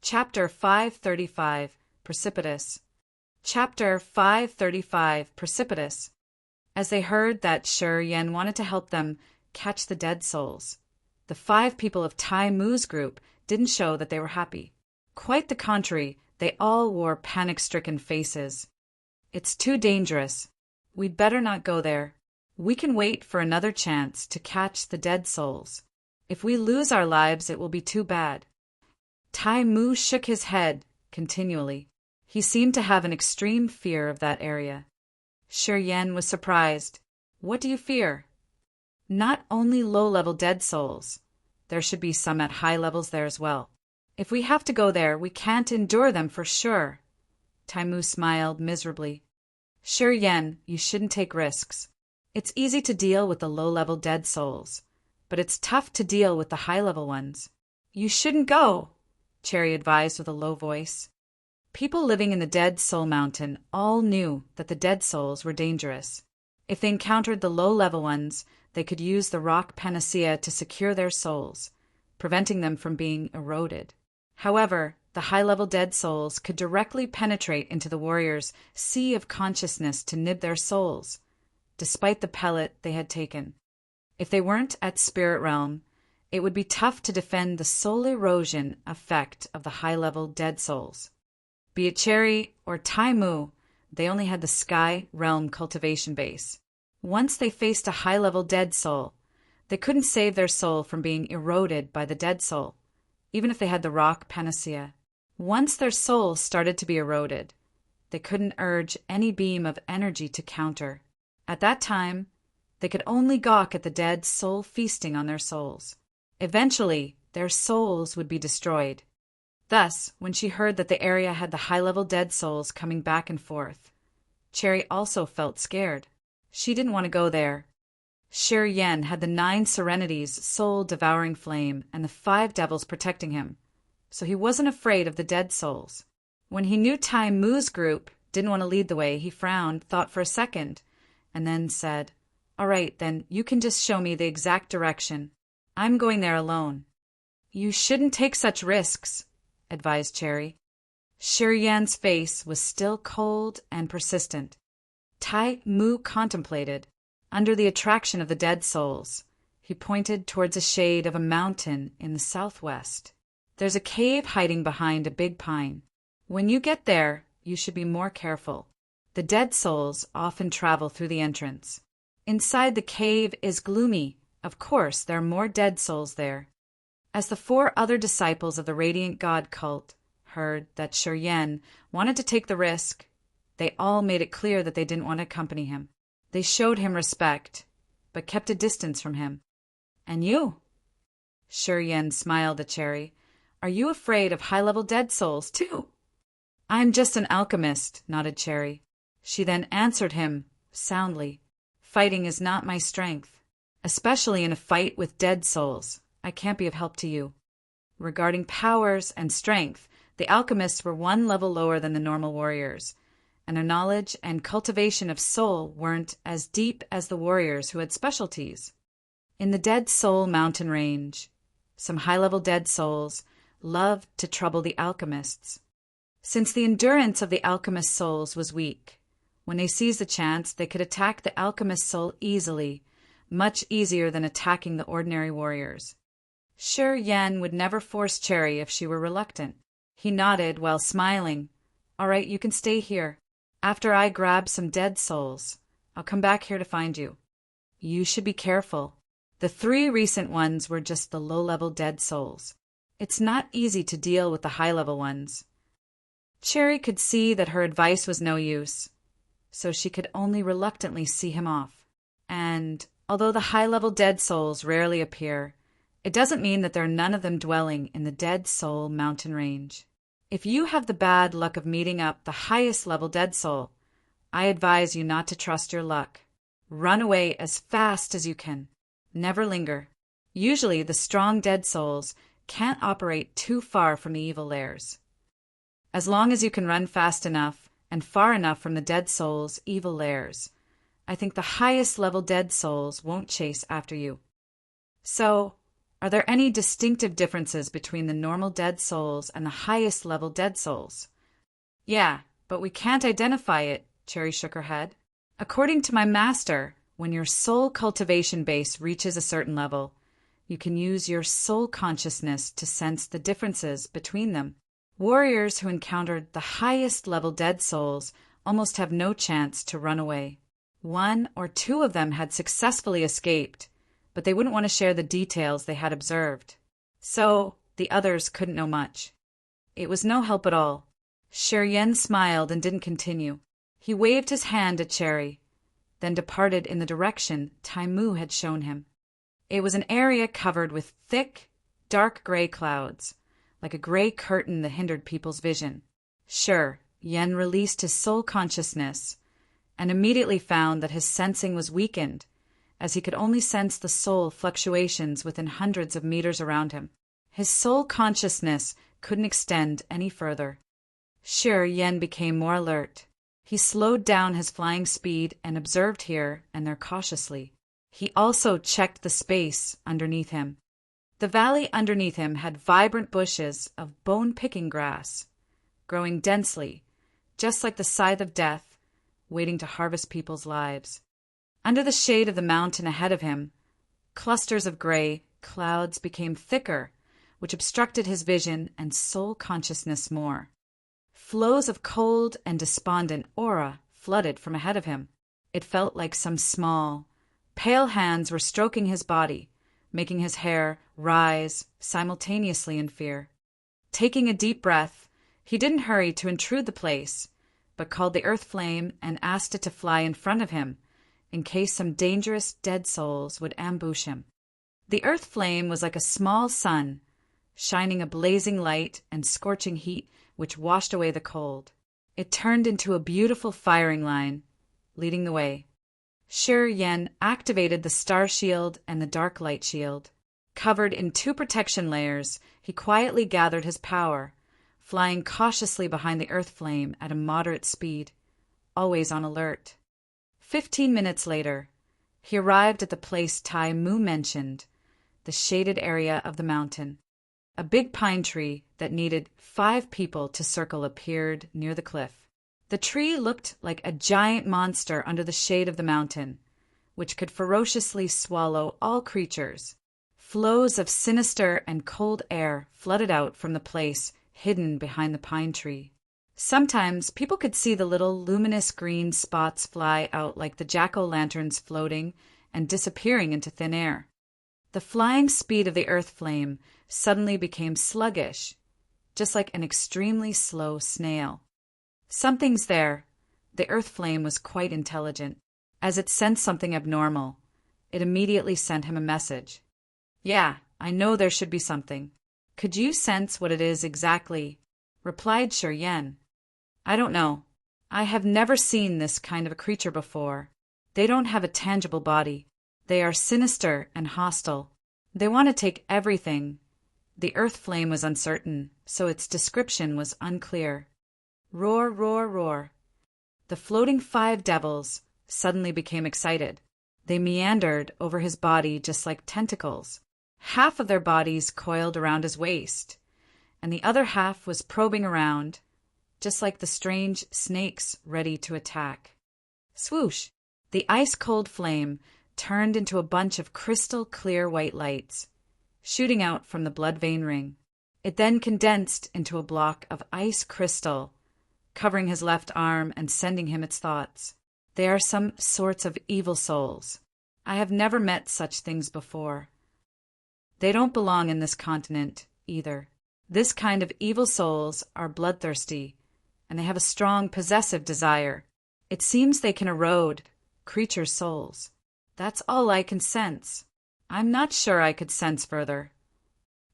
Chapter 535, Precipitous. Chapter 535, Precipitous. As they heard that Yen wanted to help them catch the dead souls, the 5 people of Tai Mu's group didn't show that they were happy. Quite the contrary, they all wore panic-stricken faces. "It's too dangerous. We'd better not go there. We can wait for another chance to catch the dead souls. If we lose our lives, it will be too bad." Tai Mu shook his head continually. He seemed to have an extreme fear of that area. Yen was surprised. "What do you fear?" "Not only low-level dead souls. There should be some at high levels there as well. If we have to go there, we can't endure them for sure." Tai Mu smiled miserably. "Yen, you shouldn't take risks. It's easy to deal with the low-level dead souls, but it's tough to deal with the high-level ones." "You shouldn't go," Cherry advised with a low voice. People living in the Dead Soul Mountain all knew that the dead souls were dangerous. If they encountered the low-level ones, they could use the rock panacea to secure their souls, preventing them from being eroded. However, the high-level dead souls could directly penetrate into the warriors' sea of consciousness to nib their souls, despite the pellet they had taken. If they weren't at spirit realm, it would be tough to defend the soul erosion effect of the high-level dead souls. Be it Cherry or Tai Mu, they only had the sky realm cultivation base. Once they faced a high-level dead soul, they couldn't save their soul from being eroded by the dead soul, even if they had the rock panacea. Once their soul started to be eroded, they couldn't urge any beam of energy to counter. At that time, they could only gawk at the dead soul feasting on their souls. Eventually, their souls would be destroyed. Thus, when she heard that the area had the high-level dead souls coming back and forth, Cherry also felt scared. She didn't want to go there. Yen had the 9 Serenities' soul-devouring flame and the 5 devils protecting him, so he wasn't afraid of the dead souls. When he knew Tai Mu's group didn't want to lead the way, he frowned, thought for a second, and then said, "All right, then you can just show me the exact direction. I'm going there alone." "You shouldn't take such risks," advised Cherry. Yen's face was still cold and persistent. Tai Mu contemplated. Under the attraction of the dead souls, he pointed towards a shade of a mountain in the southwest. "There's a cave hiding behind a big pine. When you get there, you should be more careful. The dead souls often travel through the entrance. Inside the cave is gloomy. Of course, there are more dead souls there." As the 4 other disciples of the Radiant God cult heard that Yen wanted to take the risk, they all made it clear that they didn't want to accompany him. They showed him respect, but kept a distance from him. "And you?" Yen smiled at Cherry. "Are you afraid of high-level dead souls, too?" "I'm just an alchemist," nodded Cherry. She then answered him soundly. "Fighting is not my strength. Especially in a fight with dead souls, I can't be of help to you." Regarding powers and strength, the alchemists were 1 level lower than the normal warriors, and their knowledge and cultivation of soul weren't as deep as the warriors who had specialties. In the Dead Soul Mountain Range, some high-level dead souls loved to trouble the alchemists. Since the endurance of the alchemist souls was weak, when they seized the chance, they could attack the alchemist soul easily, much easier than attacking the ordinary warriors. Yen would never force Cherry if she were reluctant. He nodded while smiling. "All right, you can stay here. After I grab some dead souls, I'll come back here to find you. You should be careful. The 3 recent ones were just the low-level dead souls. It's not easy to deal with the high-level ones." Cherry could see that her advice was no use, so she could only reluctantly see him off. And although the high-level dead souls rarely appear, it doesn't mean that there are none of them dwelling in the Dead Soul Mountain Range. If you have the bad luck of meeting up the highest level dead soul, I advise you not to trust your luck. Run away as fast as you can. Never linger. Usually the strong dead souls can't operate too far from the evil lairs. As long as you can run fast enough and far enough from the dead soul's evil lairs, I think the highest level dead souls won't chase after you. So, Are there any distinctive differences between the normal dead souls and the highest level dead souls? Yeah, but we can't identify it, Cherry shook her head. According to my master, when your soul cultivation base reaches a certain level, you can use your soul consciousness to sense the differences between them. Warriors who encountered the highest level dead souls almost have no chance to run away. 1 or 2 of them had successfully escaped, but they wouldn't want to share the details they had observed. So the others couldn't know much. It was no help at all. Yen smiled and didn't continue. He waved his hand at Cherry, then departed in the direction Taimu had shown him. It was an area covered with thick, dark gray clouds, like a gray curtain that hindered people's vision. Yen released his soul consciousness and immediately found that his sensing was weakened, as he could only sense the soul fluctuations within hundreds of meters around him. His soul consciousness couldn't extend any further. Yen became more alert. He slowed down his flying speed and observed here and there cautiously. He also checked the space underneath him. The valley underneath him had vibrant bushes of bone-picking grass, growing densely, just like the scythe of death, waiting to harvest people's lives. Under the shade of the mountain ahead of him, clusters of gray clouds became thicker, which obstructed his vision and soul consciousness more. Flows of cold and despondent aura flooded from ahead of him. It felt like some small, pale hands were stroking his body, making his hair rise simultaneously in fear. Taking a deep breath, he didn't hurry to intrude the place, but called the earth flame and asked it to fly in front of him, in case some dangerous dead souls would ambush him. The earth flame was like a small sun, shining a blazing light and scorching heat which washed away the cold. It turned into a beautiful firing line, leading the way. Yen activated the star shield and the dark light shield. Covered in 2 protection layers, he quietly gathered his power, flying cautiously behind the earth flame at a moderate speed, always on alert. 15 minutes later, he arrived at the place Tai Mu mentioned, the shaded area of the mountain. A big pine tree that needed 5 people to circle appeared near the cliff. The tree looked like a giant monster under the shade of the mountain, which could ferociously swallow all creatures. Flows of sinister and cold air flooded out from the place hidden behind the pine tree. Sometimes people could see the little luminous green spots fly out like the jack-o'-lanterns floating and disappearing into thin air. The flying speed of the earth flame suddenly became sluggish, just like an extremely slow snail. Something's there. The earth flame was quite intelligent. As it sensed something abnormal, it immediately sent him a message. Yeah, I know there should be something. Could you sense what it is exactly? Replied Yen. I don't know. I have never seen this kind of a creature before. They don't have a tangible body. They are sinister and hostile. They want to take everything. The earth flame was uncertain, so its description was unclear. Roar, roar, roar. The floating 5 devils suddenly became excited. They meandered over his body just like tentacles. Half of their bodies coiled around his waist, and the other half was probing around, just like the strange snakes ready to attack. Swoosh! The ice-cold flame turned into a bunch of crystal-clear white lights, shooting out from the blood vein ring. It then condensed into a block of ice crystal, covering his left arm and sending him its thoughts. They are some sorts of evil souls. I have never met such things before. They don't belong in this continent, either. This kind of evil souls are bloodthirsty, and they have a strong possessive desire. It seems they can erode creatures' souls. That's all I can sense. I'm not sure I could sense further.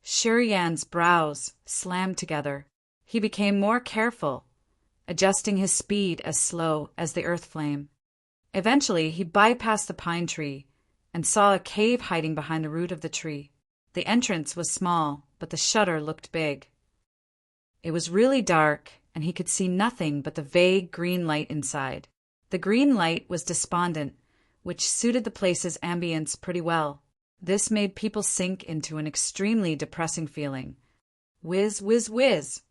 Yan's brows slammed together. He became more careful, adjusting his speed as slow as the earth flame. Eventually, he bypassed the pine tree and saw a cave hiding behind the root of the tree. The entrance was small, but the shutter looked big. It was really dark, and he could see nothing but the vague green light inside. The green light was despondent, which suited the place's ambience pretty well. This made people sink into an extremely depressing feeling. Whiz, whiz, whiz.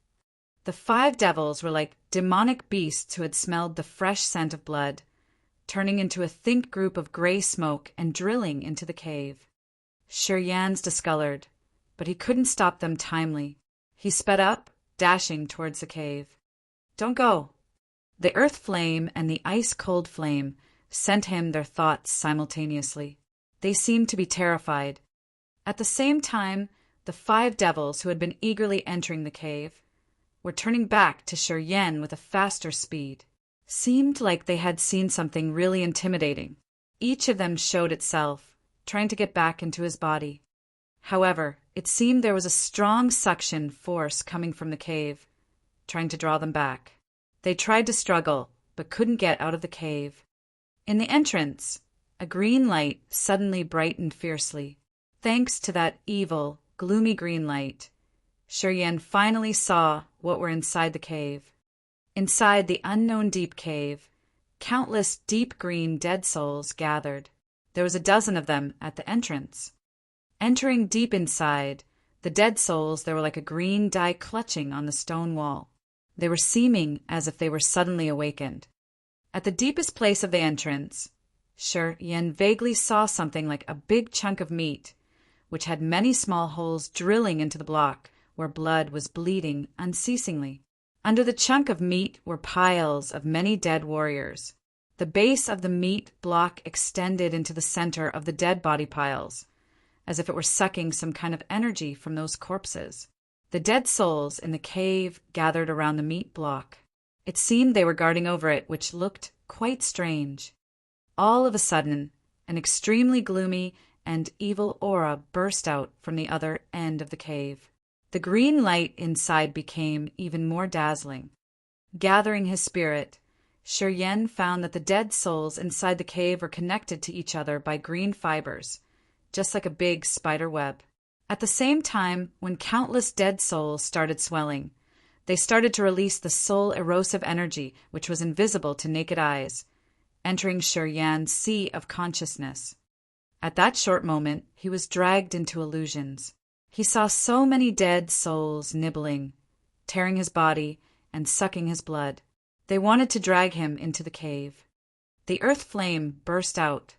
The 5 devils were like demonic beasts who had smelled the fresh scent of blood, turning into a thick group of gray smoke and drilling into the cave. Yan's discolored, but he couldn't stop them timely. He sped up, dashing towards the cave. Don't go. The earth flame and the ice-cold flame sent him their thoughts simultaneously. They seemed to be terrified. At the same time, the 5 devils who had been eagerly entering the cave were turning back to Yan with a faster speed. Seemed like they had seen something really intimidating. Each of them showed itself, trying to get back into his body. However, it seemed there was a strong suction force coming from the cave, trying to draw them back. They tried to struggle, but couldn't get out of the cave. In the entrance, a green light suddenly brightened fiercely. Thanks to that evil, gloomy green light, Yan finally saw what were inside the cave. Inside the unknown deep cave, countless deep green dead souls gathered. There was a dozen of them at the entrance. Entering deep inside, the dead souls there were like a green dye clutching on the stone wall. They were seeming as if they were suddenly awakened. At the deepest place of the entrance, Yan vaguely saw something like a big chunk of meat, which had many small holes drilling into the block where blood was bleeding unceasingly. Under the chunk of meat were piles of many dead warriors. The base of the meat block extended into the center of the dead body piles, as if it were sucking some kind of energy from those corpses. The dead souls in the cave gathered around the meat block. It seemed they were guarding over it, which looked quite strange. All of a sudden, an extremely gloomy and evil aura burst out from the other end of the cave. The green light inside became even more dazzling. Gathering his spirit, Yan found that the dead souls inside the cave were connected to each other by green fibers, just like a big spider web. At the same time, when countless dead souls started swelling, they started to release the soul erosive energy, which was invisible to naked eyes, entering Yan's sea of consciousness. At that short moment, he was dragged into illusions. He saw so many dead souls nibbling, tearing his body, and sucking his blood. They wanted to drag him into the cave. The earth flame burst out.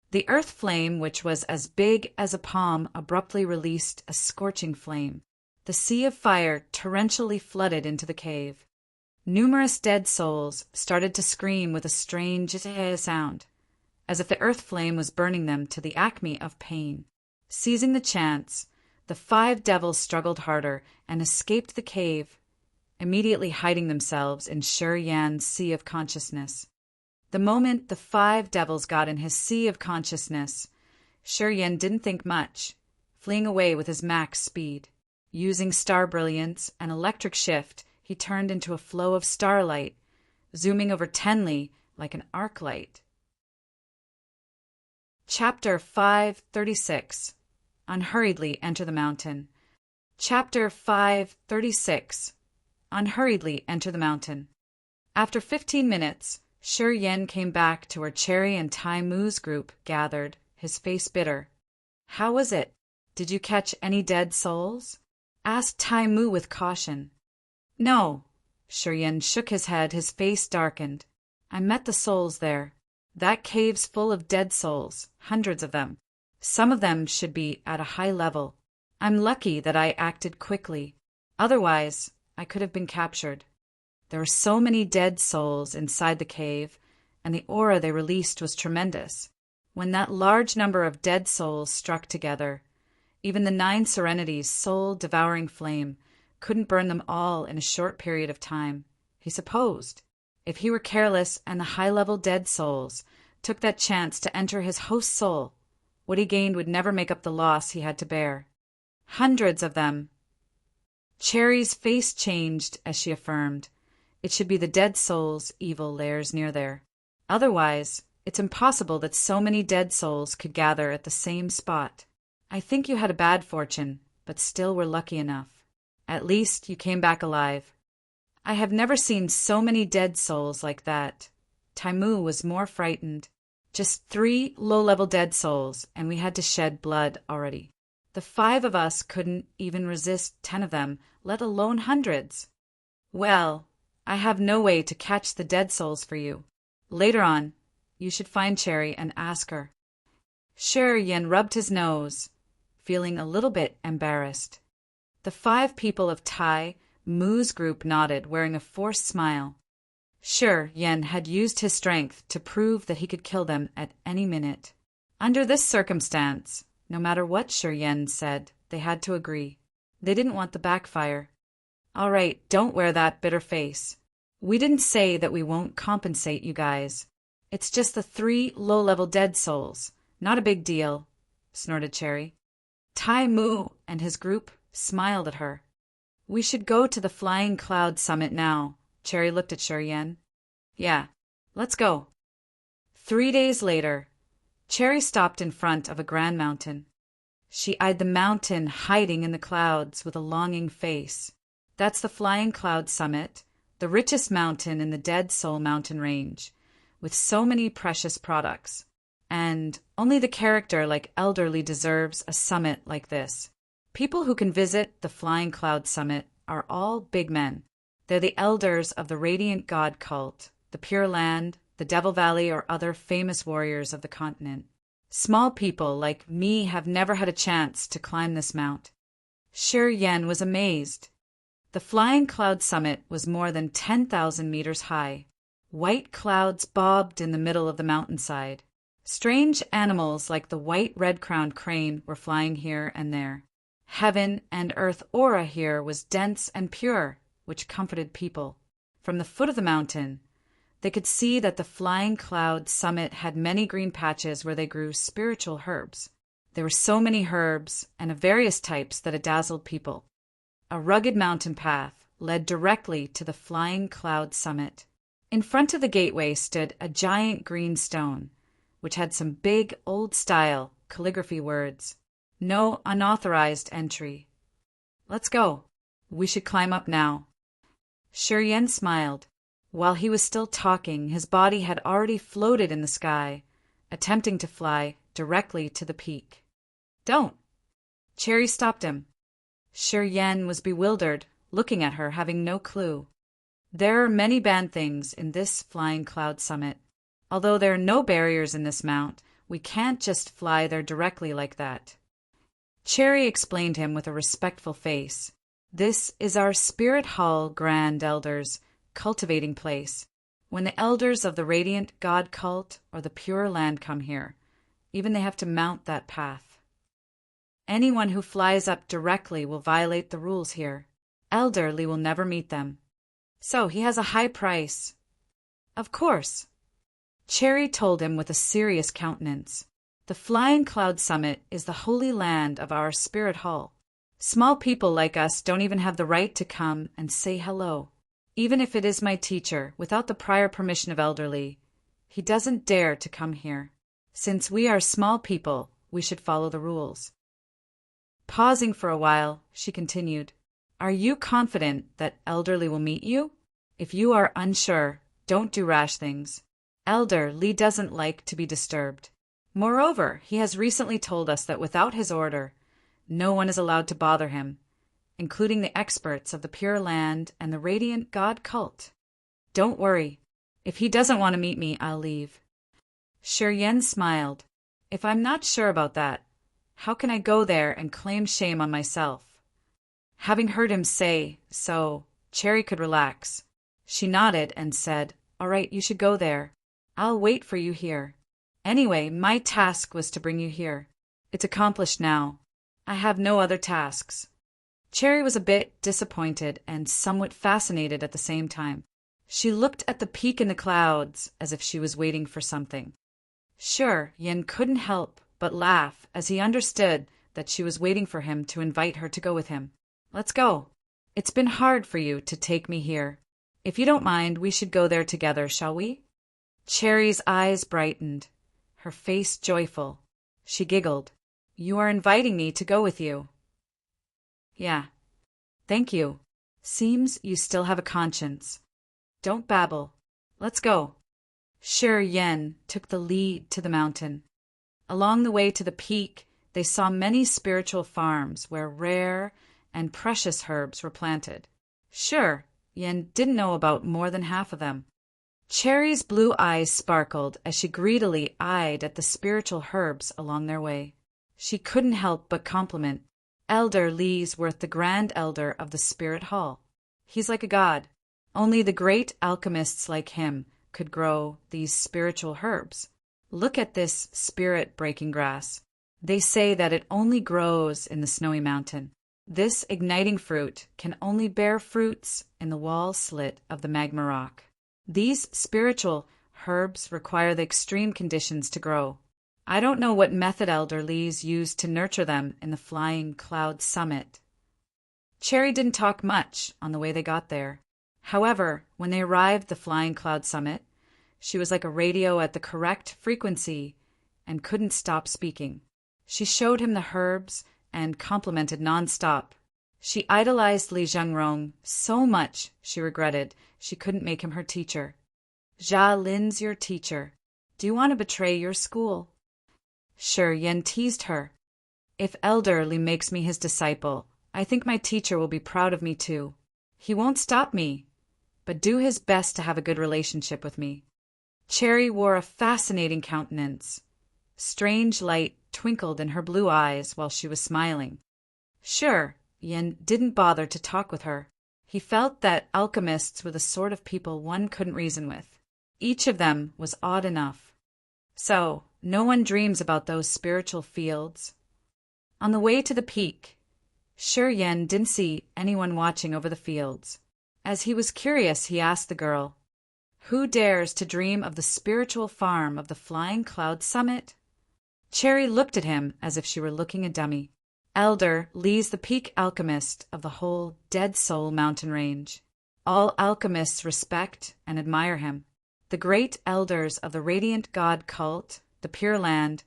The earth flame, which was as big as a palm, abruptly released a scorching flame. The sea of fire torrentially flooded into the cave. Numerous dead souls started to scream with a strange sound, as if the earth flame was burning them to the acme of pain. Seizing the chance, the 5 devils struggled harder and escaped the cave, immediately hiding themselves in Yan's sea of consciousness. The moment the 5 devils got in his sea of consciousness, Yan didn't think much, fleeing away with his max speed. Using star brilliance and electric shift, he turned into a flow of starlight, zooming over Tenley like an arc light. Chapter 536. Unhurriedly enter the mountain. Chapter 536. Unhurriedly enter the mountain. After 15 minutes, Yan came back to where Cherry and Tai Mu's group gathered, his face bitter. How was it? Did you catch any dead souls? Asked Tai Mu with caution. No. Yan shook his head, his face darkened. I met the souls there. That cave's full of dead souls, hundreds of them. Some of them should be at a high level. I'm lucky that I acted quickly. Otherwise, I could have been captured. There were so many dead souls inside the cave, and the aura they released was tremendous. When that large number of dead souls struck together, even the 9 Serenities' soul-devouring flame couldn't burn them all in a short period of time, he supposed. If he were careless and the high-level dead souls took that chance to enter his host's soul, what he gained would never make up the loss he had to bear. Hundreds of them. Cherry's face changed as she affirmed, it should be the dead souls' evil lairs near there. Otherwise, it's impossible that so many dead souls could gather at the same spot. I think you had a bad fortune, but still were lucky enough. At least you came back alive. I have never seen so many dead souls like that. Tai Mu was more frightened. Just 3 low-level dead souls, and we had to shed blood already. The 5 of us couldn't even resist 10 of them, let alone hundreds. Well, I have no way to catch the dead souls for you. Later on, you should find Cherry and ask her. Sure, Yin rubbed his nose, feeling a little bit embarrassed. The 5 people of Tai Mu's group nodded, wearing a forced smile. Sure, Yen had used his strength to prove that he could kill them at any minute. Under this circumstance, no matter what Sure Yen said, they had to agree. They didn't want the backfire. All right, don't wear that bitter face. We didn't say that we won't compensate you guys. It's just the 3 low-level dead souls. Not a big deal, snorted Cherry. Tai Mu and his group smiled at her. We should go to the Flying Cloud Summit now. Cherry looked at Sure Yen. Yeah, let's go. 3 days later, Cherry stopped in front of a grand mountain. She eyed the mountain hiding in the clouds with a longing face. That's the Flying Cloud Summit, the richest mountain in the Dead Soul Mountain range, with so many precious products. And only the character like Elderly deserves a summit like this. People who can visit the Flying Cloud Summit are all big men. They're the elders of the Radiant God cult, the Pure Land, the Devil Valley, or other famous warriors of the continent. Small people like me have never had a chance to climb this mount. Sure Yen was amazed. The Flying Cloud Summit was more than 10,000 meters high. White clouds bobbed in the middle of the mountainside. Strange animals like the white red-crowned crane were flying here and there. Heaven and earth aura here was dense and pure, which comforted people. From the foot of the mountain, they could see that the Flying Cloud Summit had many green patches where they grew spiritual herbs. There were so many herbs and of various types that it dazzled people. A rugged mountain path led directly to the Flying Cloud Summit. In front of the gateway stood a giant green stone, which had some big, old-style calligraphy words. No unauthorized entry. Let's go. We should climb up now. Sure Yen smiled. While he was still talking, his body had already floated in the sky, attempting to fly directly to the peak. Don't! Cherry stopped him. Sure Yen was bewildered, looking at her, having no clue. There are many bad things in this Flying Cloud Summit. Although there are no barriers in this mount, we can't just fly there directly like that. Cherry explained him with a respectful face. This is our Spirit Hall Grand Elders cultivating place. When the elders of the Radiant God cult or the Pure Land come here, even they have to mount that path. Anyone who flies up directly will violate the rules here. Elderly will never meet them. So he has a high price. Of course. Cherry told him with a serious countenance. The Flying Cloud Summit is the holy land of our Spirit Hall. Small people like us don't even have the right to come and say hello. Even if it is my teacher, without the prior permission of Elderly, he doesn't dare to come here. Since we are small people, we should follow the rules. Pausing for a while, she continued, Are you confident that Elderly will meet you? If you are unsure, don't do rash things. Elderly doesn't like to be disturbed. Moreover, he has recently told us that without his order, no one is allowed to bother him, including the experts of the Pure Land and the Radiant God cult. Don't worry. If he doesn't want to meet me, I'll leave. Sure Yen smiled. If I'm not sure about that, how can I go there and claim shame on myself? Having heard him say so, Cherry could relax. She nodded and said, All right, you should go there. I'll wait for you here. Anyway, my task was to bring you here. It's accomplished now. I have no other tasks. Cherry was a bit disappointed and somewhat fascinated at the same time. She looked at the peak in the clouds as if she was waiting for something. Sure, Yin couldn't help but laugh as he understood that she was waiting for him to invite her to go with him. Let's go. It's been hard for you to take me here. If you don't mind, we should go there together, shall we? Cherry's eyes brightened, her face joyful. She giggled. You are inviting me to go with you. Yeah. Thank you. Seems you still have a conscience. Don't babble. Let's go. Shi Yan took the lead to the mountain. Along the way to the peak, they saw many spiritual farms where rare and precious herbs were planted. Sure, Yen didn't know about more than half of them. Cherry's blue eyes sparkled as she greedily eyed at the spiritual herbs along their way. She couldn't help but compliment. Elder Lee's worth the Grand Elder of the Spirit Hall. He's like a god. Only the great alchemists like him could grow these spiritual herbs. Look at this spirit-breaking grass. They say that it only grows in the snowy mountain. This igniting fruit can only bear fruits in the wall slit of the magma rock. These spiritual herbs require the extreme conditions to grow. I don't know what method Elder Lee's used to nurture them in the Flying Cloud Summit. Cherry didn't talk much on the way they got there. However, when they arrived at the Flying Cloud Summit, she was like a radio at the correct frequency and couldn't stop speaking. She showed him the herbs and complimented nonstop. She idolized Li Zhengrong so much she regretted she couldn't make him her teacher. Jia Lin's your teacher. Do you want to betray your school? Shi Yan teased her. If Elder Li makes me his disciple, I think my teacher will be proud of me too. He won't stop me, but do his best to have a good relationship with me. Cherry wore a fascinating countenance. Strange light twinkled in her blue eyes while she was smiling. Sure, Yin didn't bother to talk with her. He felt that alchemists were the sort of people one couldn't reason with. Each of them was odd enough. So, no one dreams about those spiritual fields. On the way to the peak, Shi Yan didn't see anyone watching over the fields. As he was curious, he asked the girl, "Who dares to dream of the spiritual farm of the Flying Cloud Summit?" Cherry looked at him as if she were looking a dummy. Elder Lee's the peak alchemist of the whole Dead Soul mountain range. All alchemists respect and admire him. The great elders of the Radiant God cult, the Pure Land,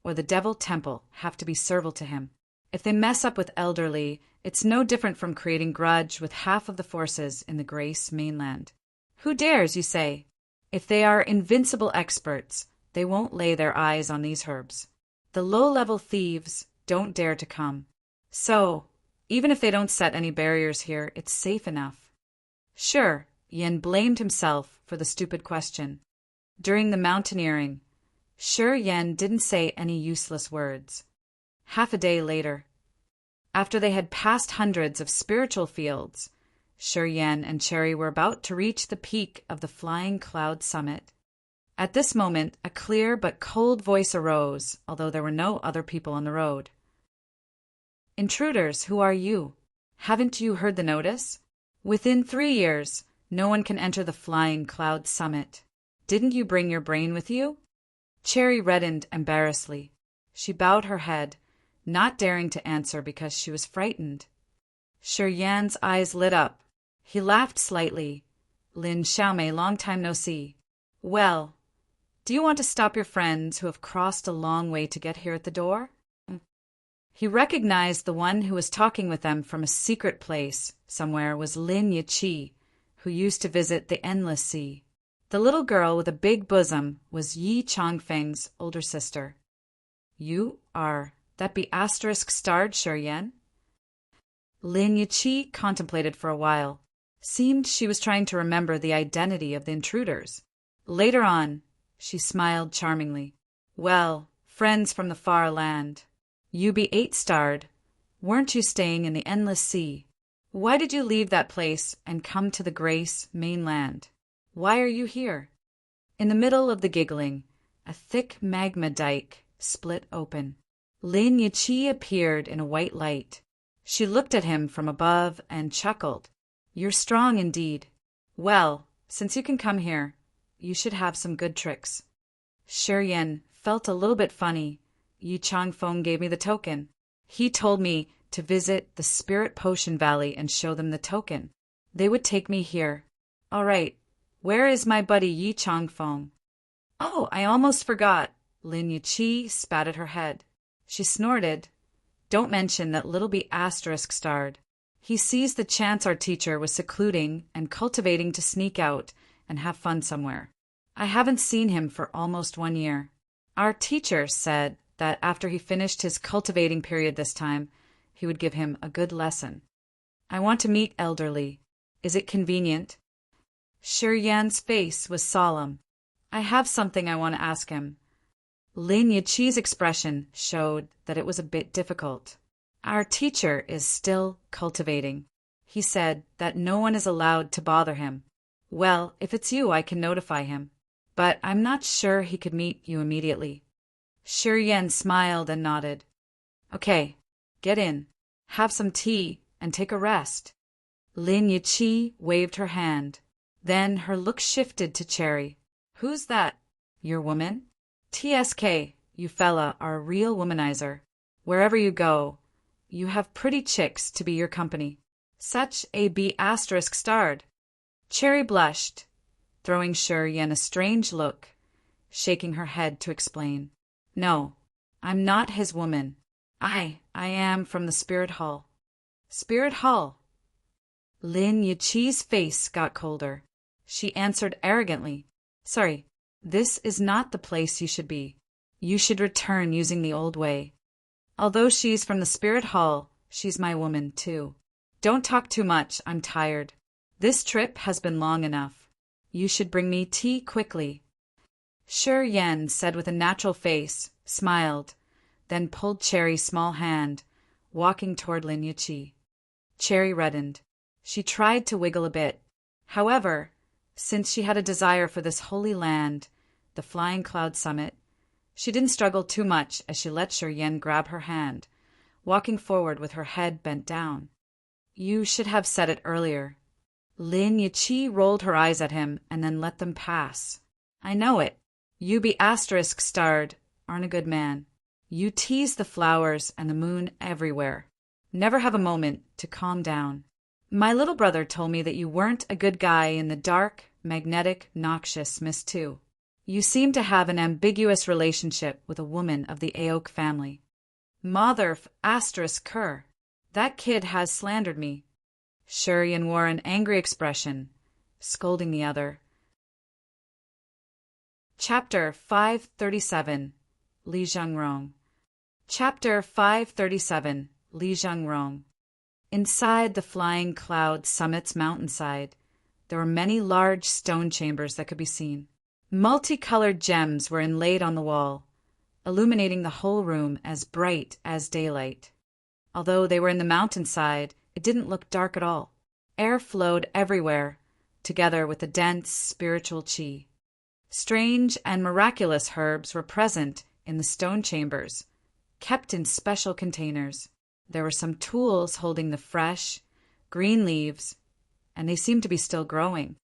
or the Devil Temple have to be servile to him. If they mess up with Elder Lee, it's no different from creating grudge with half of the forces in the Grace mainland. Who dares, you say? If they are invincible experts, they won't lay their eyes on these herbs. The low-level thieves don't dare to come. So, even if they don't set any barriers here, it's safe enough. Sure, Yin blamed himself for the stupid question. During the mountaineering, Shi Yan didn't say any useless words. Half a day later, after they had passed hundreds of spiritual fields, Shi Yan and Cherry were about to reach the peak of the Flying Cloud Summit. At this moment, a clear but cold voice arose, although there were no other people on the road. "Intruders, who are you? Haven't you heard the notice? Within 3 years, no one can enter the Flying Cloud Summit. Didn't you bring your brain with you?" Cherry reddened embarrassedly. She bowed her head, not daring to answer because she was frightened. Shi Yan's eyes lit up. He laughed slightly. "Lin Xiaomei, long time no see. Well, do you want to stop your friends who have crossed a long way to get here at the door?" He recognized the one who was talking with them from a secret place somewhere was Lin Yiqi, who used to visit the Endless Sea. The little girl with a big bosom was Yi Changfeng's older sister. "You are that be **starred, Shi Yan?" Lin Yiqi contemplated for a while. Seemed she was trying to remember the identity of the intruders. Later on, she smiled charmingly. "Well, friends from the far land. You be 8-starred. Weren't you staying in the Endless Sea? Why did you leave that place and come to the Grace mainland? Why are you here?" In the middle of the giggling, a thick magma dike split open. Lin Yiqi appeared in a white light. She looked at him from above and chuckled. "You're strong indeed. Well, since you can come here, you should have some good tricks." Shi Yan felt a little bit funny. Yi Changfeng gave me the token. He told me to visit the Spirit Potion Valley and show them the token. They would take me here. All right, where is my buddy Yi Changfeng? Oh, I almost forgot. Lin Yiqi spat at her head. She snorted. "Don't mention that little be **starred. He seized the chance our teacher was secluding and cultivating to sneak out and have fun somewhere. I haven't seen him for almost 1 year. Our teacher said that after he finished his cultivating period this time, he would give him a good lesson. I want to meet Elderly. Is it convenient? Shi Yan's face was solemn. I have something I want to ask him. Lin Yiqi's expression showed that it was a bit difficult. Our teacher is still cultivating. He said that no one is allowed to bother him. Well, if it's you, I can notify him. But I'm not sure he could meet you immediately. Shi Yan smiled and nodded. Okay, get in, have some tea, and take a rest. Lin Yiqi waved her hand. Then her look shifted to Cherry. Who's that? Your woman? TSK, you fella are a real womanizer. Wherever you go, you have pretty chicks to be your company. Such a B***starred. Cherry blushed, throwing Shi Yan a strange look, shaking her head to explain. No, I'm not his woman. I am from the Spirit Hall. Spirit Hall? Lin Yiqi's face got colder. She answered arrogantly. Sorry, this is not the place you should be. You should return using the old way. Although she's from the Spirit Hall, she's my woman, too. Don't talk too much, I'm tired. This trip has been long enough. You should bring me tea quickly. Shi Yan said with a natural face, smiled, then pulled Cherry's small hand, walking toward Lin Yiqi. Cherry reddened. She tried to wiggle a bit. However, since she had a desire for this holy land, the Flying Cloud Summit, she didn't struggle too much as she let Shi Yan grab her hand, walking forward with her head bent down. You should have said it earlier. Lin Yiqi rolled her eyes at him and then let them pass. I know it. You B***starred aren't a good man. You tease the flowers and the moon everywhere. Never have a moment to calm down. My little brother told me that you weren't a good guy in the dark, magnetic, noxious mist too. You seem to have an ambiguous relationship with a woman of the Aok family. Mother ***, that kid has slandered me. Shi Yan wore an angry expression, scolding the other. Chapter 537 Li Zhengrong. Chapter 537 Li Zhengrong. Inside the Flying Cloud Summit's mountainside, there were many large stone chambers that could be seen. Multicolored gems were inlaid on the wall, illuminating the whole room as bright as daylight. Although they were in the mountainside, it didn't look dark at all. Air flowed everywhere, together with the dense spiritual qi. Strange and miraculous herbs were present in the stone chambers, kept in special containers. There were some tools holding the fresh, green leaves, and they seemed to be still growing.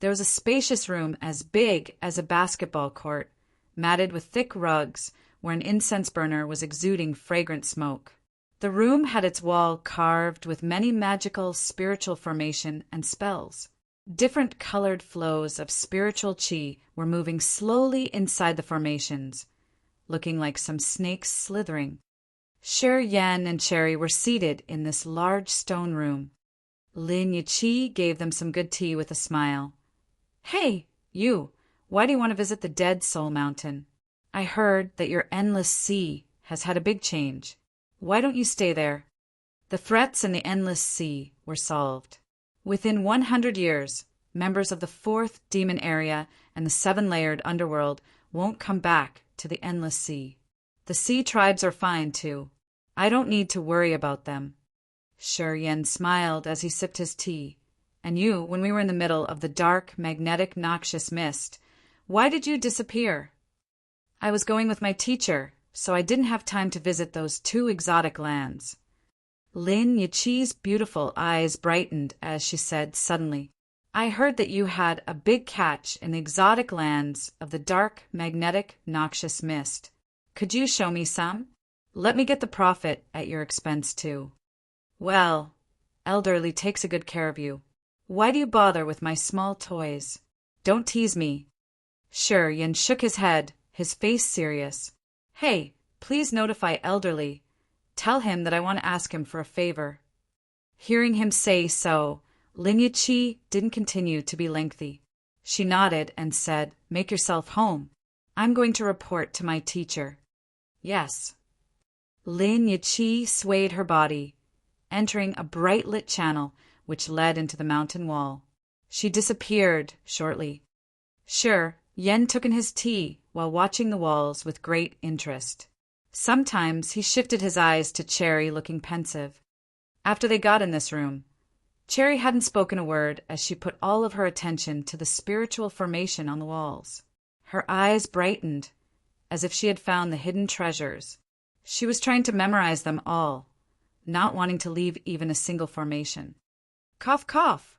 There was a spacious room as big as a basketball court, matted with thick rugs, where an incense burner was exuding fragrant smoke. The room had its wall carved with many magical spiritual formation and spells. Different colored flows of spiritual qi were moving slowly inside the formations, looking like some snakes slithering. Shi Yan and Cherry were seated in this large stone room. Lin Yiqi gave them some good tea with a smile. Hey, you, why do you want to visit the Dead Soul Mountain? I heard that your endless sea has had a big change. Why don't you stay there? The threats in the endless sea were solved. Within 100 years, members of the 4th demon area and the 7-layered underworld won't come back to the endless sea. The sea tribes are fine, too. I don't need to worry about them. Shi Yan smiled as he sipped his tea. And you, when we were in the middle of the dark, magnetic, noxious mist, why did you disappear? I was going with my teacher, so I didn't have time to visit those 2 exotic lands. Lin Yiqi's beautiful eyes brightened as she said suddenly, I heard that you had a big catch in the exotic lands of the dark, magnetic, noxious mist. Could you show me some? Let me get the profit at your expense, too. Well, Elderly takes a good care of you. Why do you bother with my small toys? Don't tease me. Shi Yan shook his head, his face serious. Hey, please notify Elderly. Tell him that I want to ask him for a favor. Hearing him say so, Lin Yiqi didn't continue to be lengthy. She nodded and said, "Make yourself home. I'm going to report to my teacher." "Yes." Lin Yiqi swayed her body, entering a bright-lit channel which led into the mountain wall. She disappeared shortly. Sure, Yen took in his tea while watching the walls with great interest. Sometimes he shifted his eyes to Cherry, looking pensive. After they got in this room, Cherry hadn't spoken a word as she put all of her attention to the spiritual formation on the walls. Her eyes brightened, as if she had found the hidden treasures. She was trying to memorize them all, not wanting to leave even a single formation. Cough, cough.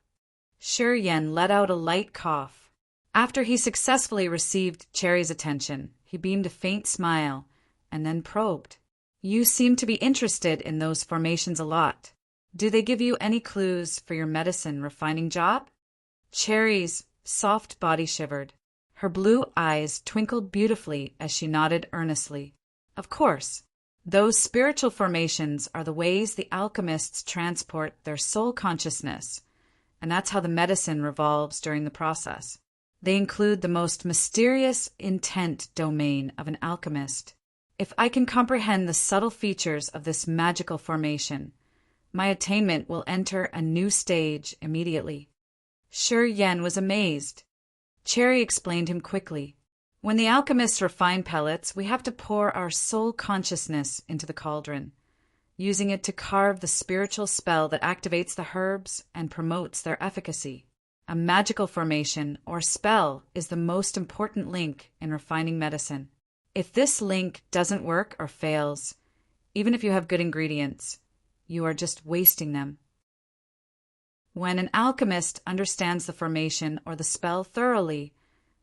Shi Yen let out a light cough. After he successfully received Cherry's attention, he beamed a faint smile and then probed. "You seem to be interested in those formations a lot. Do they give you any clues for your medicine refining job?" Cherry's soft body shivered. Her blue eyes twinkled beautifully as she nodded earnestly. "Of course. Those spiritual formations are the ways the alchemists transport their soul consciousness, and that's how the medicine revolves during the process. They include the most mysterious intent domain of an alchemist. If I can comprehend the subtle features of this magical formation, my attainment will enter a new stage immediately." Shi Yen was amazed. Cherry explained him quickly. "When the alchemists refine pellets, we have to pour our soul consciousness into the cauldron, using it to carve the spiritual spell that activates the herbs and promotes their efficacy. A magical formation or spell is the most important link in refining medicine. If this link doesn't work or fails, even if you have good ingredients, you are just wasting them. When an alchemist understands the formation or the spell thoroughly,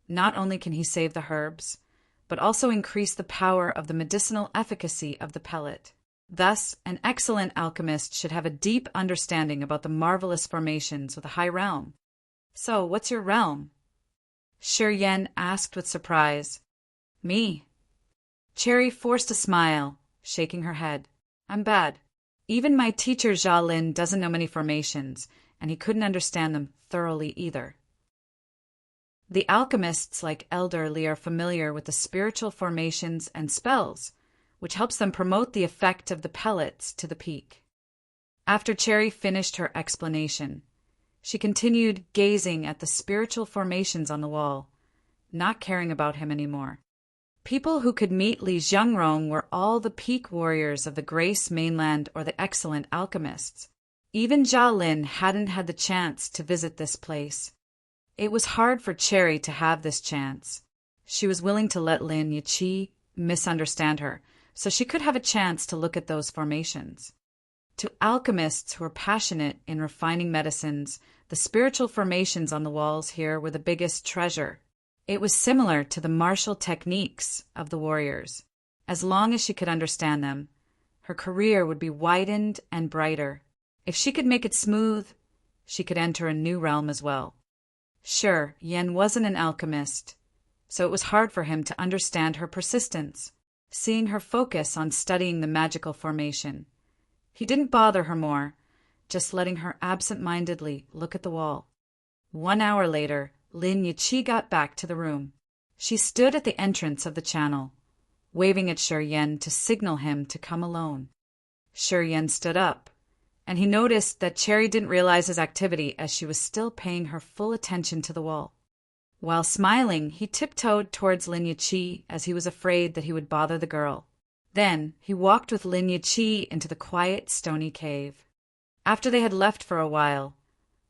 not only can he save the herbs, but also increase the power of the medicinal efficacy of the pellet. Thus, an excellent alchemist should have a deep understanding about the marvelous formations with a high realm." "So, what's your realm?" Shi Yen asked with surprise. "Me." Cherry forced a smile, shaking her head. "I'm bad. Even my teacher Jia Lin doesn't know many formations, and he couldn't understand them thoroughly either." The alchemists like Elder Li are familiar with the spiritual formations and spells, which helps them promote the effect of the pellets to the peak. After Cherry finished her explanation, she continued gazing at the spiritual formations on the wall, not caring about him anymore. People who could meet Li Jiangrong were all the peak warriors of the Grace Mainland or the excellent alchemists. Even Jia Lin hadn't had the chance to visit this place. It was hard for Cherry to have this chance. She was willing to let Lin Yiqi misunderstand her, so she could have a chance to look at those formations. To alchemists who were passionate in refining medicines, the spiritual formations on the walls here were the biggest treasure. It was similar to the martial techniques of the warriors. As long as she could understand them, her career would be widened and brighter. If she could make it smooth, she could enter a new realm as well. Sure, Yen wasn't an alchemist, so it was hard for him to understand her persistence, seeing her focus on studying the magical formation. He didn't bother her more, just letting her absent-mindedly look at the wall. 1 hour later, Lin Yiqi got back to the room. She stood at the entrance of the channel, waving at Shi Yen to signal him to come alone. Shi Yen stood up, and he noticed that Cherry didn't realize his activity as she was still paying her full attention to the wall. While smiling, he tiptoed towards Lin Yiqi as he was afraid that he would bother the girl. Then he walked with Lin Yiqi into the quiet, stony cave. After they had left for a while,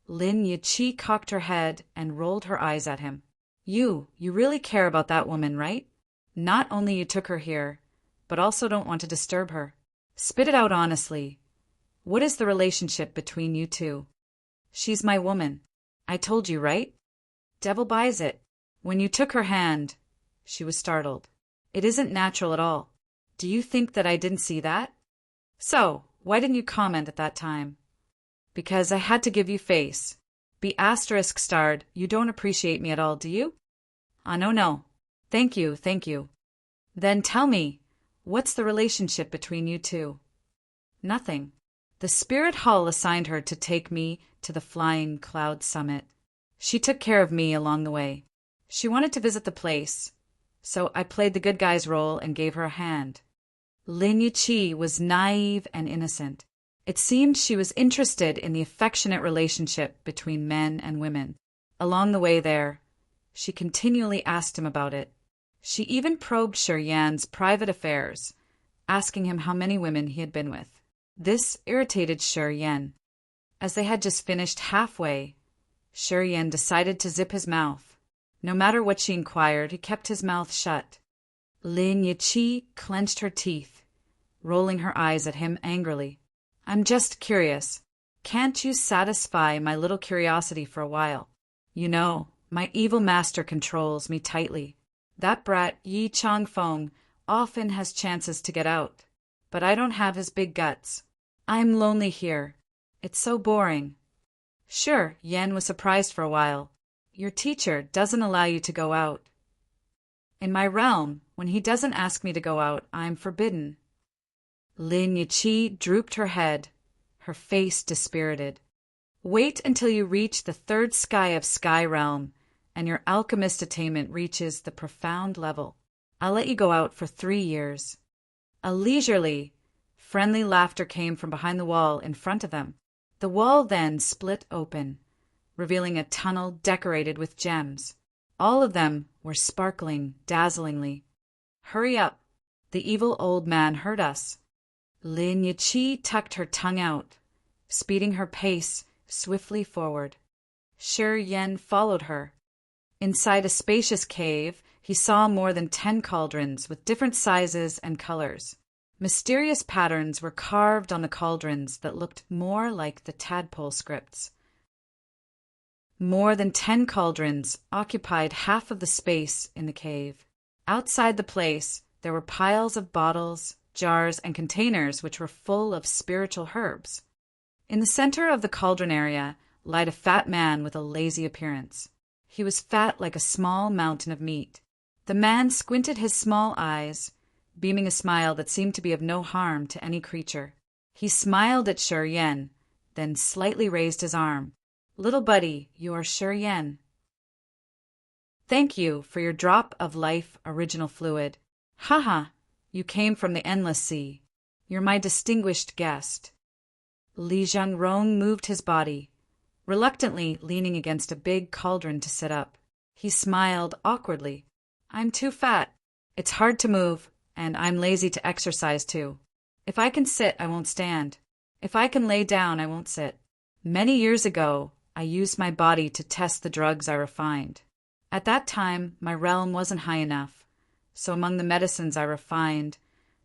Lin Yiqi cocked her head and rolled her eyes at him. You really care about that woman, right? Not only you took her here, but also don't want to disturb her. Spit it out honestly. What is the relationship between you two?" "She's my woman. I told you, right?" "Devil buys it. When you took her hand," she was startled. "It isn't natural at all. Do you think that I didn't see that?" "So, why didn't you comment at that time?" "Because I had to give you face. Be asterisk starred, you don't appreciate me at all, do you?" No. Thank you. Then tell me, what's the relationship between you two?" "Nothing. The Spirit Hall assigned her to take me to the Flying Cloud Summit. She took care of me along the way. She wanted to visit the place, so I played the good guy's role and gave her a hand. Lin Yuqi was naive and innocent. It seemed she was interested in the affectionate relationship between men and women. Along the way there, she continually asked him about it. She even probed Shi Yan's private affairs, asking him how many women he had been with. This irritated Shi Yan. As they had just finished halfway, Shi Yan decided to zip his mouth. No matter what she inquired, he kept his mouth shut. Lin Yuqi clenched her teeth, rolling her eyes at him angrily. I'm just curious. Can't you satisfy my little curiosity for a while? You know, my evil master controls me tightly. That brat Yi Changfeng often has chances to get out, but I don't have his big guts. I'm lonely here. It's so boring. Sure, Yan was surprised for a while. Your teacher doesn't allow you to go out. In my realm, when he doesn't ask me to go out, I'm forbidden. Lin Yuqi drooped her head, her face dispirited. Wait until you reach the third sky of Sky Realm, and your alchemist attainment reaches the profound level. I'll let you go out for 3 years. A leisurely, friendly laughter came from behind the wall in front of them. The wall then split open, revealing a tunnel decorated with gems. All of them were sparkling dazzlingly. Hurry up! The evil old man heard us. Lin Yuqi tucked her tongue out, speeding her pace swiftly forward. Shi Yan followed her. Inside a spacious cave, he saw more than 10 cauldrons with different sizes and colors. Mysterious patterns were carved on the cauldrons that looked more like the tadpole scripts. More than 10 cauldrons occupied half of the space in the cave. Outside the place, there were piles of bottles, jars, and containers which were full of spiritual herbs. In the center of the cauldron area lied a fat man with a lazy appearance. He was fat like a small mountain of meat. The man squinted his small eyes, beaming a smile that seemed to be of no harm to any creature. He smiled at Shi Yan, then slightly raised his arm. Little buddy, you are Shi Yan. Thank you for your drop of life original fluid. Haha, you came from the endless sea. You're my distinguished guest. Li Zhangrong moved his body, reluctantly leaning against a big cauldron to sit up. He smiled awkwardly. I'm too fat. It's hard to move, and I'm lazy to exercise too. If I can sit, I won't stand. If I can lay down, I won't sit. Many years ago, I used my body to test the drugs I refined. At that time, my realm wasn't high enough, so among the medicines I refined,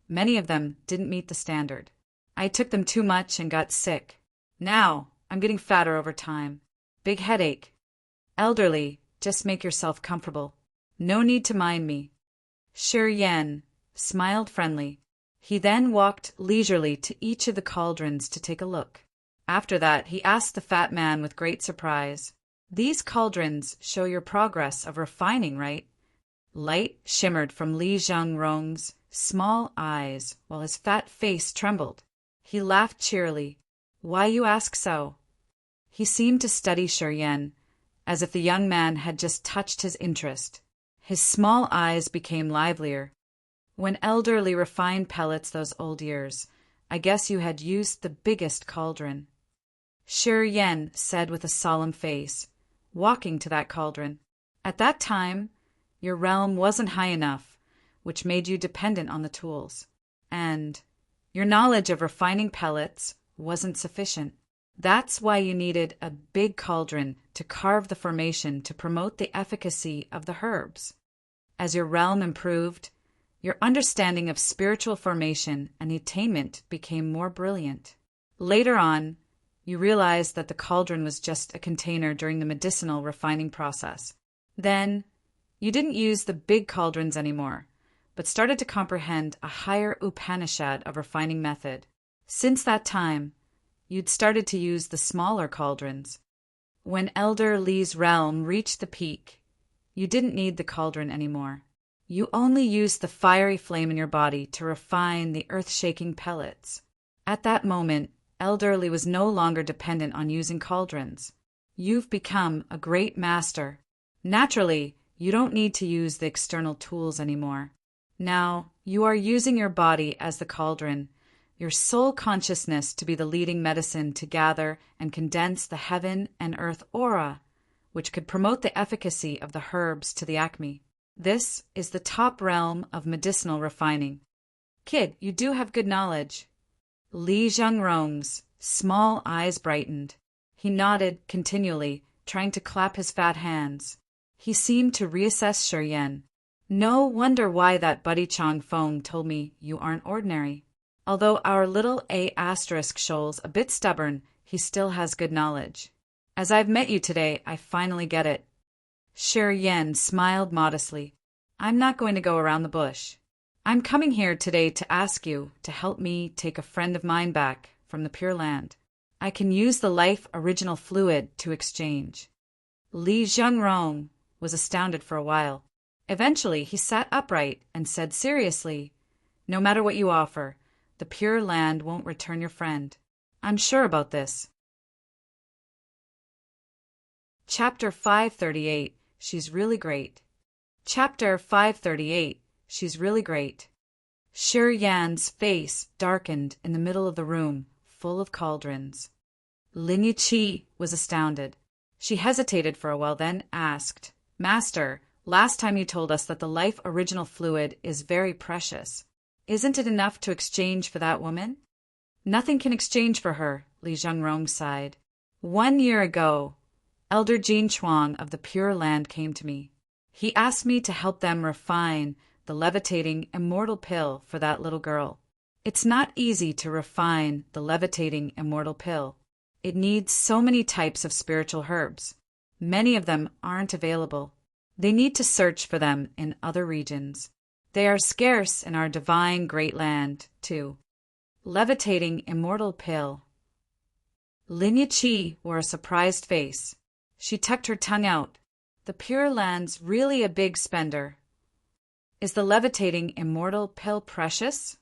many of them didn't meet the standard. I took them too much and got sick. Now, I'm getting fatter over time. Big headache. Elderly, just make yourself comfortable. No need to mind me. Shi Yan smiled friendly. He then walked leisurely to each of the cauldrons to take a look. After that, he asked the fat man with great surprise, These cauldrons show your progress of refining, right? Light shimmered from Li Zhangrong's small eyes while his fat face trembled. He laughed cheerily. Why you ask so? He seemed to study Shi Yan, as if the young man had just touched his interest. His small eyes became livelier. When elderly refined pellets those old years, I guess you had used the biggest cauldron. Shi Yan said with a solemn face, walking to that cauldron. At that time, your realm wasn't high enough, which made you dependent on the tools. And your knowledge of refining pellets wasn't sufficient. That's why you needed a big cauldron to carve the formation to promote the efficacy of the herbs. As your realm improved, your understanding of spiritual formation and attainment became more brilliant. Later on, you realized that the cauldron was just a container during the medicinal refining process. Then, you didn't use the big cauldrons anymore, but started to comprehend a higher Upanishad of refining method. Since that time, you'd started to use the smaller cauldrons. When Elder Li's realm reached the peak, you didn't need the cauldron anymore. You only used the fiery flame in your body to refine the earth-shaking pellets. At that moment, Elder Li was no longer dependent on using cauldrons. You've become a great master. Naturally, you don't need to use the external tools anymore. Now, you are using your body as the cauldron, your soul consciousness to be the leading medicine to gather and condense the heaven and earth aura, which could promote the efficacy of the herbs to the acme. This is the top realm of medicinal refining. Kid, you do have good knowledge. Li Zhengrong's small eyes brightened. He nodded continually, trying to clap his fat hands. He seemed to reassess Shi Yan. No wonder why that buddy Chong Feng told me you aren't ordinary. Although our little A** shoal's a bit stubborn, he still has good knowledge. As I've met you today, I finally get it. Shi Yan smiled modestly. I'm not going to go around the bush. I'm coming here today to ask you to help me take a friend of mine back from the Pure Land. I can use the life original fluid to exchange. Li Zhengrong was astounded for a while. Eventually, he sat upright and said seriously, No matter what you offer, the Pure Land won't return your friend. I'm sure about this. Chapter 538, She's Really Great. Chapter 538, She's Really Great. Shi Yan's face darkened in the middle of the room, full of cauldrons. Lin Yiqi was astounded. She hesitated for a while, then asked, Master, last time you told us that the life original fluid is very precious. Isn't it enough to exchange for that woman? Nothing can exchange for her, Li Zhengrong sighed. 1 year ago, Elder Jin Chuang of the Pure Land came to me. He asked me to help them refine the levitating immortal pill for that little girl. It's not easy to refine the levitating immortal pill. It needs so many types of spiritual herbs. Many of them aren't available. They need to search for them in other regions. They are scarce in our divine great land, too. Levitating immortal pill. Lin Yiqi wore a surprised face. She tucked her tongue out. The Pure Land's really a big spender. Is the levitating immortal pill precious?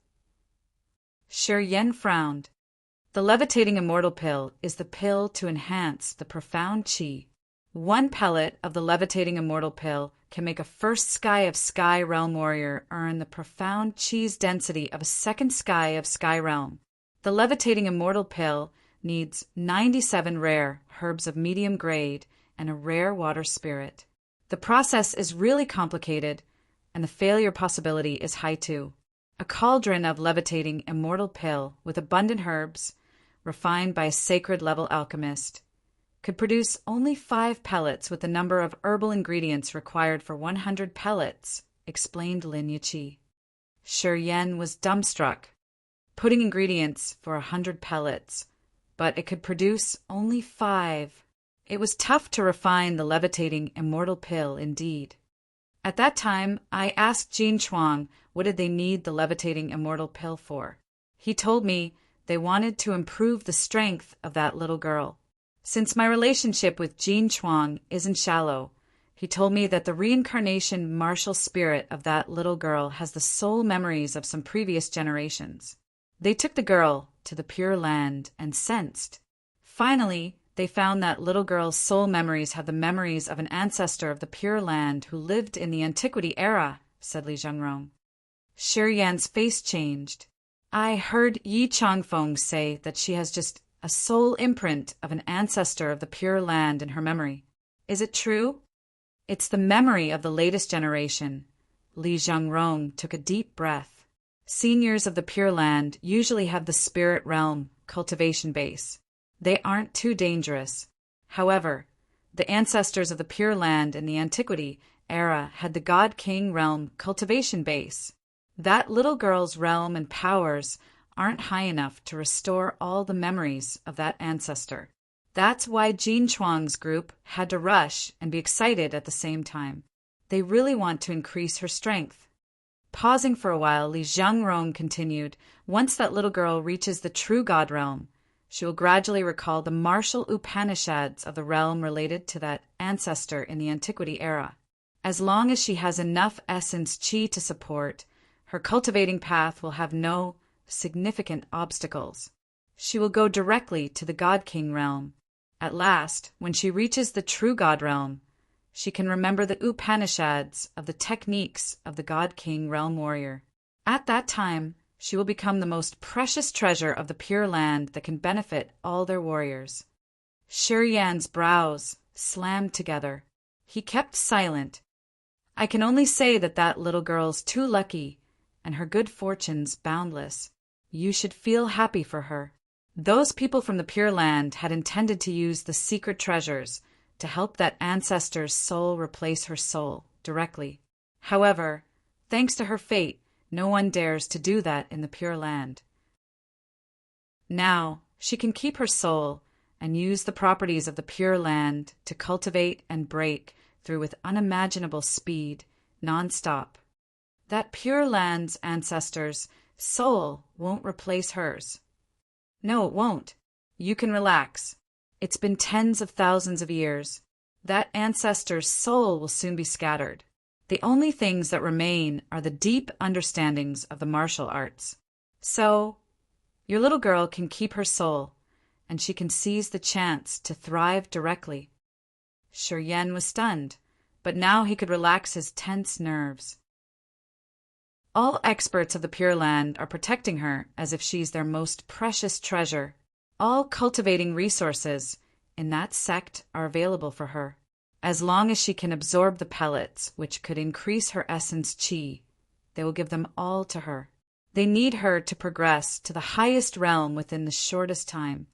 Shi Yan frowned. The levitating immortal pill is the pill to enhance the profound qi. 1 pellet of the levitating immortal pill can make a first sky of sky realm warrior earn the profound qi's density of a second sky of sky realm. The levitating immortal pill needs 97 rare herbs of medium grade and a rare water spirit. The process is really complicated, and the failure possibility is high too. A cauldron of levitating immortal pill with abundant herbs, refined by a sacred level alchemist, could produce only 5 pellets with the number of herbal ingredients required for 100 pellets, explained Lin Yiqi. Shi Yan was dumbstruck. Putting ingredients for 100 pellets, but it could produce only 5. It was tough to refine the levitating immortal pill indeed. At that time, I asked Jin Chuang what did they need the levitating immortal pill for. He told me they wanted to improve the strength of that little girl. Since my relationship with Jin Chuang isn't shallow, he told me that the reincarnation martial spirit of that little girl has the soul memories of some previous generations. They took the girl to the Pure Land and sensed. Finally, they found that little girl's soul memories have the memories of an ancestor of the Pure Land who lived in the Antiquity era, said Li Zhengrong. Shi Yan's face changed. I heard Yi Changfeng say that she has just a soul imprint of an ancestor of the Pure Land in her memory. Is it true? It's the memory of the latest generation. Li Zhengrong took a deep breath. Seniors of the Pure Land usually have the spirit realm cultivation base. They aren't too dangerous. However, the ancestors of the Pure Land in the Antiquity era had the God King realm cultivation base. That little girl's realm and powers aren't high enough to restore all the memories of that ancestor. That's why Jin Chuang's group had to rush and be excited at the same time. They really want to increase her strength. Pausing for a while, Li Zhengrong continued, once that little girl reaches the true God realm, she will gradually recall the martial Upanishads of the realm related to that ancestor in the Antiquity era. As long as she has enough essence qi to support, her cultivating path will have no significant obstacles. She will go directly to the God King realm. At last, when she reaches the true God realm, she can remember the Upanishads of the techniques of the God King realm warrior. At that time, she will become the most precious treasure of the Pure Land that can benefit all their warriors. Shi Yan's brows slammed together. He kept silent. I can only say that that little girl's too lucky, and her good fortune's boundless. You should feel happy for her. Those people from the Pure Land had intended to use the secret treasures to help that ancestor's soul replace her soul directly. However, thanks to her fate, no one dares to do that in the Pure Land. Now, she can keep her soul and use the properties of the Pure Land to cultivate and break through with unimaginable speed, non-stop. That Pure Land's ancestor's soul won't replace hers. No, it won't. You can relax. It's been tens of thousands of years. That ancestor's soul will soon be scattered. The only things that remain are the deep understandings of the martial arts. So, your little girl can keep her soul, and she can seize the chance to thrive directly. Shi Yan was stunned, but now he could relax his tense nerves. All experts of the Pure Land are protecting her as if she's their most precious treasure. All cultivating resources in that sect are available for her. As long as she can absorb the pellets, which could increase her essence qi, they will give them all to her. They need her to progress to the highest realm within the shortest time.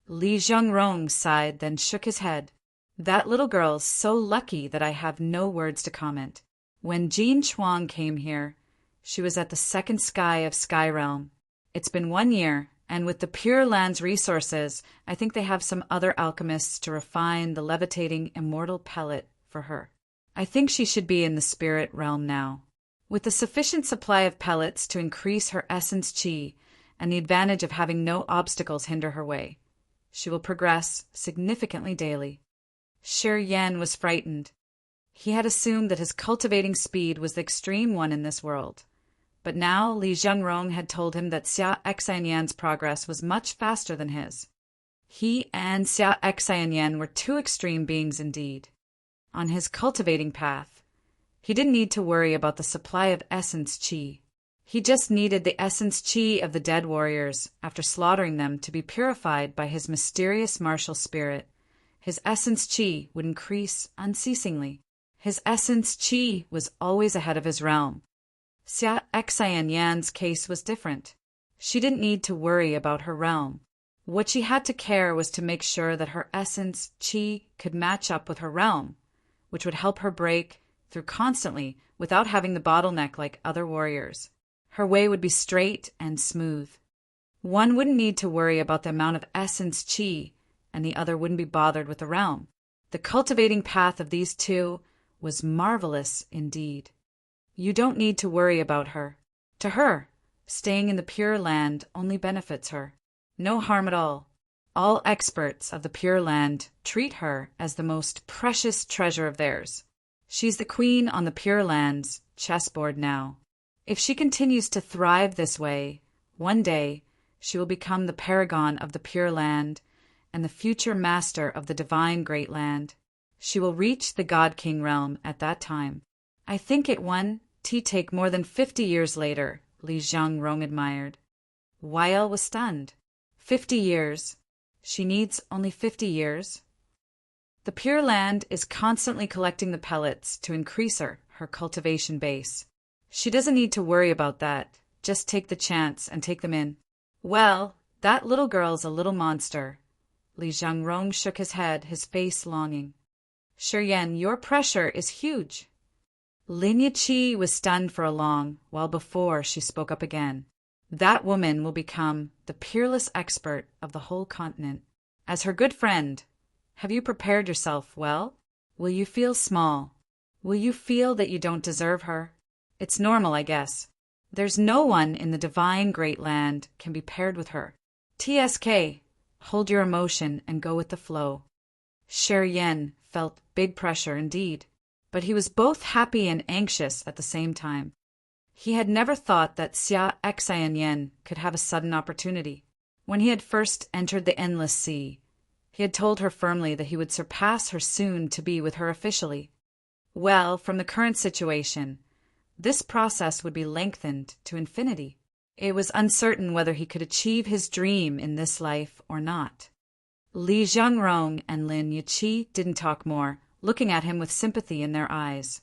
Li Zhengrong sighed, then shook his head. That little girl's so lucky that I have no words to comment. When Jin Chuang came here, she was at the second sky of Sky Realm. It's been 1 year, and with the Pure Land's resources, I think they have some other alchemists to refine the levitating immortal pellet for her. I think she should be in the spirit realm now. With a sufficient supply of pellets to increase her essence qi and the advantage of having no obstacles hinder her way, she will progress significantly daily. Shi Yan was frightened. He had assumed that his cultivating speed was the extreme one in this world. But now Li Zhengrong had told him that Xia Xianyan's progress was much faster than his. He and Xia Xianyan were two extreme beings indeed. On his cultivating path, he didn't need to worry about the supply of essence qi. He just needed the essence qi of the dead warriors after slaughtering them to be purified by his mysterious martial spirit. His essence qi would increase unceasingly. His essence qi was always ahead of his realm. Xia Xianyan's case was different. She didn't need to worry about her realm. What she had to care was to make sure that her essence qi could match up with her realm, which would help her break through constantly without having the bottleneck like other warriors. Her way would be straight and smooth. One wouldn't need to worry about the amount of essence qi, and the other wouldn't be bothered with the realm. The cultivating path of these two was marvelous indeed. You don't need to worry about her. To her, staying in the Pure Land only benefits her. No harm at all. All experts of the Pure Land treat her as the most precious treasure of theirs. She's the queen on the Pure Land's chessboard now. If she continues to thrive this way, one day she will become the paragon of the Pure Land and the future master of the divine Great Land. She will reach the God King realm at that time. I think it won take more than 50 years later, Li Zhengrong admired. Weil was stunned. 50 years. She needs only 50 years. The Pure Land is constantly collecting the pellets to increase her cultivation base. She doesn't need to worry about that. Just take the chance and take them in. Well, that little girl's a little monster. Li Zhengrong shook his head, his face longing. Shi Yan, your pressure is huge. Lin Yiqi was stunned for a long while before she spoke up again. That woman will become the peerless expert of the whole continent. As her good friend, have you prepared yourself well? Will you feel small? Will you feel that you don't deserve her? It's normal, I guess. There's no one in the divine Great Land can be paired with her. TSK, hold your emotion and go with the flow. Shi Yan felt big pressure indeed, but he was both happy and anxious at the same time. He had never thought that Xia Xianyan could have a sudden opportunity. When he had first entered the Endless Sea, He had told her firmly that he would surpass her soon to be with her officially. Well, from the current situation, this process would be lengthened to infinity. It was uncertain whether he could achieve his dream in this life or not. Li Jiangrong and Lin Yiqi didn't talk more, looking at him with sympathy in their eyes.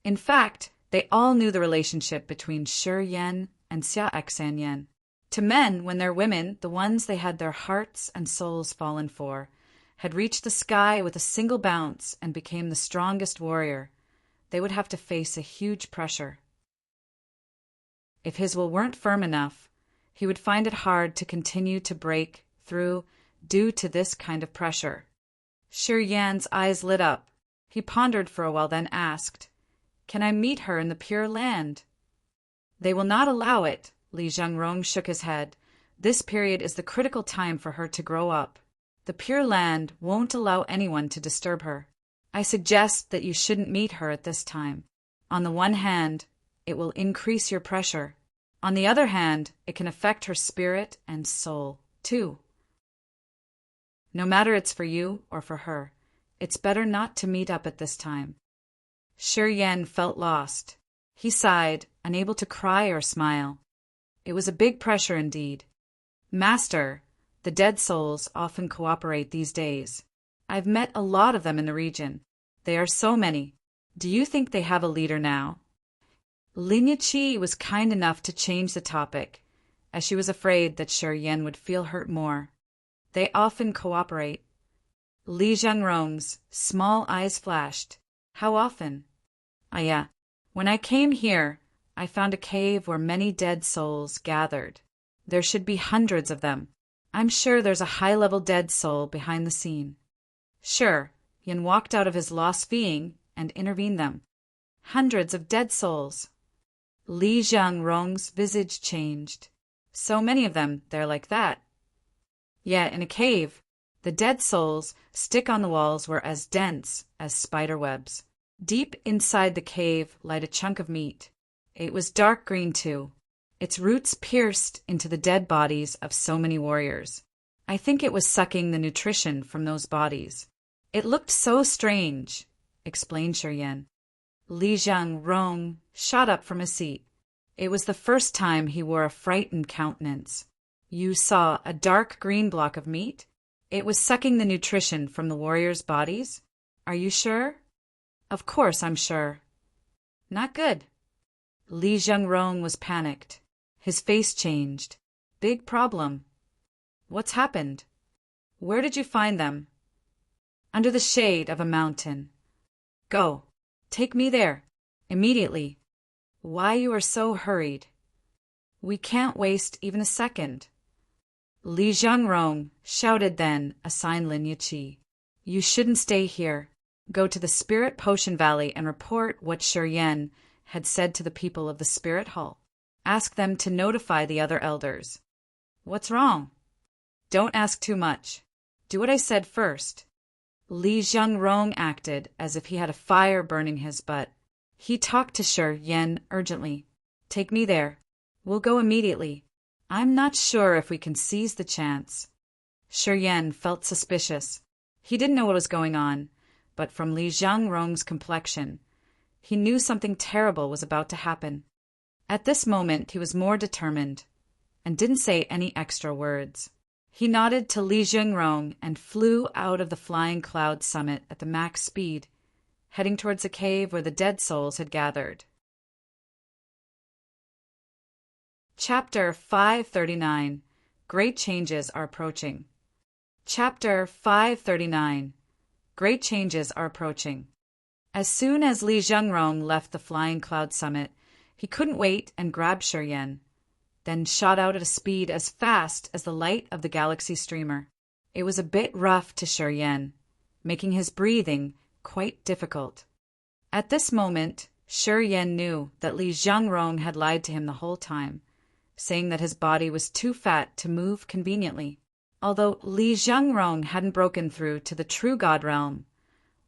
In fact, they all knew the relationship between Shi Yan and Xia Xan Yan. To men, when their women, the ones they had their hearts and souls fallen for, had reached the sky with a single bounce and became the strongest warrior, they would have to face a huge pressure. If his will weren't firm enough, he would find it hard to continue to break through due to this kind of pressure. Shi Yan's eyes lit up. He pondered for a while, then asked, "Can I meet her in the Pure Land?" "They will not allow it." Li Jiangrong shook his head. "This period is the critical time for her to grow up. The Pure Land won't allow anyone to disturb her. I suggest that you shouldn't meet her at this time. On the one hand, it will increase your pressure. On the other hand, it can affect her spirit and soul, too. No matter it's for you or for her, it's better not to meet up at this time." Shi Yan felt lost. He sighed, unable to cry or smile. It was a big pressure indeed. "Master, the dead souls often cooperate these days. I've met a lot of them in the region. They are so many. Do you think they have a leader now?" Lin Yiqi was kind enough to change the topic, as she was afraid that Shi Yan would feel hurt more. "They often cooperate." Li Jiangrong's small eyes flashed. "How often?" Yeah. When I came here, I found a cave where many dead souls gathered. There should be hundreds of them. I'm sure there's a high-level dead soul behind the scene." Sure, Yan walked out of his lost being and intervened them. "Hundreds of dead souls." Li Jiangrong's visage changed. "So many of them, they're like that." "Yeah, in a cave. The dead souls stick on the walls were as dense as spider webs. Deep inside the cave lied a chunk of meat. It was dark green too. Its roots pierced into the dead bodies of so many warriors. I think it was sucking the nutrition from those bodies. It looked so strange," explained Shi Yan. Li Jiangrong shot up from his seat. It was the first time he wore a frightened countenance. "You saw a dark green block of meat? It was sucking the nutrition from the warriors' bodies? Are you sure?" "Of course I'm sure." "Not good." Li Jiangrong was panicked. His face changed. "Big problem." "What's happened?" "Where did you find them?" "Under the shade of a mountain." "Go. Take me there. Immediately." "Why you are so hurried?" "We can't waste even a second." Li Jiangrong shouted then, assigned Lin Yiqi. "You shouldn't stay here. Go to the Spirit Potion Valley and report what Shi Yan had said to the people of the Spirit Hall. Ask them to notify the other elders." "What's wrong?" "Don't ask too much. Do what I said first." Li Jiangrong acted as if he had a fire burning his butt. He talked to Shi Yan urgently. "Take me there. We'll go immediately. I'm not sure if we can seize the chance." Shi Yan felt suspicious. He didn't know what was going on, but from Li Jiangrong's complexion, he knew something terrible was about to happen. At this moment he was more determined, and didn't say any extra words. He nodded to Li Jiangrong and flew out of the flying cloud summit at the max speed, heading towards the cave where the dead souls had gathered. Chapter 539. Great Changes Are Approaching. Chapter 539. Great Changes Are Approaching. As soon as Li Jiangrong left the flying cloud summit, he couldn't wait and grabbed Shi Yan, then shot out at a speed as fast as the light of the galaxy streamer. It was a bit rough to Shi Yan, making his breathing quite difficult. At this moment, Shi Yan knew that Li Jiangrong had lied to him the whole time, saying that his body was too fat to move conveniently. Although Li Jiangrong hadn't broken through to the true God realm,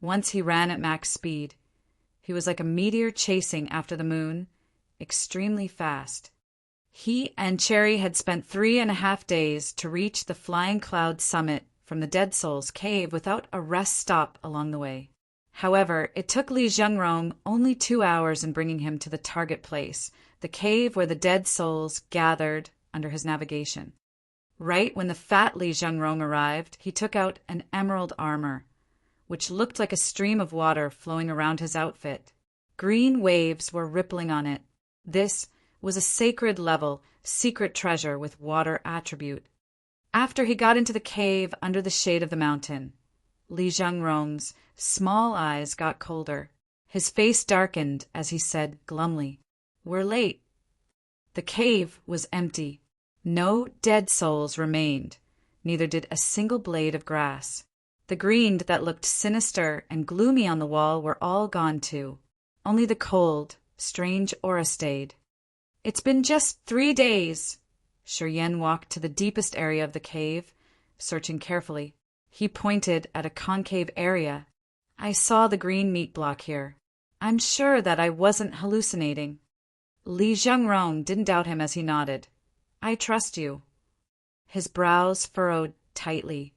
once he ran at max speed, he was like a meteor chasing after the moon, extremely fast. He and Cherry had spent 3.5 days to reach the flying cloud summit from the Dead Souls cave without a rest stop along the way. However, it took Li Zhengrong only 2 hours in bringing him to the target place, the cave where the Dead Souls gathered under his navigation. Right when the fat Li Zhengrong arrived, he took out an emerald armor, which looked like a stream of water flowing around his outfit. Green waves were rippling on it. This was a sacred level, secret treasure with water attribute. After he got into the cave under the shade of the mountain, Li Zhengrong's small eyes got colder. His face darkened as he said glumly, "We're late." The cave was empty. No dead souls remained, neither did a single blade of grass. The green that looked sinister and gloomy on the wall were all gone too. Only the cold, strange aura stayed. "It's been just 3 days." Shi Yan walked to the deepest area of the cave, searching carefully. He pointed at a concave area. "I saw the green meat block here. I'm sure that I wasn't hallucinating." Li Zhengrong didn't doubt him as he nodded. "I trust you." His brows furrowed tightly,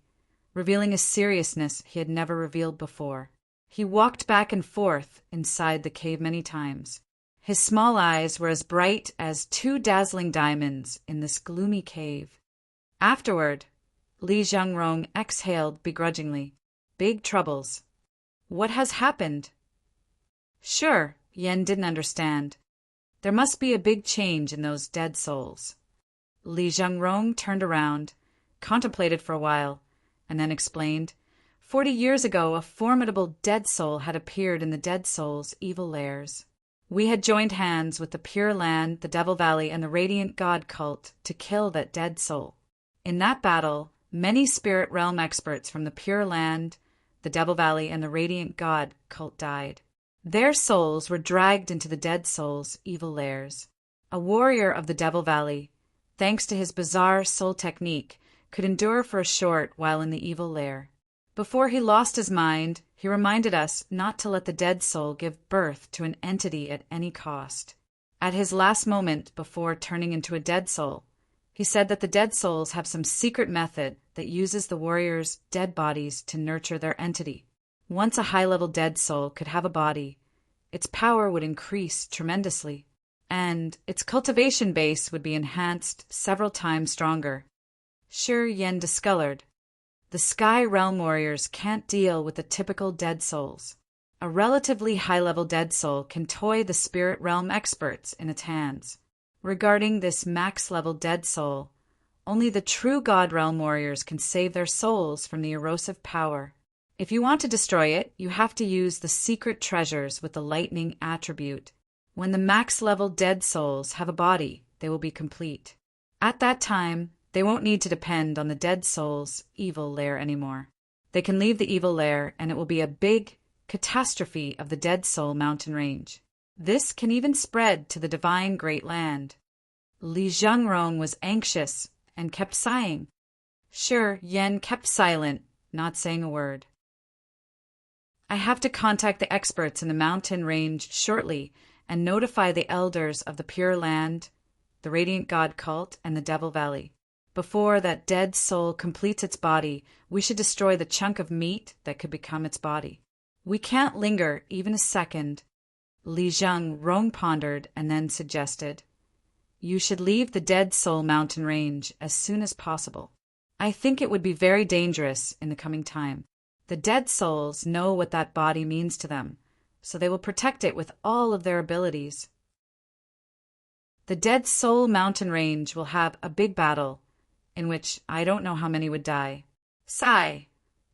revealing a seriousness he had never revealed before. He walked back and forth inside the cave many times. His small eyes were as bright as 2 dazzling diamonds in this gloomy cave. Afterward, Li Zhengrong exhaled begrudgingly. "Big troubles. What has happened?" Sure, Yen didn't understand. There must be a big change in those dead souls. Li Zhengrong turned around, contemplated for a while, and then explained. 40 years ago, a formidable dead soul had appeared in the dead souls' evil lairs. We had joined hands with the Pure Land, the Devil Valley, and the Radiant God cult to kill that dead soul. In that battle, many spirit realm experts from the Pure Land, the Devil Valley, and the Radiant God cult died. Their souls were dragged into the dead souls' evil lairs. A warrior of the Devil Valley, thanks to his bizarre soul technique, could endure for a short while in the evil lair. Before he lost his mind, he reminded us not to let the dead soul give birth to an entity at any cost. At his last moment before turning into a dead soul, he said that the dead souls have some secret method that uses the warriors' dead bodies to nurture their entity. Once a high-level dead soul could have a body, its power would increase tremendously, and its cultivation base would be enhanced several times stronger. Shi Yan discolored. The Sky Realm warriors can't deal with the typical dead souls. A relatively high-level dead soul can toy the spirit realm experts in its hands. Regarding this max-level dead soul, only the true God Realm warriors can save their souls from the erosive power. If you want to destroy it, you have to use the secret treasures with the lightning attribute. When the max-level dead souls have a body, they will be complete. At that time, they won't need to depend on the dead soul's evil lair anymore. They can leave the evil lair, and it will be a big catastrophe of the dead soul mountain range. This can even spread to the divine Great Land. Li Zhengrong was anxious and kept sighing. Shi Yan kept silent, not saying a word. "I have to contact the experts in the mountain range shortly and notify the elders of the Pure Land, the Radiant God cult, and the Devil Valley. Before that dead soul completes its body, we should destroy the chunk of meat that could become its body. We can't linger even a second." Li Zhengrong pondered and then suggested, "You should leave the Dead Soul mountain range as soon as possible. I think it would be very dangerous in the coming time. The dead souls know what that body means to them, so they will protect it with all of their abilities. The Dead Soul mountain range will have a big battle, in which I don't know how many would die. Sigh.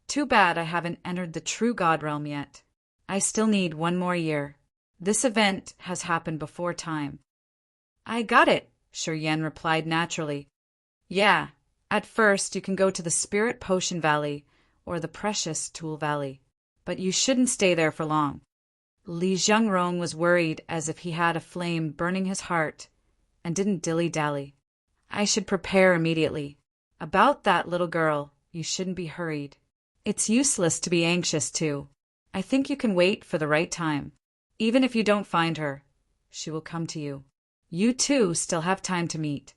Too bad I haven't entered the true God realm yet. I still need 1 more year. This event has happened before time." "I got it," Shi Yan replied naturally. "Yeah, at first you can go to the Spirit Potion Valley or the Precious Tool Valley, but you shouldn't stay there for long." Li Zhengrong was worried as if he had a flame burning his heart and didn't dilly-dally. "I should prepare immediately. About that little girl, you shouldn't be hurried. It's useless to be anxious, too. I think you can wait for the right time. Even if you don't find her, she will come to you. You two still have time to meet."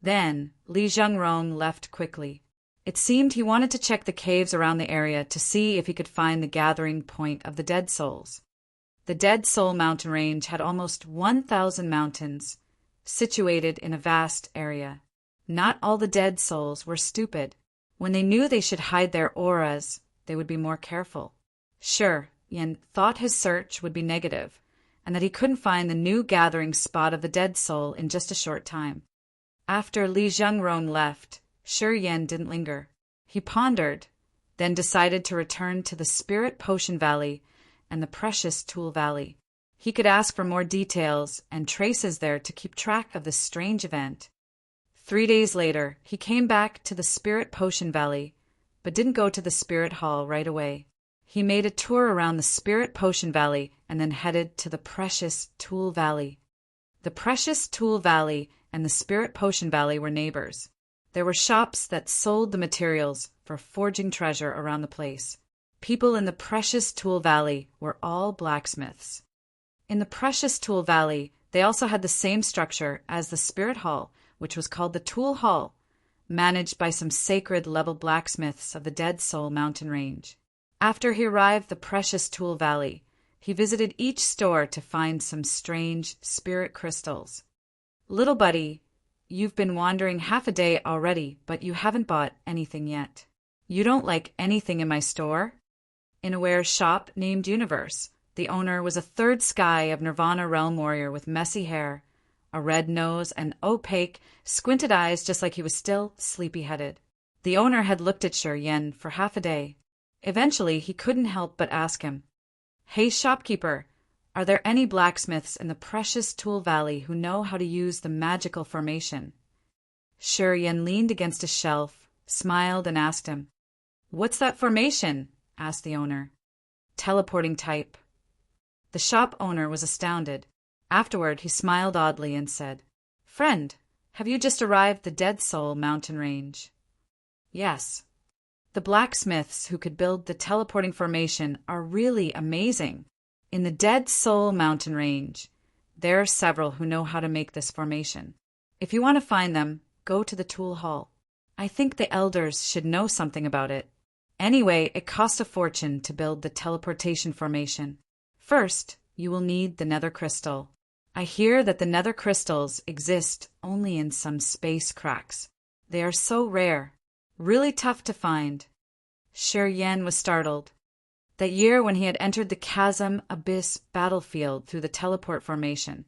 Then Li Zhengrong left quickly. It seemed he wanted to check the caves around the area to see if he could find the gathering point of the dead souls. The Dead Soul mountain range had almost 1,000 mountains, situated in a vast area. Not all the dead souls were stupid. When they knew they should hide their auras, they would be more careful. Sure, Yen thought his search would be negative, and that he couldn't find the new gathering spot of the dead soul in just a short time. After Li Zhengron left, Shi Yan didn't linger. He pondered, then decided to return to the Spirit Potion Valley and the Precious Tool Valley. He could ask for more details and traces there to keep track of this strange event. 3 days later, he came back to the Spirit Potion Valley, but didn't go to the Spirit Hall right away. He made a tour around the Spirit Potion Valley and then headed to the Precious Tool Valley. The Precious Tool Valley and the Spirit Potion Valley were neighbors. There were shops that sold the materials for forging treasure around the place. People in the Precious Tool Valley were all blacksmiths. In the Precious Tool Valley, they also had the same structure as the Spirit Hall, which was called the Tool Hall, managed by some sacred-level blacksmiths of the Dead Soul mountain range. After he arrived at the Precious Tool Valley, he visited each store to find some strange spirit crystals. "Little buddy, you've been wandering half a day already, but you haven't bought anything yet. You don't like anything in my store?" In a ware's shop named Universe, the owner was a third sky of Nirvana realm warrior with messy hair, a red nose, and opaque, squinted eyes just like he was still sleepy-headed. The owner had looked at Shi Yan for half a day. Eventually, he couldn't help but ask him, "Hey, shopkeeper, are there any blacksmiths in the Precious Tool Valley who know how to use the magical formation?" Shi Yan leaned against a shelf, smiled, and asked him, "What's that formation?" asked the owner. "Teleporting type." The shop owner was astounded. Afterward, he smiled oddly and said, "Friend, have you just arrived at the Dead Soul mountain range?" "Yes." "The blacksmiths who could build the teleporting formation are really amazing. In the Dead Soul mountain range, there are several who know how to make this formation. If you want to find them, go to the Tool Hall. I think the elders should know something about it. Anyway, it costs a fortune to build the teleportation formation. First, you will need the nether crystal. I hear that the nether crystals exist only in some space cracks. They are so rare, really tough to find." Shi Yan was startled. That year when he had entered the Chasm Abyss battlefield through the teleport formation,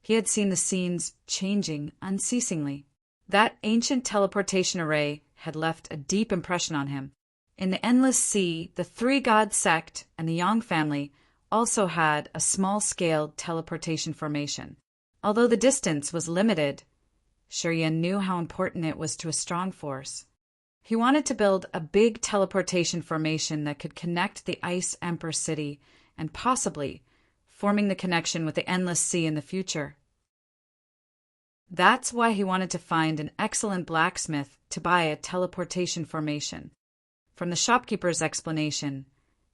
he had seen the scenes changing unceasingly. That ancient teleportation array had left a deep impression on him. In the Endless Sea, the Three God sect and the Yang family also had a small-scale teleportation formation. Although the distance was limited, Shi Yan knew how important it was to a strong force. He wanted to build a big teleportation formation that could connect the Ice Emperor city and possibly forming the connection with the Endless Sea in the future. That's why he wanted to find an excellent blacksmith to buy a teleportation formation. From the shopkeeper's explanation,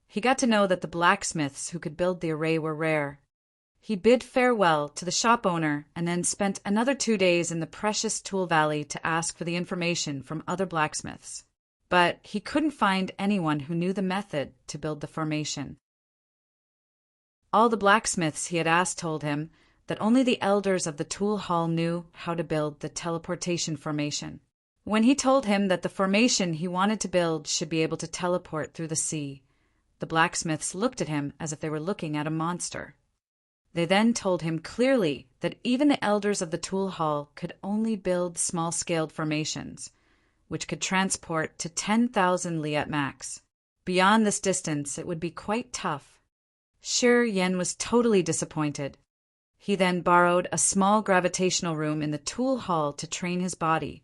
he got to know that the blacksmiths who could build the array were rare. He bid farewell to the shop owner and then spent another 2 days in the Precious Tool Valley to ask for the information from other blacksmiths. But he couldn't find anyone who knew the method to build the formation. All the blacksmiths he had asked told him that only the elders of the Tool Hall knew how to build the teleportation formation. When he told him that the formation he wanted to build should be able to teleport through the sea, the blacksmiths looked at him as if they were looking at a monster. They then told him clearly that even the elders of the Tool Hall could only build small-scaled formations, which could transport to 10,000 li at max. Beyond this distance, it would be quite tough. Shi Yan was totally disappointed. He then borrowed a small gravitational room in the Tool Hall to train his body,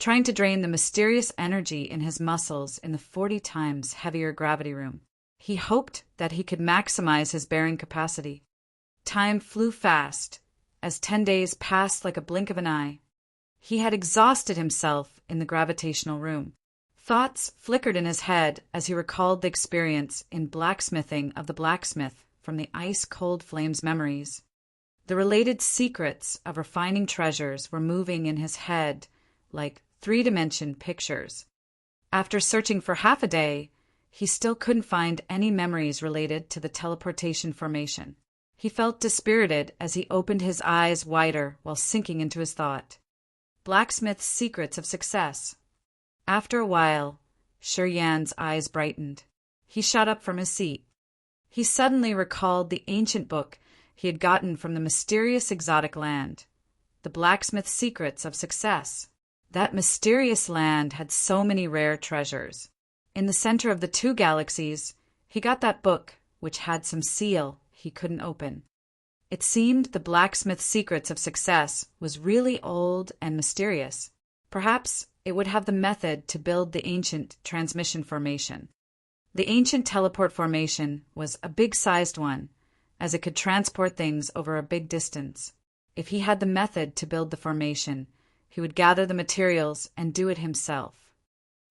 trying to drain the mysterious energy in his muscles in the 40 times heavier gravity room. He hoped that he could maximize his bearing capacity. Time flew fast, as 10 days passed like a blink of an eye. He had exhausted himself in the gravitational room. Thoughts flickered in his head as he recalled the experience in blacksmithing of the blacksmith from the ice-cold flames memories. The related secrets of refining treasures were moving in his head like three-dimension pictures. After searching for half a day, he still couldn't find any memories related to the teleportation formation. He felt dispirited as he opened his eyes wider while sinking into his thought. Blacksmith's secrets of success. After a while, Yan's eyes brightened. He shot up from his seat. He suddenly recalled the ancient book he had gotten from the mysterious exotic land, the Blacksmith's Secrets of Success. That mysterious land had so many rare treasures. In the center of the two galaxies, he got that book, which had some seal he couldn't open. It seemed the Blacksmith's Secrets of Success was really old and mysterious. Perhaps it would have the method to build the ancient transmission formation. The ancient teleport formation was a big-sized one, as it could transport things over a big distance. If he had the method to build the formation, he would gather the materials and do it himself.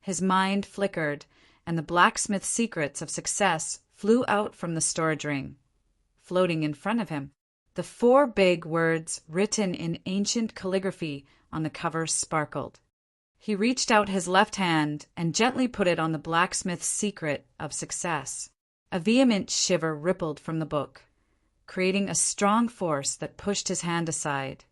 His mind flickered, and the Blacksmith's Secrets of Success flew out from the storage ring. Floating in front of him, the 4 big words written in ancient calligraphy on the cover sparkled. He reached out his left hand and gently put it on the Blacksmith's Secret of Success. A vehement shiver rippled from the book, creating a strong force that pushed his hand aside.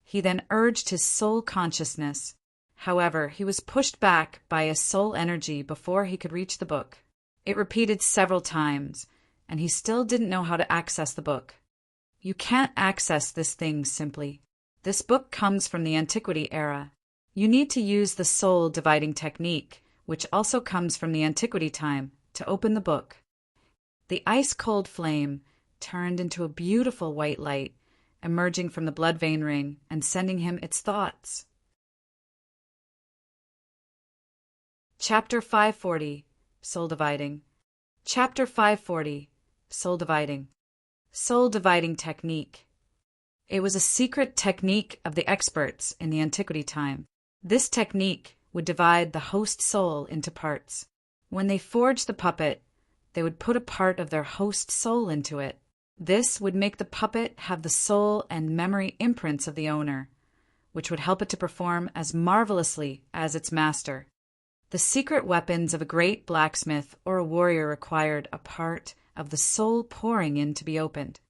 He then urged his soul consciousness. However, he was pushed back by a soul energy before he could reach the book. It repeated several times, and he still didn't know how to access the book. You can't access this thing simply. This book comes from the Antiquity era. You need to use the soul dividing technique, which also comes from the Antiquity time, to open the book. The ice-cold flame turned into a beautiful white light, emerging from the blood vein ring and sending him its thoughts. Chapter 540, Soul Dividing. Chapter 540, Soul Dividing. Soul Dividing Technique. It was a secret technique of the experts in the Antiquity time. This technique would divide the host soul into parts. When they forged the puppet, they would put a part of their host soul into it. This would make the puppet have the soul and memory imprints of the owner, which would help it to perform as marvelously as its master. The secret weapons of a great blacksmith or a warrior required a part of the soul pouring in to be opened.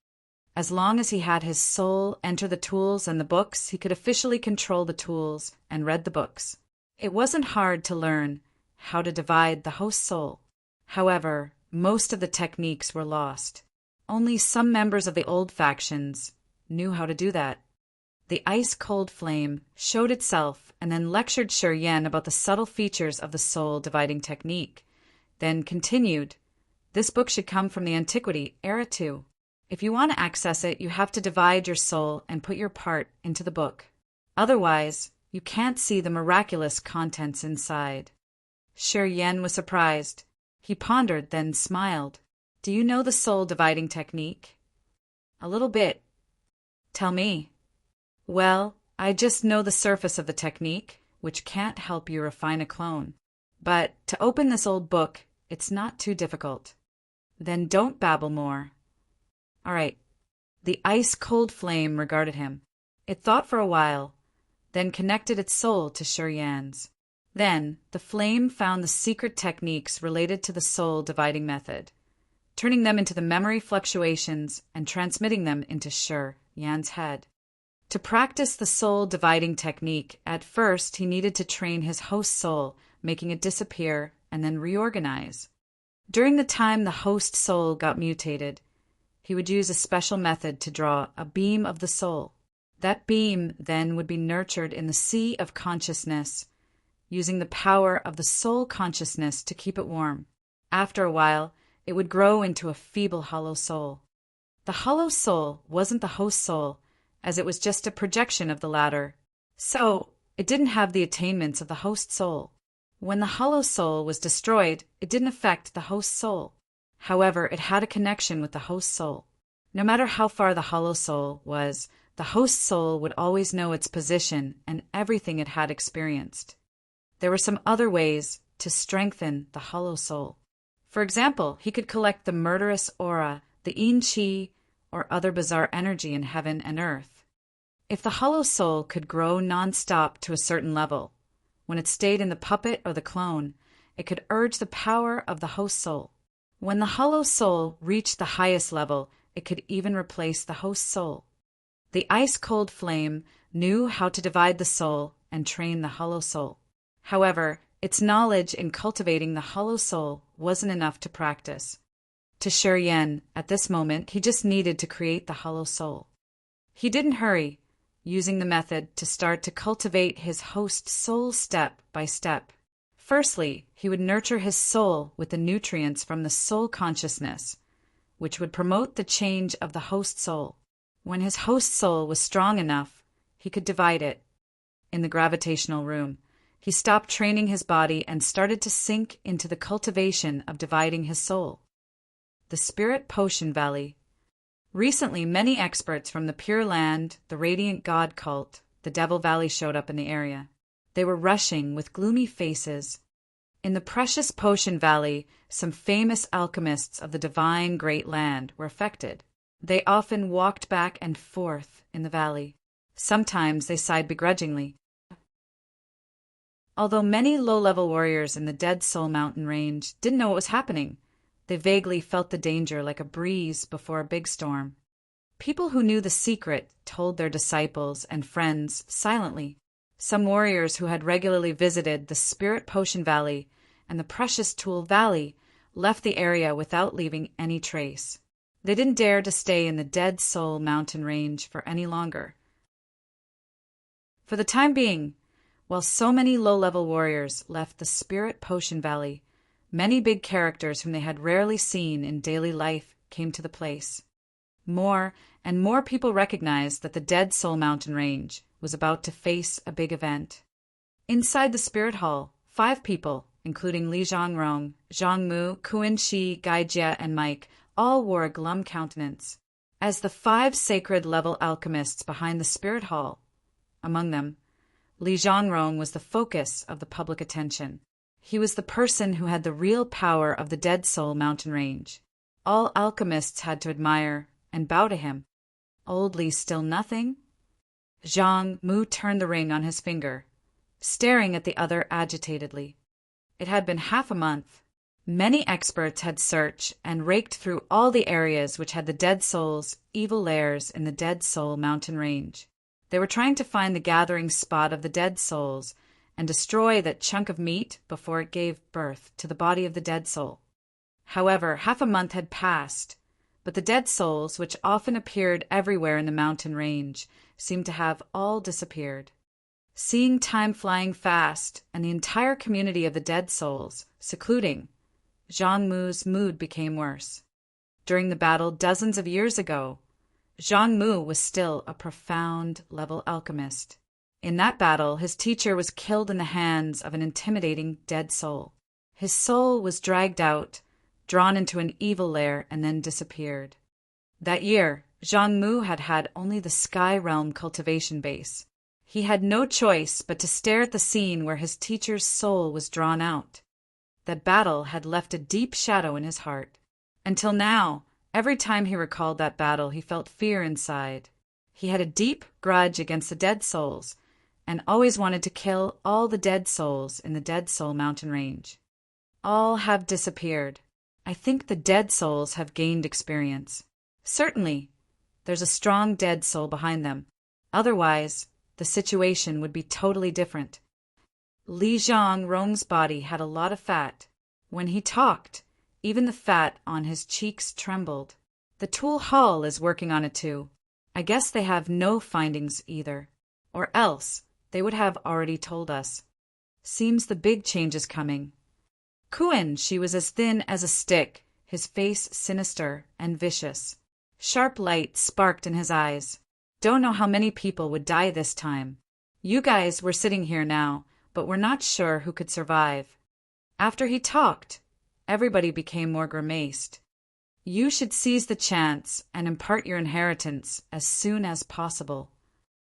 As long as he had his soul enter the tools and the books, he could officially control the tools and read the books. It wasn't hard to learn how to divide the host soul. However, most of the techniques were lost. Only some members of the old factions knew how to do that. The ice-cold flame showed itself and then lectured Yan about the subtle features of the soul-dividing technique, then continued, "This book should come from the Antiquity era too. If you want to access it, you have to divide your soul and put your part into the book. Otherwise, you can't see the miraculous contents inside." Yan was surprised. He pondered, then smiled. "Do you know the soul-dividing technique?" "A little bit." "Tell me." "Well, I just know the surface of the technique, which can't help you refine a clone. But to open this old book, it's not too difficult." "Then don't babble more." "All right." The ice-cold flame regarded him. It thought for a while, then connected its soul to Yan's. Then the flame found the secret techniques related to the soul-dividing method, turning them into the memory fluctuations and transmitting them into Yan's head. To practice the soul-dividing technique, at first he needed to train his host soul, making it disappear and then reorganize. During the time the host soul got mutated, he would use a special method to draw a beam of the soul. That beam then would be nurtured in the sea of consciousness, using the power of the soul consciousness to keep it warm. After a while, it would grow into a feeble hollow soul. The hollow soul wasn't the host soul, as it was just a projection of the latter, so it didn't have the attainments of the host soul. When the hollow soul was destroyed, it didn't affect the host soul. However, it had a connection with the host soul. No matter how far the hollow soul was, the host soul would always know its position and everything it had experienced. There were some other ways to strengthen the hollow soul. For example, he could collect the murderous aura, the yin qi, or other bizarre energy in heaven and earth. If the hollow soul could grow non-stop to a certain level, when it stayed in the puppet or the clone, it could urge the power of the host soul. When the hollow soul reached the highest level, it could even replace the host soul. The ice-cold flame knew how to divide the soul and train the hollow soul. However, its knowledge in cultivating the hollow soul wasn't enough to practice. To Shi Yan, at this moment, he just needed to create the hollow soul. He didn't hurry, using the method to start to cultivate his host soul step by step. Firstly, he would nurture his soul with the nutrients from the soul consciousness, which would promote the change of the host soul. When his host soul was strong enough, he could divide it. In the gravitational room, he stopped training his body and started to sink into the cultivation of dividing his soul. The Spirit Potion Valley. Recently, many experts from the Pure Land, the Radiant God cult, the Devil Valley showed up in the area. They were rushing with gloomy faces. In the Precious Potion Valley, some famous alchemists of the Divine Great Land were affected. They often walked back and forth in the valley. Sometimes they sighed begrudgingly. Although many low-level warriors in the Dead Soul Mountain range didn't know what was happening, they vaguely felt the danger like a breeze before a big storm. People who knew the secret told their disciples and friends silently. Some warriors who had regularly visited the Spirit Potion Valley and the Precious Tool Valley left the area without leaving any trace. They didn't dare to stay in the Dead Soul Mountain range for any longer. For the time being, while so many low-level warriors left the Spirit Potion Valley, many big characters whom they had rarely seen in daily life came to the place. More and more people recognized that the Dead Soul Mountain range was about to face a big event. Inside the Spirit Hall, 5 people, including Li Zhongrong, Zhang Mu, Kuan Shi, Gai Jie, and Mike, all wore a glum countenance. As the 5 sacred level alchemists behind the Spirit Hall, among them, Li Zhongrong was the focus of the public attention. He was the person who had the real power of the Dead Soul Mountain range. All alchemists had to admire and bow to him. Old Li still nothing? Zhang Mu turned the ring on his finger, staring at the other agitatedly. It had been half a month. Many experts had searched and raked through all the areas which had the Dead Soul's evil lairs in the Dead Soul Mountain range. They were trying to find the gathering spot of the Dead Souls and destroy that chunk of meat before it gave birth to the body of the Dead Soul. However, half a month had passed, but the Dead Souls, which often appeared everywhere in the mountain range, seemed to have all disappeared. Seeing time flying fast and the entire community of the Dead Souls secluding, Zhang Mu's mood became worse. During the battle dozens of years ago, Zhang Mu was still a profound level alchemist. In that battle, his teacher was killed in the hands of an intimidating Dead Soul. His soul was dragged out, drawn into an evil lair, and then disappeared. That year, Zhang Mu had had only the Sky Realm cultivation base. He had no choice but to stare at the scene where his teacher's soul was drawn out. That battle had left a deep shadow in his heart. Until now, every time he recalled that battle, he felt fear inside. He had a deep grudge against the Dead Souls, and always wanted to kill all the Dead Souls in the Dead Soul Mountain range. All have disappeared. I think the Dead Souls have gained experience. Certainly, there's a strong Dead Soul behind them. Otherwise, the situation would be totally different. Li Zhongrong's body had a lot of fat. When he talked, even the fat on his cheeks trembled. The Tool Hall is working on it too. I guess they have no findings either. Or else, they would have already told us. Seems the big change is coming. Kuan, she was as thin as a stick, his face sinister and vicious. Sharp light sparked in his eyes. Don't know how many people would die this time. You guys were sitting here now, but we're not sure who could survive. After he talked, everybody became more grimaced. You should seize the chance and impart your inheritance as soon as possible.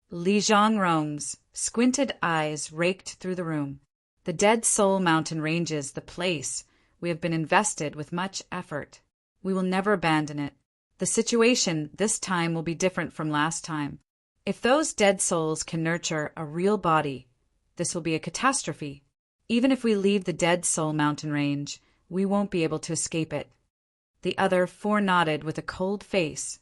Li Zhongrong's squinted eyes raked through the room. The Dead Soul Mountain ranges the place we have been invested with much effort. We will never abandon it. The situation this time will be different from last time. If those Dead Souls can nurture a real body, this will be a catastrophe. Even if we leave the Dead Soul mountain range, we won't be able to escape it. The other four nodded with a cold face.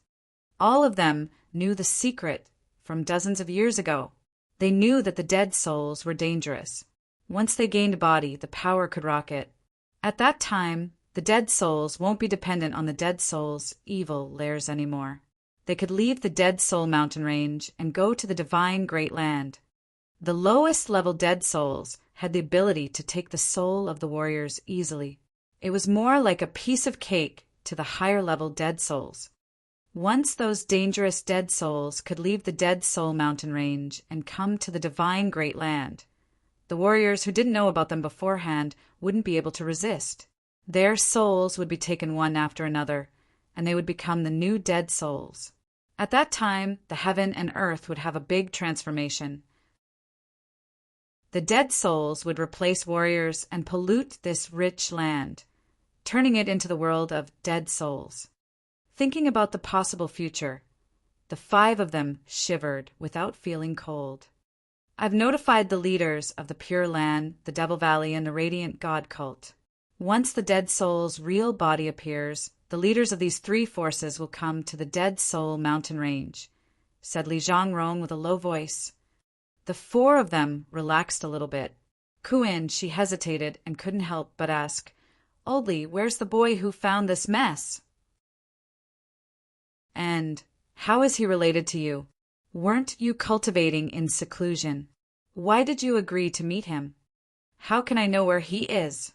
All of them knew the secret from dozens of years ago. They knew that the dead souls were dangerous. Once they gained a body, the power could rocket. At that time, the dead souls won't be dependent on the dead souls' evil lairs anymore. They could leave the Dead Soul mountain range and go to the divine Great Land. The lowest level dead souls had the ability to take the soul of the warriors easily. It was more like a piece of cake to the higher level dead souls. Once those dangerous dead souls could leave the Dead Soul mountain range and come to the divine Great Land, the warriors who didn't know about them beforehand wouldn't be able to resist. Their souls would be taken one after another, and they would become the new dead souls. At that time, the heaven and earth would have a big transformation. The dead souls would replace warriors and pollute this rich land, turning it into the world of dead souls. Thinking about the possible future, the five of them shivered without feeling cold. I've notified the leaders of the Pure Land, the Devil Valley, and the Radiant God Cult. Once the dead soul's real body appears, the leaders of these three forces will come to the Dead Soul mountain range, said Li Zhongrong with a low voice. The four of them relaxed a little bit. Kuin, she hesitated and couldn't help but ask, "Old Li, where's the boy who found this mess? And how is he related to you? Weren't you cultivating in seclusion? Why did you agree to meet him? How can I know where he is?"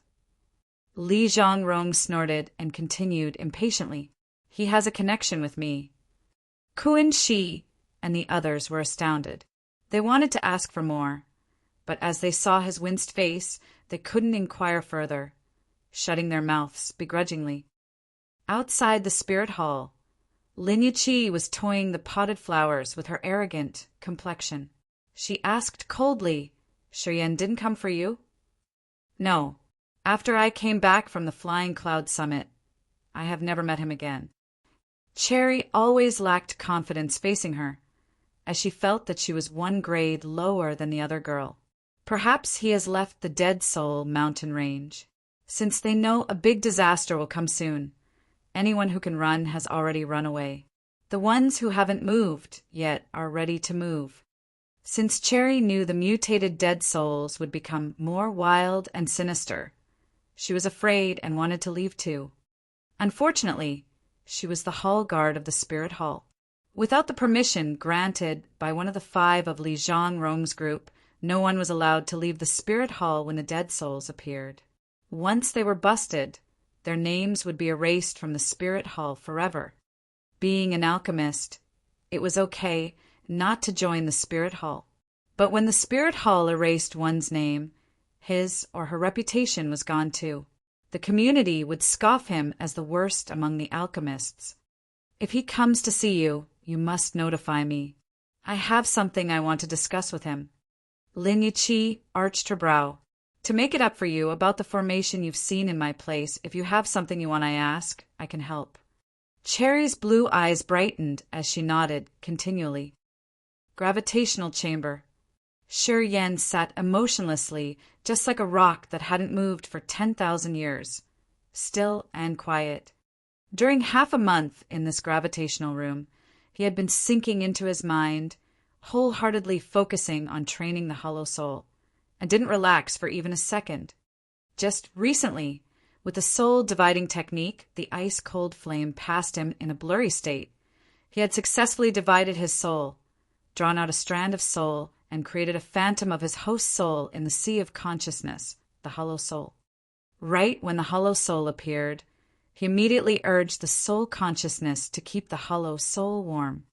Li Zhongrong snorted and continued impatiently. "He has a connection with me." Kuin Shi and the others were astounded. They wanted to ask for more, but as they saw his winced face, they couldn't inquire further, shutting their mouths begrudgingly. Outside the spirit hall, Lin Yuqi was toying the potted flowers with her arrogant complexion. She asked coldly, "Shiryan didn't come for you?" "No. After I came back from the Flying Cloud Summit, I have never met him again." Cherry always lacked confidence facing her, as she felt that she was one grade lower than the other girl. Perhaps he has left the Dead Soul mountain range. Since they know a big disaster will come soon, anyone who can run has already run away. The ones who haven't moved yet are ready to move. Since Cherry knew the mutated dead souls would become more wild and sinister, she was afraid and wanted to leave too. Unfortunately, she was the hall guard of the spirit hall. Without the permission granted by one of the five of Li Zhongrong's group, no one was allowed to leave the spirit hall when the dead souls appeared. Once they were busted, their names would be erased from the spirit hall forever. Being an alchemist, it was okay not to join the spirit hall. But when the spirit hall erased one's name, his or her reputation was gone too. The community would scoff him as the worst among the alchemists. "If he comes to see you, you must notify me. I have something I want to discuss with him." Lin Yuqi arched her brow. "To make it up for you about the formation you've seen in my place, if you have something you want I ask, I can help." Cherry's blue eyes brightened as she nodded continually. "Gravitational chamber." Shiryan sat emotionlessly, just like a rock that hadn't moved for 10,000 years, still and quiet. During half a month in this gravitational room, he had been sinking into his mind, wholeheartedly focusing on training the hollow soul, and didn't relax for even a second. Just recently, with the soul-dividing technique, the ice-cold flame passed him in a blurry state. He had successfully divided his soul, drawn out a strand of soul, and created a phantom of his host soul in the sea of consciousness, the hollow soul. Right when the hollow soul appeared, he immediately urged the soul consciousness to keep the hollow soul warm.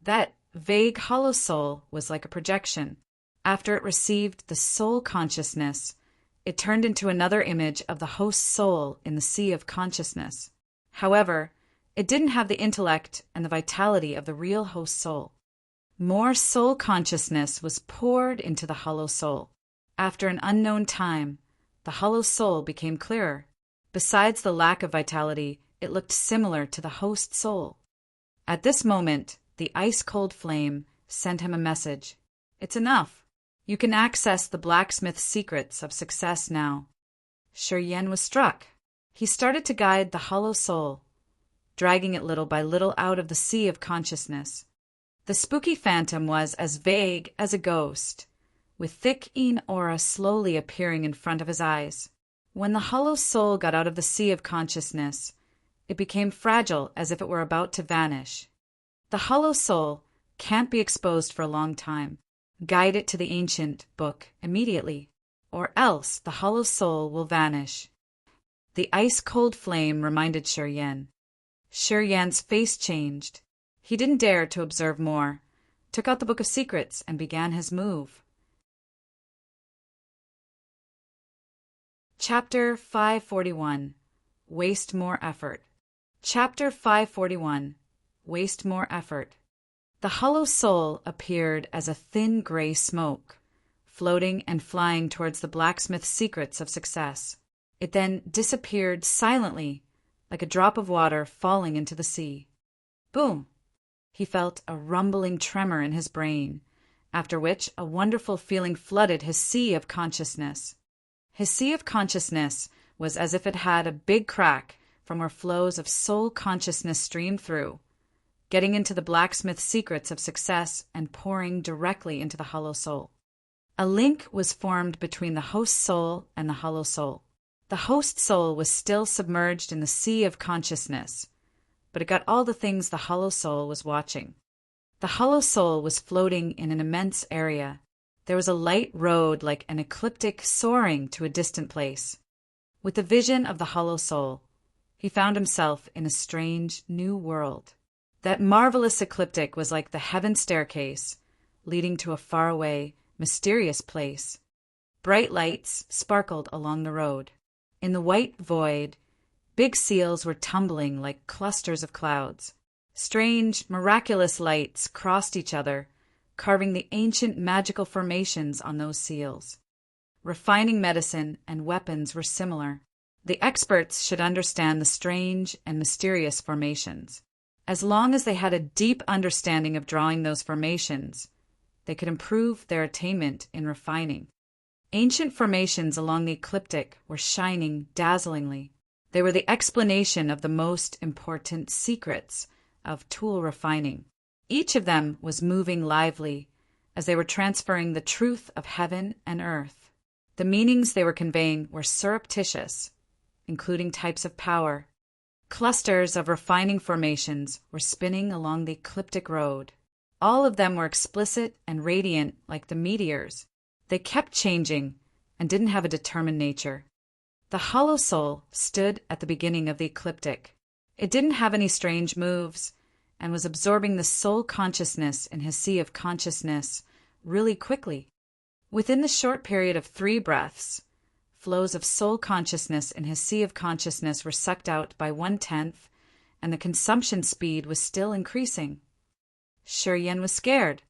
That vague hollow soul was like a projection. After it received the soul consciousness, it turned into another image of the host soul in the sea of consciousness. However, it didn't have the intellect and the vitality of the real host soul. More soul consciousness was poured into the hollow soul. After an unknown time, the hollow soul became clearer. Besides the lack of vitality, it looked similar to the host soul. At this moment, the ice-cold flame sent him a message. "It's enough. You can access the blacksmith's secrets of success now. Shi Yan was struck. He started to guide the hollow soul, dragging it little by little out of the sea of consciousness. The spooky phantom was as vague as a ghost, with thick aura slowly appearing in front of his eyes. When the hollow soul got out of the sea of consciousness, it became fragile as if it were about to vanish. The hollow soul can't be exposed for a long time. Guide it to the ancient book immediately, or else the hollow soul will vanish. The ice-cold flame reminded Shi Yan. Shi Yan's face changed. He didn't dare to observe more, took out the Book of Secrets, and began his move. Chapter 541. Waste more effort. Chapter 541. Waste more effort. The hollow soul appeared as a thin gray smoke, floating and flying towards the blacksmith's secrets of success. It then disappeared silently, like a drop of water falling into the sea. Boom! He felt a rumbling tremor in his brain, after which a wonderful feeling flooded his sea of consciousness. His sea of consciousness was as if it had a big crack from where flows of soul consciousness streamed through, getting into the blacksmith's secrets of success and pouring directly into the hollow soul. A link was formed between the host soul and the hollow soul. The host soul was still submerged in the sea of consciousness, but it got all the things the hollow soul was watching. The hollow soul was floating in an immense area. There was a light road like an ecliptic soaring to a distant place. With the vision of the hollow soul, he found himself in a strange new world. That marvelous ecliptic was like the heaven staircase, leading to a faraway, mysterious place. Bright lights sparkled along the road. In the white void, big seals were tumbling like clusters of clouds. Strange, miraculous lights crossed each other, carving the ancient magical formations on those seals. Refining medicine and weapons were similar. The experts should understand the strange and mysterious formations. As long as they had a deep understanding of drawing those formations, they could improve their attainment in refining. Ancient formations along the ecliptic were shining dazzlingly. They were the explanation of the most important secrets of tool refining. Each of them was moving lively as they were transferring the truth of heaven and earth. The meanings they were conveying were surreptitious, including types of power. Clusters of refining formations were spinning along the ecliptic road. All of them were explicit and radiant like the meteors. They kept changing and didn't have a determined nature. The hollow soul stood at the beginning of the ecliptic. It didn't have any strange moves and was absorbing the soul consciousness in his sea of consciousness really quickly. Within the short period of 3 breaths, flows of soul consciousness in his sea of consciousness were sucked out by 1/10, and the consumption speed was still increasing. Shi Yan was scared.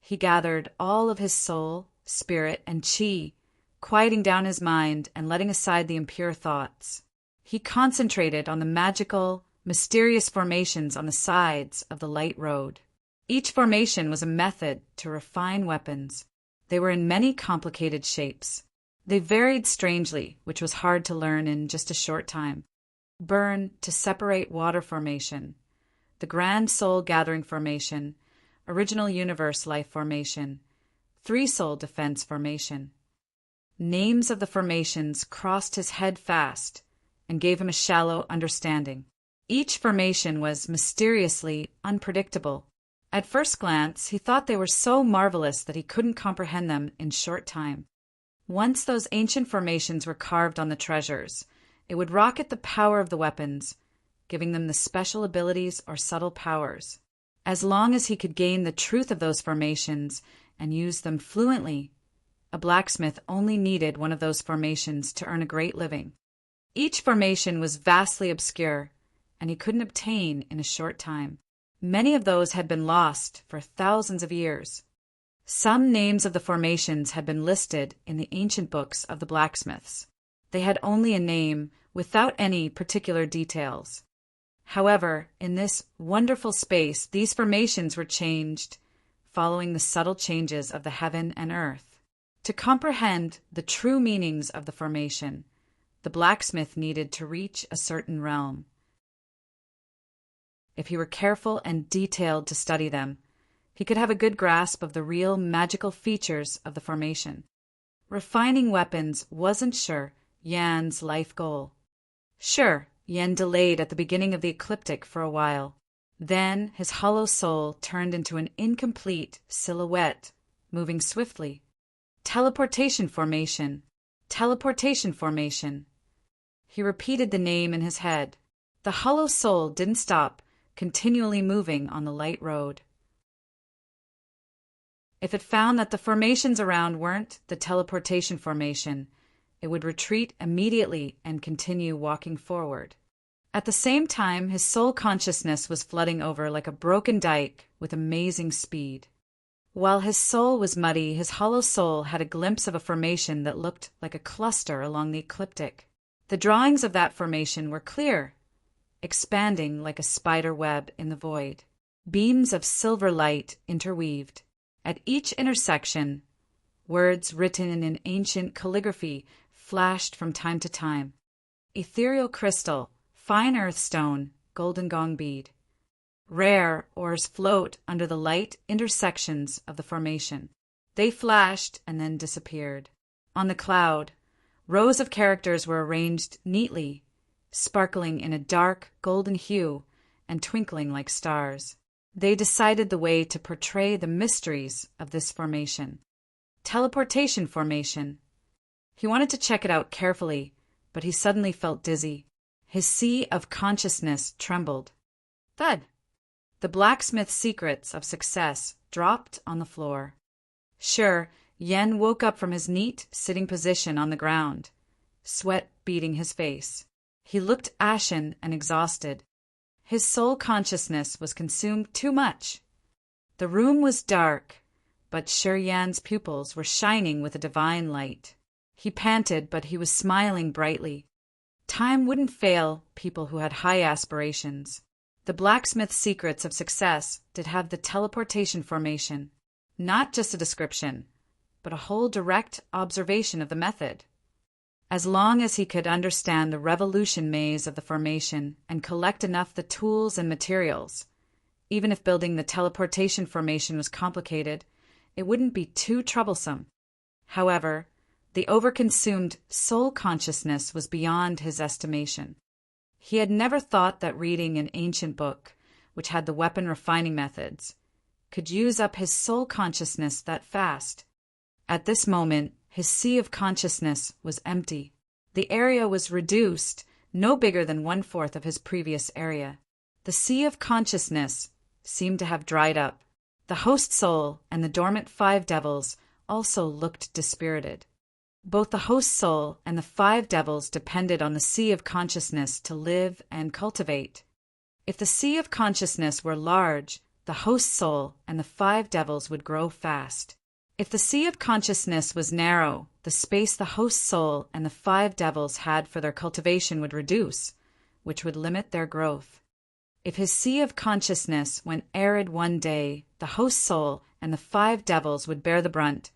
He gathered all of his soul, spirit, and qi, quieting down his mind and letting aside the impure thoughts. He concentrated on the magical, mysterious formations on the sides of the light road. Each formation was a method to refine weapons. They were in many complicated shapes. They varied strangely, which was hard to learn in just a short time. Burn to separate water formation, the grand soul gathering formation, original universe life formation, 3-soul defense formation. Names of the formations crossed his head fast and gave him a shallow understanding. Each formation was mysteriously unpredictable. At first glance, he thought they were so marvelous that he couldn't comprehend them in short time. Once those ancient formations were carved on the treasures, it would rocket the power of the weapons, giving them the special abilities or subtle powers. As long as he could gain the truth of those formations and use them fluently, a blacksmith only needed one of those formations to earn a great living. Each formation was vastly obscure, and he couldn't obtain in a short time. Many of those had been lost for thousands of years. Some names of the formations had been listed in the ancient books of the blacksmiths. They had only a name without any particular details. However, in this wonderful space, these formations were changed, following the subtle changes of the heaven and earth. To comprehend the true meanings of the formation, the blacksmith needed to reach a certain realm. If he were careful and detailed to study them, he could have a good grasp of the real magical features of the formation. Refining weapons wasn't sure Yan's life goal. Sure, Yan delayed at the beginning of the ecliptic for a while. Then his hollow soul turned into an incomplete silhouette, moving swiftly. Teleportation formation. Teleportation formation. He repeated the name in his head. The hollow soul didn't stop, continually moving on the light road. If it found that the formations around weren't the teleportation formation, it would retreat immediately and continue walking forward. At the same time, his soul consciousness was flooding over like a broken dike with amazing speed. While his soul was muddy, his hollow soul had a glimpse of a formation that looked like a cluster along the ecliptic. The drawings of that formation were clear, expanding like a spider web in the void. Beams of silver light interweaved. At each intersection, words written in ancient calligraphy flashed from time to time. Ethereal crystal, fine earthstone, golden gong bead. Rare ores float under the light intersections of the formation. They flashed and then disappeared. On the cloud, rows of characters were arranged neatly, sparkling in a dark golden hue and twinkling like stars. They decided the way to portray the mysteries of this formation. Teleportation formation. He wanted to check it out carefully, but he suddenly felt dizzy. His sea of consciousness trembled. Thud! The blacksmith's secrets of success dropped on the floor. Sure, Yen woke up from his neat sitting position on the ground, sweat beading his face. He looked ashen and exhausted. His soul consciousness was consumed too much. The room was dark, but Shi Yan's pupils were shining with a divine light. He panted, but he was smiling brightly. Time wouldn't fail people who had high aspirations. The blacksmith's secrets of success did have the teleportation formation, not just a description, but a whole direct observation of the method. As long as he could understand the revolution maze of the formation and collect enough the tools and materials, even if building the teleportation formation was complicated, it wouldn't be too troublesome. However, the overconsumed soul consciousness was beyond his estimation. He had never thought that reading an ancient book, which had the weapon refining methods, could use up his soul consciousness that fast. At this moment, his sea of consciousness was empty. The area was reduced, no bigger than 1/4 of his previous area. The sea of consciousness seemed to have dried up. The host soul and the dormant 5 devils also looked dispirited. Both the host soul and the 5 devils depended on the sea of consciousness to live and cultivate. If the sea of consciousness were large, the host soul and the 5 devils would grow fast. If the sea of consciousness was narrow, the space the host soul and the 5 devils had for their cultivation would reduce, which would limit their growth. If his sea of consciousness went arid one day, the host soul and the 5 devils would bear the brunt,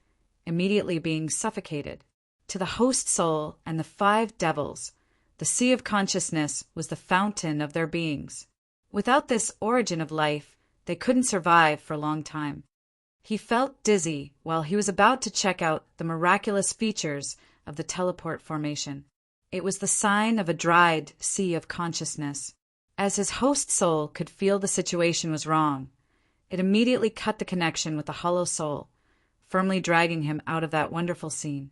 immediately being suffocated. To the host soul and the 5 devils, the sea of consciousness was the fountain of their beings. Without this origin of life, they couldn't survive for a long time. He felt dizzy while he was about to check out the miraculous features of the teleport formation. It was the sign of a dried sea of consciousness. As his host soul could feel the situation was wrong, it immediately cut the connection with the hollow soul, firmly dragging him out of that wonderful scene.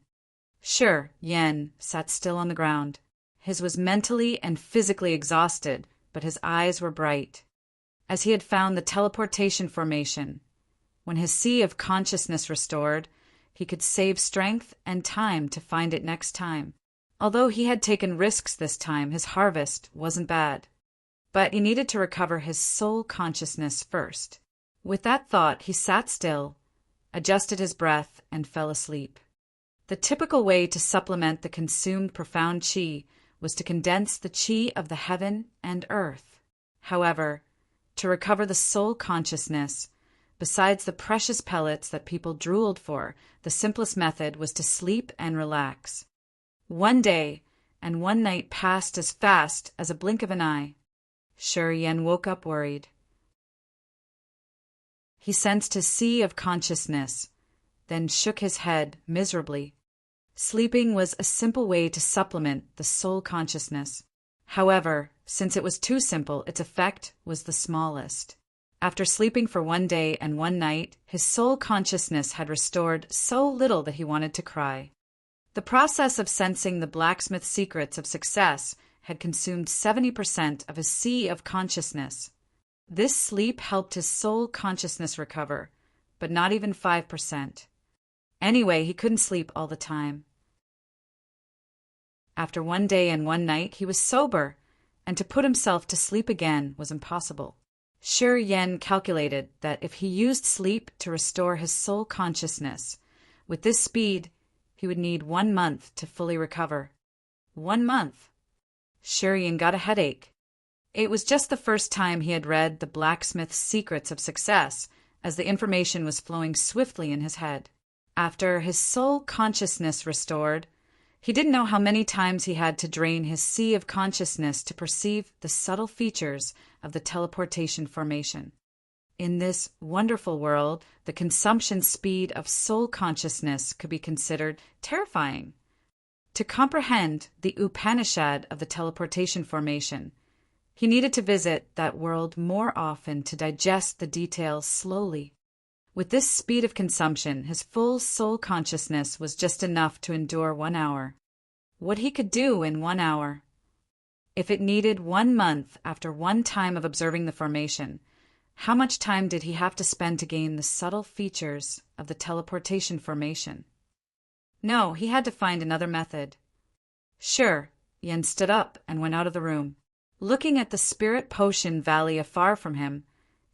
Sure, Yen sat still on the ground. His was mentally and physically exhausted, but his eyes were bright. As he had found the teleportation formation, when his sea of consciousness restored, he could save strength and time to find it next time. Although he had taken risks this time, his harvest wasn't bad. But he needed to recover his soul consciousness first. With that thought, he sat still, adjusted his breath, and fell asleep. The typical way to supplement the consumed profound qi was to condense the qi of the heaven and earth. However, to recover the soul consciousness, Besides the precious pellets that people drooled for, the simplest method was to sleep and relax. One day and one night passed as fast as a blink of an eye. Shi Yan woke up worried. He sensed his sea of consciousness, then shook his head miserably. Sleeping was a simple way to supplement the soul consciousness. However, since it was too simple, its effect was the smallest. After sleeping for one day and one night, his soul consciousness had restored so little that he wanted to cry. The process of sensing the blacksmith's secrets of success had consumed 70% of his sea of consciousness. This sleep helped his soul consciousness recover, but not even 5%. Anyway, he couldn't sleep all the time. After one day and one night, he was sober, and to put himself to sleep again was impossible. Shi Yan calculated that if he used sleep to restore his soul consciousness, with this speed, he would need 1 month to fully recover. 1 month. Shi Yan got a headache. It was just the first time he had read the blacksmith's secrets of success, as the information was flowing swiftly in his head. After his soul consciousness restored, he didn't know how many times he had to drain his sea of consciousness to perceive the subtle features of the teleportation formation. In this wonderful world, the consumption speed of soul consciousness could be considered terrifying. To comprehend the Upanishad of the teleportation formation, he needed to visit that world more often to digest the details slowly. With this speed of consumption, his full soul consciousness was just enough to endure 1 hour. What he could do in 1 hour. If it needed 1 month after one time of observing the formation, how much time did he have to spend to gain the subtle features of the teleportation formation? No, he had to find another method. Sure, Yen stood up and went out of the room. Looking at the Spirit Potion Valley afar from him,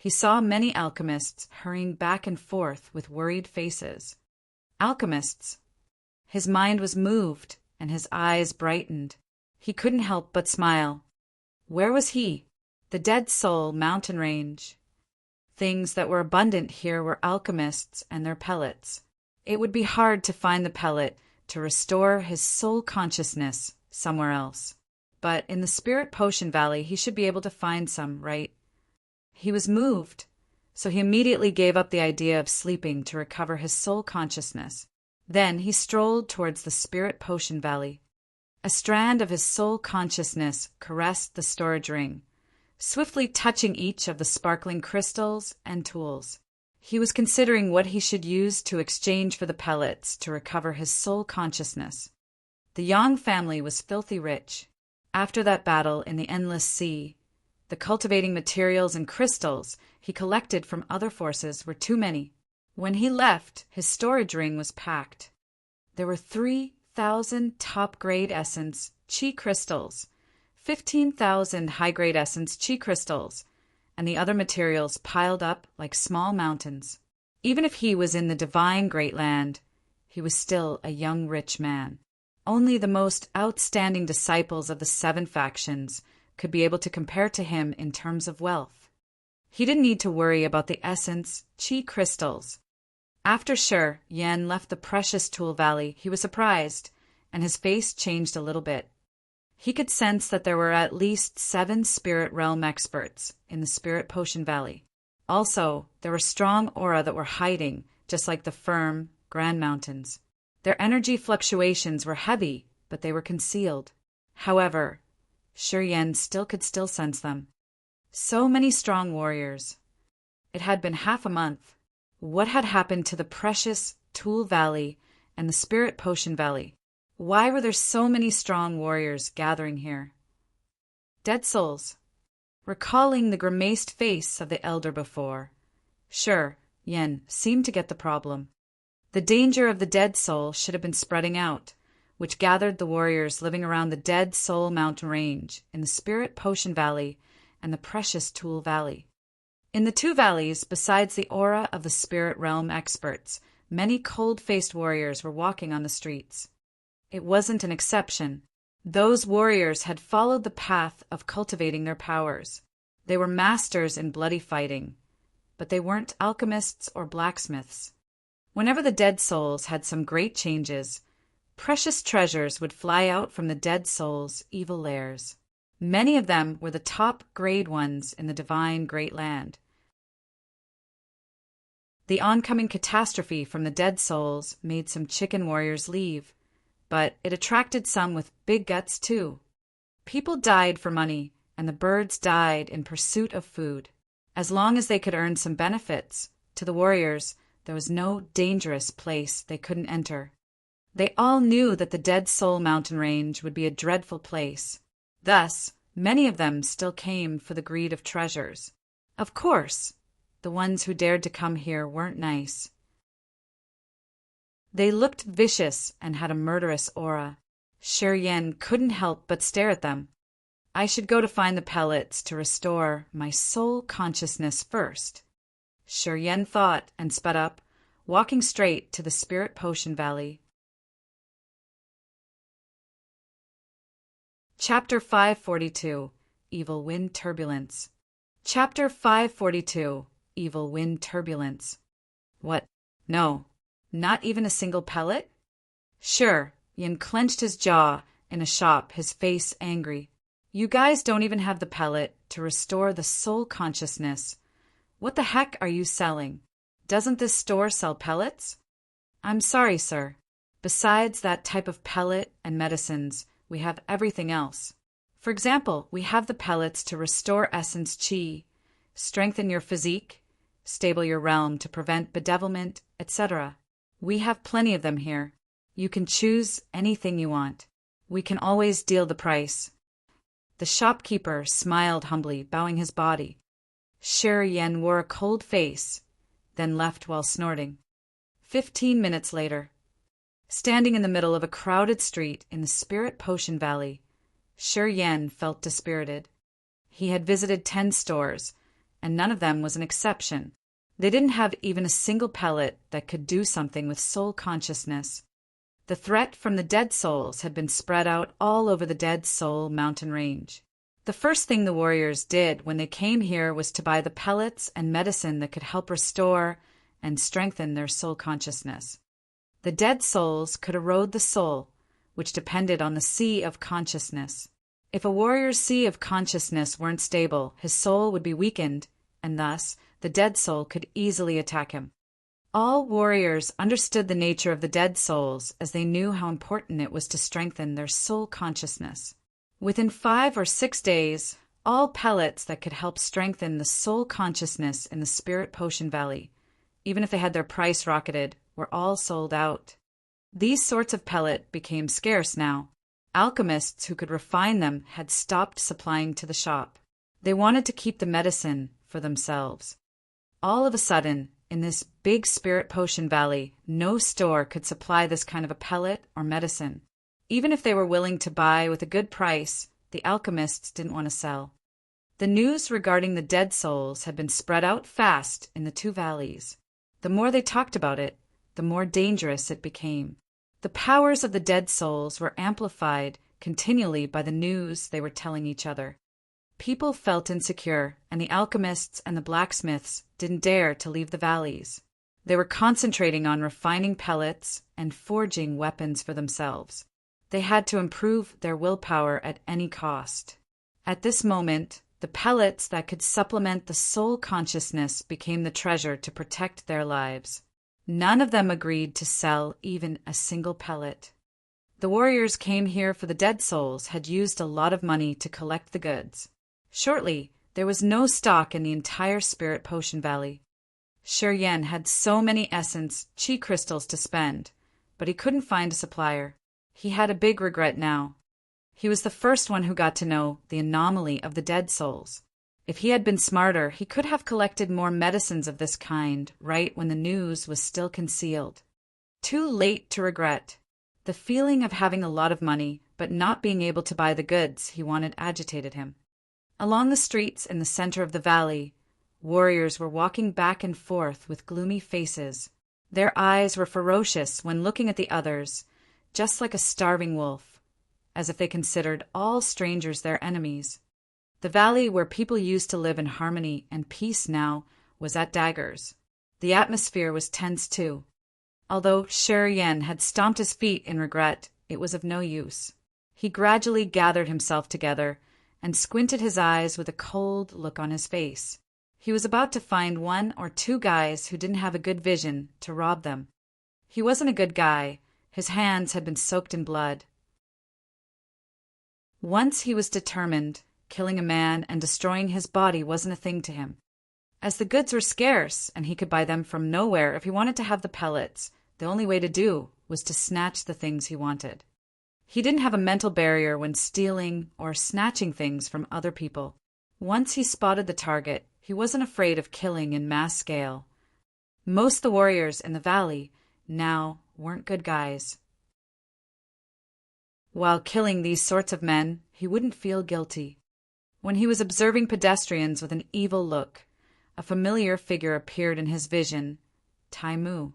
he saw many alchemists hurrying back and forth with worried faces. Alchemists. His mind was moved, and his eyes brightened. He couldn't help but smile. Where was he? The Dead Soul mountain range. Things that were abundant here were alchemists and their pellets. It would be hard to find the pellet to restore his soul consciousness somewhere else. But in the Spirit Potion Valley, he should be able to find some, right? He was moved, so he immediately gave up the idea of sleeping to recover his soul consciousness. Then he strolled towards the Spirit Potion Valley. A strand of his soul consciousness caressed the storage ring, swiftly touching each of the sparkling crystals and tools. He was considering what he should use to exchange for the pellets to recover his soul consciousness. The Yang family was filthy rich. After that battle in the Endless Sea, the cultivating materials and crystals he collected from other forces were too many. When he left, his storage ring was packed. There were 3,000 top-grade essence chi crystals, 15,000 high-grade essence chi crystals, and the other materials piled up like small mountains. Even if he was in the divine great land, he was still a young rich man. Only the most outstanding disciples of the 7 factions could be able to compare to him in terms of wealth. He didn't need to worry about the essence chi crystals. After Shi Yan left the precious tool valley, he was surprised, and his face changed a little bit. He could sense that there were at least 7 spirit realm experts in the Spirit Potion Valley. Also, there were strong aura that were hiding, just like the firm, grand mountains. Their energy fluctuations were heavy, but they were concealed. However, Shi Yan could still sense them. So many strong warriors. It had been half a month. What had happened to the precious Tool Valley and the Spirit Potion Valley? Why were there so many strong warriors gathering here? Dead souls. Recalling the grimaced face of the elder before, Shi Yan seemed to get the problem. The danger of the dead soul should have been spreading out, which gathered the warriors living around the Dead Soul mountain range in the Spirit Potion Valley and the precious Tool Valley. In the 2 valleys, besides the aura of the spirit realm experts, many cold-faced warriors were walking on the streets. It wasn't an exception. Those warriors had followed the path of cultivating their powers. They were masters in bloody fighting. but they weren't alchemists or blacksmiths. Whenever the dead souls had some great changes, precious treasures would fly out from the dead souls' evil lairs. Many of them were the top-grade ones in the divine Great Land. The oncoming catastrophe from the dead souls made some chicken warriors leave, but it attracted some with big guts too. People died for money, and the birds died in pursuit of food. As long as they could earn some benefits, to the warriors there was no dangerous place they couldn't enter. They all knew that the Dead Soul mountain range would be a dreadful place. Thus, many of them still came for the greed of treasures. Of course, the ones who dared to come here weren't nice. They looked vicious and had a murderous aura. Shi Yan couldn't help but stare at them. I should go to find the pellets to restore my soul consciousness first. Shi Yan thought and sped up, walking straight to the Spirit Potion Valley. Chapter 542, Evil Wind Turbulence. Chapter 542, Evil Wind Turbulence. What? No, not even a single pellet? Sure, Yin clenched his jaw in a shop, his face angry. You guys don't even have the pellet to restore the soul consciousness. What the heck are you selling? Doesn't this store sell pellets? I'm sorry, sir. Besides that type of pellet and medicines, we have everything else. For example, we have the pellets to restore essence chi, strengthen your physique, stable your realm to prevent bedevilment, etc. We have plenty of them here. You can choose anything you want. We can always deal the price. The shopkeeper smiled humbly, bowing his body. Shi Yan wore a cold face, then left while snorting. 15 minutes later, standing in the middle of a crowded street in the Spirit Potion Valley, Shi Yan felt dispirited. He had visited 10 stores, and none of them was an exception. They didn't have even a single pellet that could do something with soul consciousness. The threat from the dead souls had been spread out all over the Dead Soul mountain range. The first thing the warriors did when they came here was to buy the pellets and medicine that could help restore and strengthen their soul consciousness. The dead souls could erode the soul, which depended on the sea of consciousness. If a warrior's sea of consciousness weren't stable, his soul would be weakened, and thus the dead soul could easily attack him. All warriors understood the nature of the dead souls, as they knew how important it was to strengthen their soul consciousness. Within 5 or 6 days, all pellets that could help strengthen the soul consciousness in the Spirit Potion Valley, even if they had their price rocketed, were all sold out. These sorts of pellet became scarce now. Alchemists who could refine them had stopped supplying to the shop. They wanted to keep the medicine for themselves. All of a sudden, in this big Spirit Potion Valley, no store could supply this kind of a pellet or medicine. Even if they were willing to buy with a good price, the alchemists didn't want to sell. The news regarding the dead souls had been spread out fast in the 2 valleys. The more they talked about it, the more dangerous it became. The powers of the dead souls were amplified continually by the news they were telling each other. People felt insecure, and the alchemists and the blacksmiths didn't dare to leave the valleys. They were concentrating on refining pellets and forging weapons for themselves. They had to improve their willpower at any cost. At this moment, the pellets that could supplement the soul consciousness became the treasure to protect their lives. None of them agreed to sell even a single pellet. The warriors came here for the dead souls had used a lot of money to collect the goods. Shortly, there was no stock in the entire Spirit Potion Valley. Shi Yan had so many essence chi crystals to spend, but he couldn't find a supplier. He had a big regret now. He was the first one who got to know the anomaly of the dead souls. If he had been smarter, he could have collected more medicines of this kind right when the news was still concealed. Too late to regret. The feeling of having a lot of money but not being able to buy the goods he wanted agitated him. Along the streets in the center of the valley, warriors were walking back and forth with gloomy faces. Their eyes were ferocious when looking at the others, just like a starving wolf, as if they considered all strangers their enemies. The valley where people used to live in harmony and peace now was at daggers. The atmosphere was tense too. Although Shi Yan had stomped his feet in regret, it was of no use. He gradually gathered himself together and squinted his eyes with a cold look on his face. He was about to find 1 or 2 guys who didn't have a good vision to rob them. He wasn't a good guy. His hands had been soaked in blood. Once he was determined, killing a man and destroying his body wasn't a thing to him. As the goods were scarce and he could buy them from nowhere, if he wanted to have the pellets, the only way to do was to snatch the things he wanted. He didn't have a mental barrier when stealing or snatching things from other people. Once he spotted the target, he wasn't afraid of killing in mass scale. Most of the warriors in the valley now weren't good guys. While killing these sorts of men, he wouldn't feel guilty. When he was observing pedestrians with an evil look, a familiar figure appeared in his vision, Tai Mu.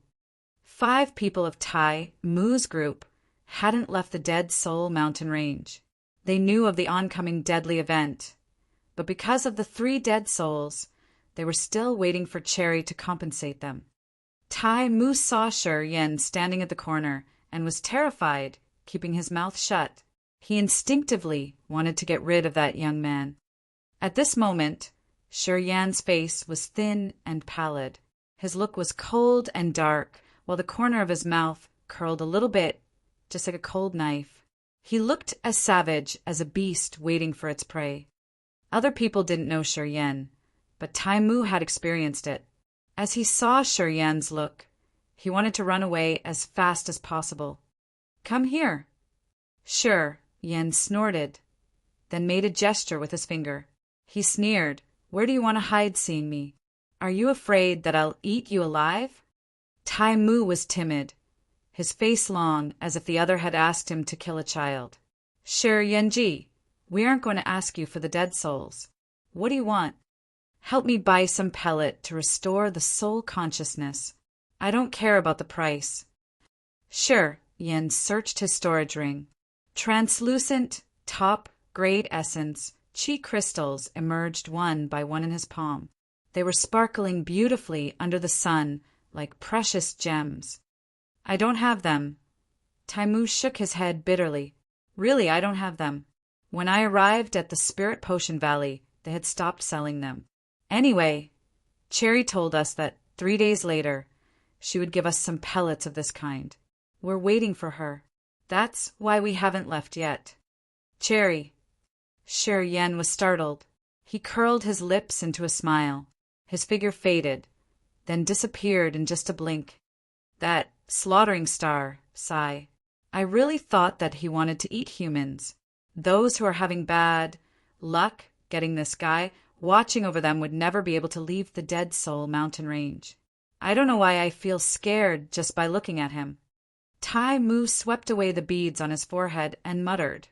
5 people of Tai Mu's group hadn't left the Dead Soul mountain range. They knew of the oncoming deadly event, but because of the 3 dead souls, they were still waiting for Cherry to compensate them. Tai Mu saw Shi Yan standing at the corner and was terrified, keeping his mouth shut. He instinctively wanted to get rid of that young man. At this moment, Shi Yan's face was thin and pallid. His look was cold and dark, while the corner of his mouth curled a little bit, just like a cold knife. He looked as savage as a beast waiting for its prey. Other people didn't know Shi Yan, but Tai Mu had experienced it. As he saw Shi Yan's look, he wanted to run away as fast as possible. "Come here." Shi Yan snorted, then made a gesture with his finger. He sneered, "Where do you want to hide seeing me? Are you afraid that I'll eat you alive?" Tai Mu was timid, his face long, as if the other had asked him to kill a child. "Shi Yanji, we aren't going to ask you for the dead souls. What do you want?" "Help me buy some pellet to restore the soul consciousness. I don't care about the price." Shi Yan searched his storage ring. Translucent, top-grade essence, chi crystals emerged one by one in his palm. They were sparkling beautifully under the sun like precious gems. "I don't have them." Tai Mu shook his head bitterly. "Really, I don't have them. When I arrived at the Spirit Potion Valley, they had stopped selling them. Anyway, Cherry told us that 3 days later, she would give us some pellets of this kind. We're waiting for her. That's why we haven't left yet." "Cherry." Shi Yan was startled. He curled his lips into a smile. His figure faded, then disappeared in just a blink. "That slaughtering star, sigh. I really thought that he wanted to eat humans. Those who are having bad luck getting this guy, watching over them would never be able to leave the Dead Soul mountain range. I don't know why I feel scared just by looking at him." Tai Mu swept away the beads on his forehead and muttered.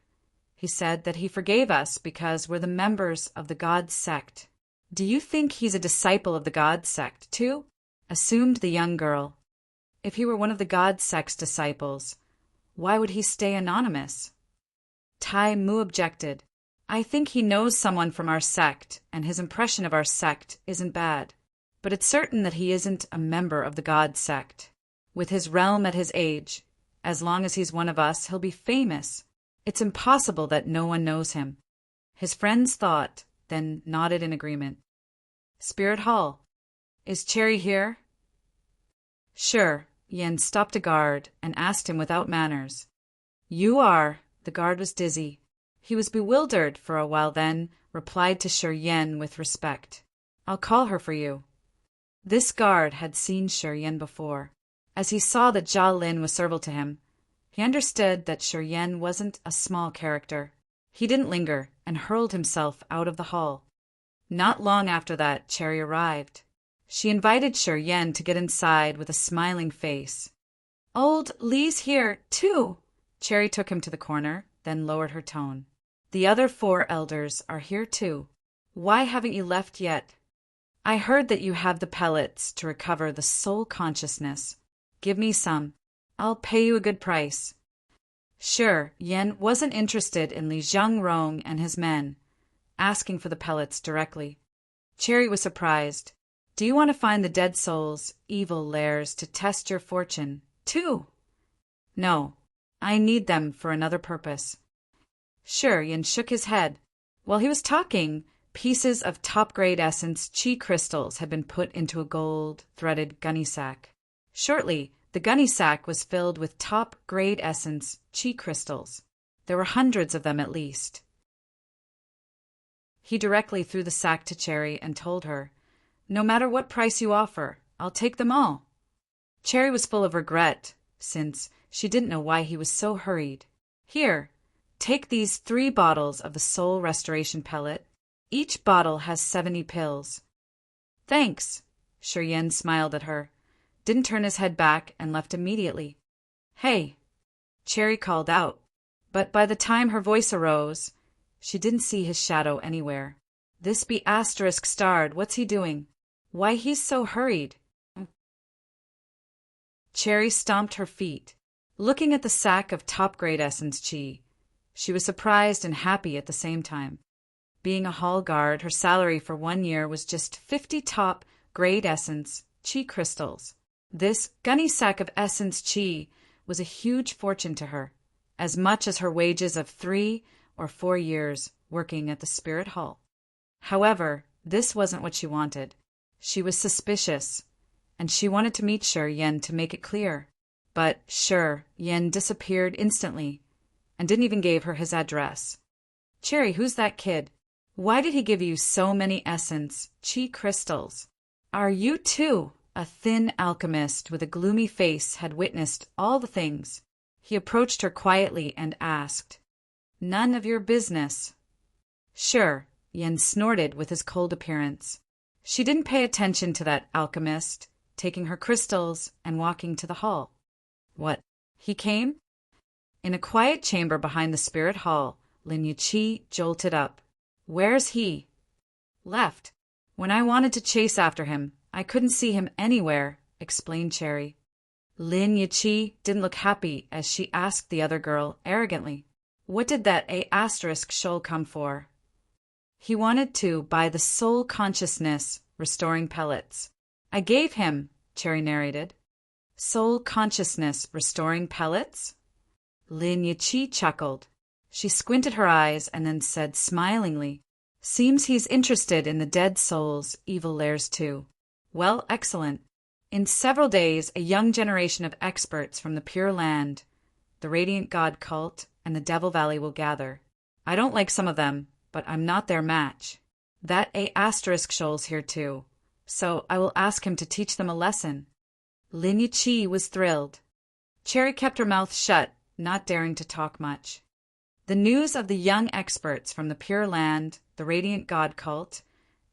"He said that he forgave us because we're the members of the God sect." "Do you think he's a disciple of the God sect, too?" assumed the young girl. "If he were one of the God sect's disciples, why would he stay anonymous?" Tai Mu objected. "I think he knows someone from our sect, and his impression of our sect isn't bad. But it's certain that he isn't a member of the God sect. With his realm at his age, as long as he's one of us, he'll be famous. It's impossible that no one knows him." His friends thought, then nodded in agreement. "Spirit Hall. Is Cherry here?" "Sure." Yen stopped a guard and asked him without manners. "You are." The guard was dizzy. He was bewildered for a while, then replied to Shi Yan with respect. "I'll call her for you." This guard had seen Shi Yan before. As he saw that Jia Lin was servile to him, he understood that Shi Yan wasn't a small character. He didn't linger and hurled himself out of the hall. Not long after that, Cherry arrived. She invited Shi Yan to get inside with a smiling face. "Old Li's here, too." Cherry took him to the corner, then lowered her tone. "The other 4 elders are here, too. Why haven't you left yet? I heard that you have the pellets to recover the soul consciousness. Give me some. I'll pay you a good price." Sure, Yen wasn't interested in Li Zhangrong and his men, asking for the pellets directly. Cherry was surprised. Do you want to find the dead souls' evil lairs to test your fortune, too? No, I need them for another purpose. Sure, Yin shook his head. While he was talking, pieces of top-grade essence chi crystals had been put into a gold-threaded gunny sack. Shortly, the gunny sack was filled with top-grade essence chi crystals. There were hundreds of them at least. He directly threw the sack to Cherry and told her, "No matter what price you offer, I'll take them all." Cherry was full of regret, since she didn't know why he was so hurried. "Here, take these 3 bottles of the Soul Restoration Pellet. Each bottle has 70 pills." "Thanks." Shi Yen smiled at her, didn't turn his head back, and left immediately. "Hey," Cherry called out, but by the time her voice arose, she didn't see his shadow anywhere. "This be asterisk starred, what's he doing? Why he's so hurried?" Cherry stomped her feet, looking at the sack of top-grade essence chi. She was surprised and happy at the same time. Being a hall guard, her salary for 1 year was just 50 top-grade essence chi crystals. This gunny sack of essence chi was a huge fortune to her, as much as her wages of 3 or 4 years working at the Spirit Hall. However, this wasn't what she wanted. She was suspicious, and she wanted to meet Shi Yen to make it clear. But Shi Yen disappeared instantly, and didn't even give her his address. "Cherry, who's that kid? Why did he give you so many essence chi crystals? Are you too?" A thin alchemist with a gloomy face had witnessed all the things. He approached her quietly and asked, "None of your business." "Sure," Yen snorted with his cold appearance. She didn't pay attention to that alchemist, taking her crystals and walking to the hall. What? He came? In a quiet chamber behind the Spirit Hall, Lin Yuqi jolted up. "Where's he?" "Left. When I wanted to chase after him, I couldn't see him anywhere," explained Cherry. Lin Yuqi didn't look happy as she asked the other girl arrogantly, "What did that asterisk shoal come for?" "He wanted to buy the soul consciousness restoring pellets. I gave him," Cherry narrated. "Soul consciousness restoring pellets?" Lin Yuqi chuckled. She squinted her eyes and then said smilingly, "Seems he's interested in the dead soul's evil lairs too. Well, excellent. In several days, a young generation of experts from the Pure Land, the Radiant God cult, and the Devil Valley will gather. I don't like some of them, but I'm not their match. That asterisk shoal's here too, so I will ask him to teach them a lesson." Lin Yuqi was thrilled. Cherry kept her mouth shut, not daring to talk much. The news of the young experts from the Pure Land, the Radiant God cult,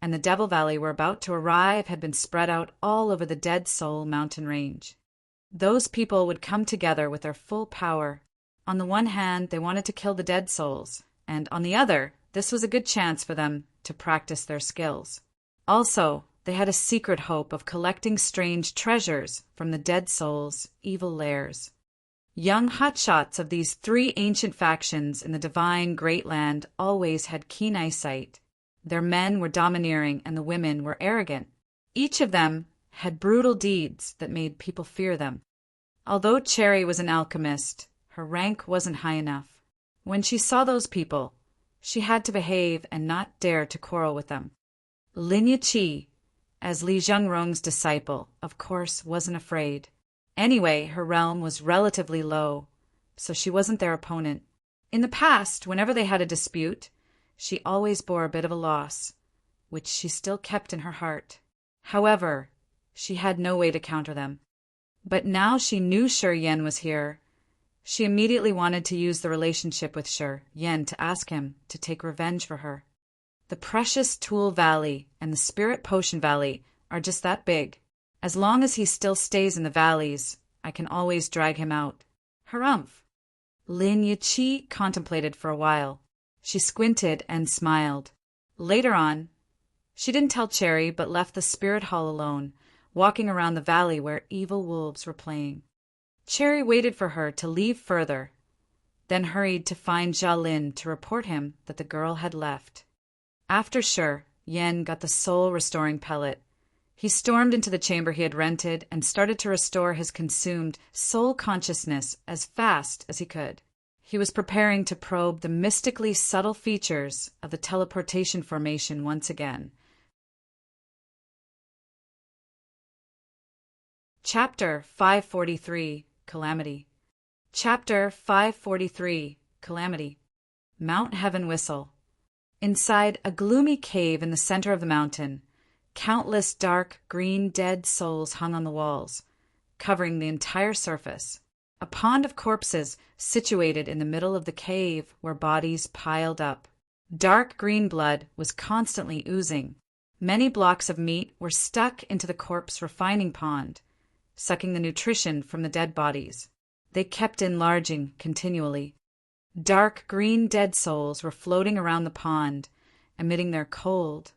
and the Devil Valley were about to arrive had been spread out all over the Dead Soul mountain range. Those people would come together with their full power. On the one hand, they wanted to kill the dead souls, and on the other, this was a good chance for them to practice their skills. Also, they had a secret hope of collecting strange treasures from the dead souls' evil lairs. Young hotshots of these 3 ancient factions in the divine Great Land always had keen eyesight. Their men were domineering and the women were arrogant. Each of them had brutal deeds that made people fear them. Although Cherry was an alchemist, her rank wasn't high enough. When she saw those people, she had to behave and not dare to quarrel with them. Lin Yuqi, as Li Zhengrong's disciple, of course wasn't afraid. Anyway, her realm was relatively low, so she wasn't their opponent. In the past, whenever they had a dispute, she always bore a bit of a loss, which she still kept in her heart. However, she had no way to counter them. But now she knew Shi Yen was here. She immediately wanted to use the relationship with Shi Yen to ask him to take revenge for her. The Precious Tool Valley and the Spirit Potion Valley are just that big. As long as he still stays in the valleys, I can always drag him out. Harumph! Lin Yuqi contemplated for a while. She squinted and smiled. Later on, she didn't tell Cherry but left the Spirit Hall alone, walking around the valley where evil wolves were playing. Cherry waited for her to leave further, then hurried to find Jia Lin to report him that the girl had left. After Shi Yen got the soul-restoring pellet, He stormed into the chamber he had rented and started to restore his consumed soul consciousness as fast as he could. He was preparing to probe the mystically subtle features of the teleportation formation once again. Chapter 543, Calamity. Chapter 543, Calamity. Mount Heaven Whistle. Inside a gloomy cave in the center of the mountain, countless dark green dead souls hung on the walls, covering the entire surface. A pond of corpses situated in the middle of the cave where bodies piled up. Dark green blood was constantly oozing. Many blocks of meat were stuck into the corpse refining pond, sucking the nutrition from the dead bodies. They kept enlarging continually. Dark green dead souls were floating around the pond, emitting their cold,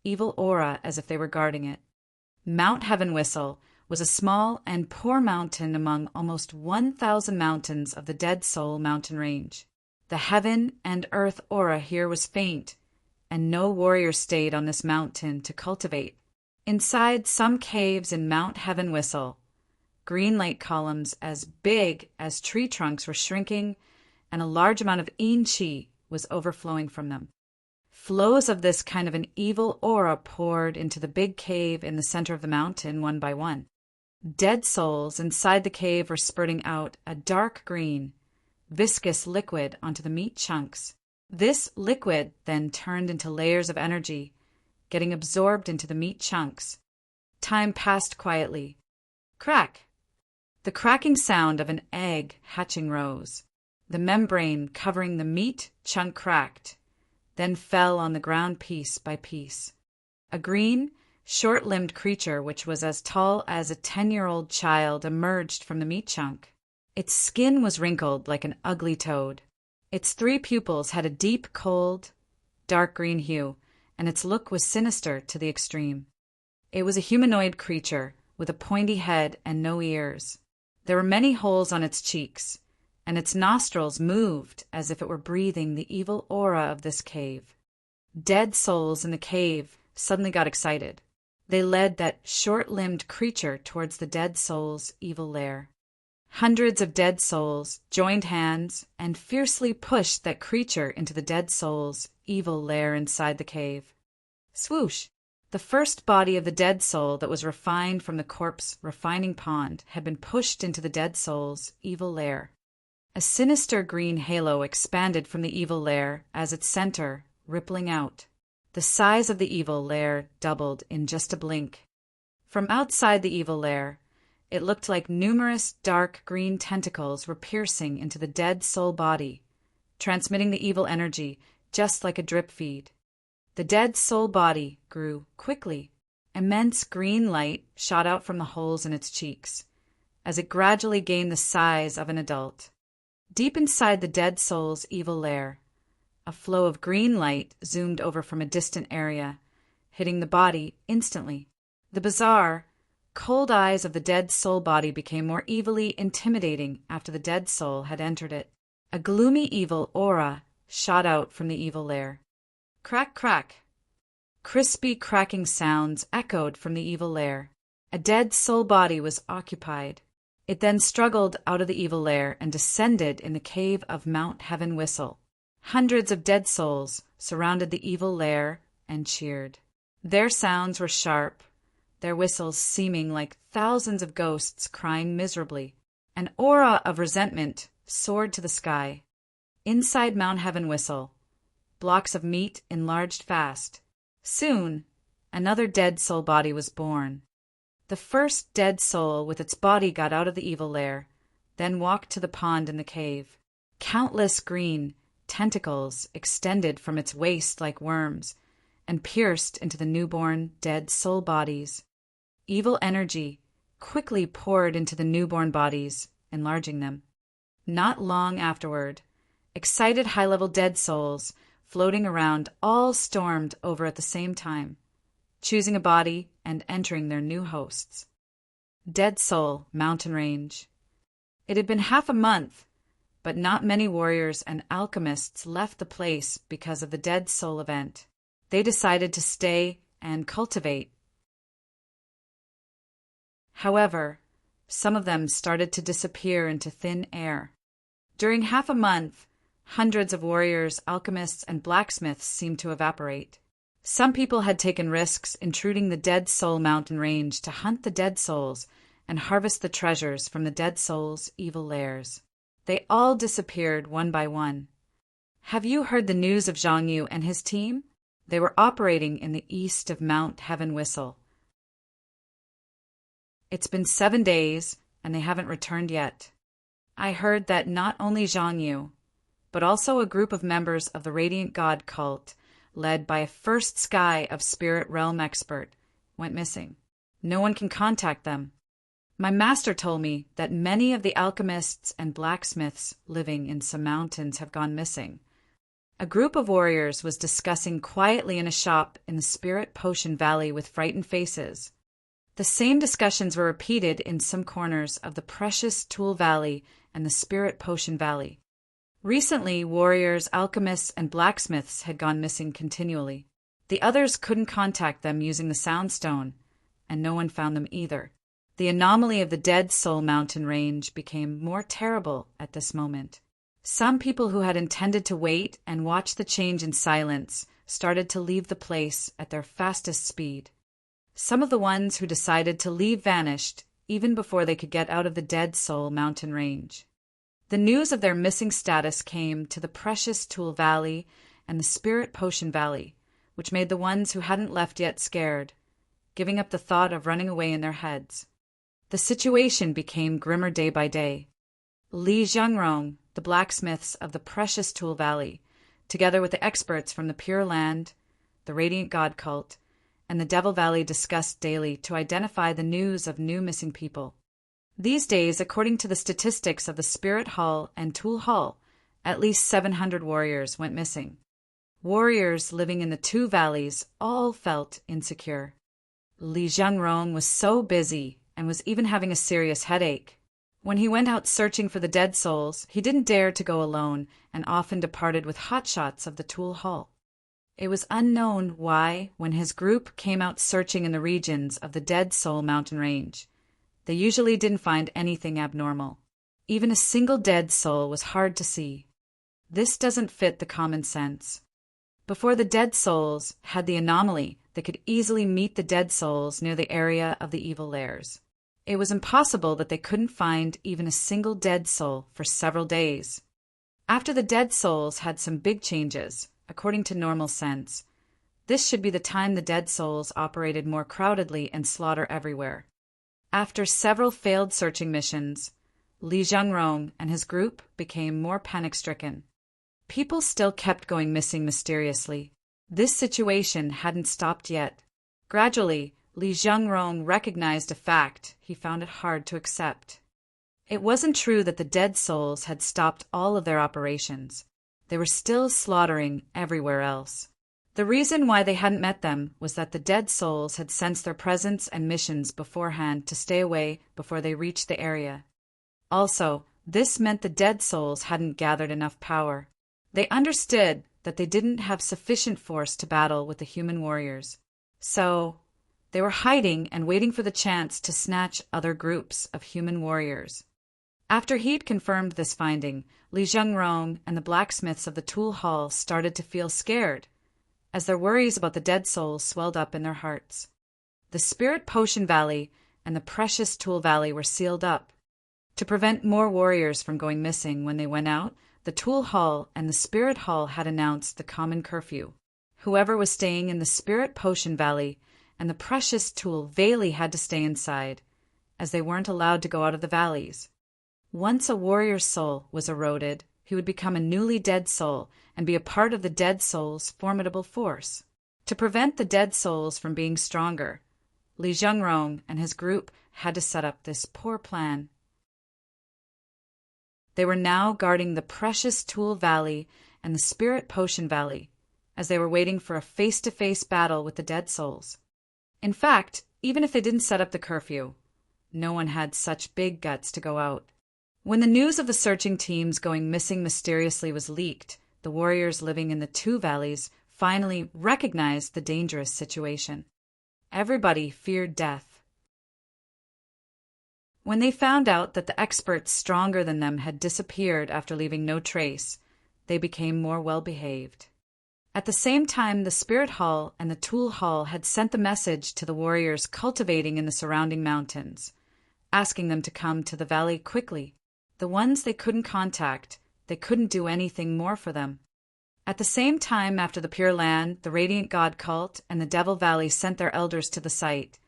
evil aura as if they were guarding it. Mount Heaven Whistle was a small and poor mountain among almost 1,000 mountains of the Dead Soul mountain range. The heaven and earth aura here was faint, and no warrior stayed on this mountain to cultivate. Inside some caves in Mount Heaven Whistle, green light columns as big as tree trunks were shrinking, and a large amount of yin qi was overflowing from them. Flows of this kind of an evil aura poured into the big cave in the center of the mountain one by one. Dead souls inside the cave were spurting out a dark green, viscous liquid onto the meat chunks. This liquid then turned into layers of energy, getting absorbed into the meat chunks. Time passed quietly. Crack! The cracking sound of an egg hatching rose. The membrane covering the meat chunk cracked, then fell on the ground piece by piece. A green, short-limbed creature which was as tall as a 10-year-old child emerged from the meat chunk. Its skin was wrinkled like an ugly toad. Its 3 pupils had a deep, cold, dark green hue, and its look was sinister to the extreme. It was a humanoid creature with a pointy head and no ears. There were many holes on its cheeks, and its nostrils moved as if it were breathing the evil aura of this cave. Dead souls in the cave suddenly got excited. They led that short-limbed creature towards the dead soul's evil lair. Hundreds of dead souls joined hands and fiercely pushed that creature into the dead soul's evil lair inside the cave. Swoosh! The first body of the dead soul that was refined from the corpse refining pond had been pushed into the dead soul's evil lair. A sinister green halo expanded from the evil lair as its center, rippling out. The size of the evil lair doubled in just a blink. From outside the evil lair, it looked like numerous dark green tentacles were piercing into the dead soul body, transmitting the evil energy just like a drip feed. The dead soul body grew quickly. Immense green light shot out from the holes in its cheeks, as it gradually gained the size of an adult. Deep inside the dead soul's evil lair, a flow of green light zoomed over from a distant area, hitting the body instantly. The bizarre, cold eyes of the dead soul body became more evilly intimidating after the dead soul had entered it. A gloomy evil aura shot out from the evil lair. Crack, crack. Crispy cracking sounds echoed from the evil lair. A dead soul body was occupied. It then struggled out of the evil lair and descended in the cave of Mount Heaven Whistle. Hundreds of dead souls surrounded the evil lair and cheered. Their sounds were sharp, their whistles seeming like thousands of ghosts crying miserably. An aura of resentment soared to the sky. Inside Mount Heaven Whistle, blocks of meat enlarged fast. Soon, another dead soul body was born. The first dead soul with its body got out of the evil lair, then walked to the pond in the cave. Countless green tentacles extended from its waist like worms and pierced into the newborn dead soul bodies. Evil energy quickly poured into the newborn bodies, enlarging them. Not long afterward, excited high-level dead souls floating around all stormed over at the same time, choosing a body and entering their new hosts. Dead Soul Mountain Range. It had been half a month, but not many warriors and alchemists left the place because of the Dead Soul event. They decided to stay and cultivate. However, some of them started to disappear into thin air. During half a month, hundreds of warriors, alchemists, and blacksmiths seemed to evaporate. Some people had taken risks intruding the Dead Soul mountain range to hunt the dead souls and harvest the treasures from the dead souls' evil lairs. They all disappeared one by one. Have you heard the news of Zhang Yu and his team? They were operating in the east of Mount Heaven Whistle. It's been 7 days, and they haven't returned yet. I heard that not only Zhang Yu, but also a group of members of the Radiant God cult, led by a first sky of spirit realm expert, went missing. No one can contact them. My master told me that many of the alchemists and blacksmiths living in some mountains have gone missing. A group of warriors was discussing quietly in a shop in the Spirit Potion Valley with frightened faces. The same discussions were repeated in some corners of the Precious Tool Valley and the Spirit Potion Valley. Recently, warriors, alchemists, and blacksmiths had gone missing continually. The others couldn't contact them using the Soundstone, and no one found them either. The anomaly of the Dead Soul mountain range became more terrible at this moment. Some people who had intended to wait and watch the change in silence started to leave the place at their fastest speed. Some of the ones who decided to leave vanished even before they could get out of the Dead Soul mountain range. The news of their missing status came to the Precious Tool Valley and the Spirit Potion Valley, which made the ones who hadn't left yet scared, giving up the thought of running away in their heads. The situation became grimmer day by day. Li Zhengrong, the blacksmiths of the Precious Tool Valley, together with the experts from the Pure Land, the Radiant God cult, and the Devil Valley discussed daily to identify the news of new missing people. These days, according to the statistics of the Spirit Hall and Tool Hall, at least 700 warriors went missing. Warriors living in the two valleys all felt insecure. Li Zhengrong was so busy and was even having a serious headache. When he went out searching for the dead souls, he didn't dare to go alone and often departed with hotshots of the Tool Hall. It was unknown why, when his group came out searching in the regions of the Dead Soul mountain range, they usually didn't find anything abnormal. Even a single dead soul was hard to see. This doesn't fit the common sense. Before the dead souls had the anomaly, they could easily meet the dead souls near the area of the evil lairs. It was impossible that they couldn't find even a single dead soul for several days. After the dead souls had some big changes, according to normal sense, this should be the time the dead souls operated more crowdedly and slaughter everywhere. After several failed searching missions, Li Zhengrong and his group became more panic-stricken. People still kept going missing mysteriously. This situation hadn't stopped yet. Gradually, Li Zhengrong recognized a fact he found it hard to accept. It wasn't true that the dead souls had stopped all of their operations. They were still slaughtering everywhere else. The reason why they hadn't met them was that the dead souls had sensed their presence and missions beforehand to stay away before they reached the area. Also, this meant the dead souls hadn't gathered enough power. They understood that they didn't have sufficient force to battle with the human warriors. So, they were hiding and waiting for the chance to snatch other groups of human warriors. After he'd confirmed this finding, Li Zhengrong and the blacksmiths of the Tool Hall started to feel scared, as their worries about the dead souls swelled up in their hearts. The Spirit Potion Valley and the Precious Tool Valley were sealed up. To prevent more warriors from going missing when they went out, the Tool Hall and the Spirit Hall had announced the common curfew. Whoever was staying in the Spirit Potion Valley and the Precious Tool Valley had to stay inside, as they weren't allowed to go out of the valleys. Once a warrior's soul was eroded, he would become a newly dead soul and be a part of the dead soul's formidable force. To prevent the dead souls from being stronger, Li Zhengrong and his group had to set up this poor plan. They were now guarding the Precious Tool Valley and the Spirit Potion Valley, as they were waiting for a face-to-face battle with the dead souls. In fact, even if they didn't set up the curfew, no one had such big guts to go out. When the news of the searching teams going missing mysteriously was leaked, the warriors living in the two valleys finally recognized the dangerous situation. Everybody feared death. When they found out that the experts stronger than them had disappeared after leaving no trace, they became more well-behaved. At the same time, the Spirit Hall and the Tool Hall had sent the message to the warriors cultivating in the surrounding mountains, asking them to come to the valley quickly. The ones they couldn't contact, they couldn't do anything more for them. At the same time, after the Pure Land, the Radiant God Cult, and the Devil Valley sent their elders to the site,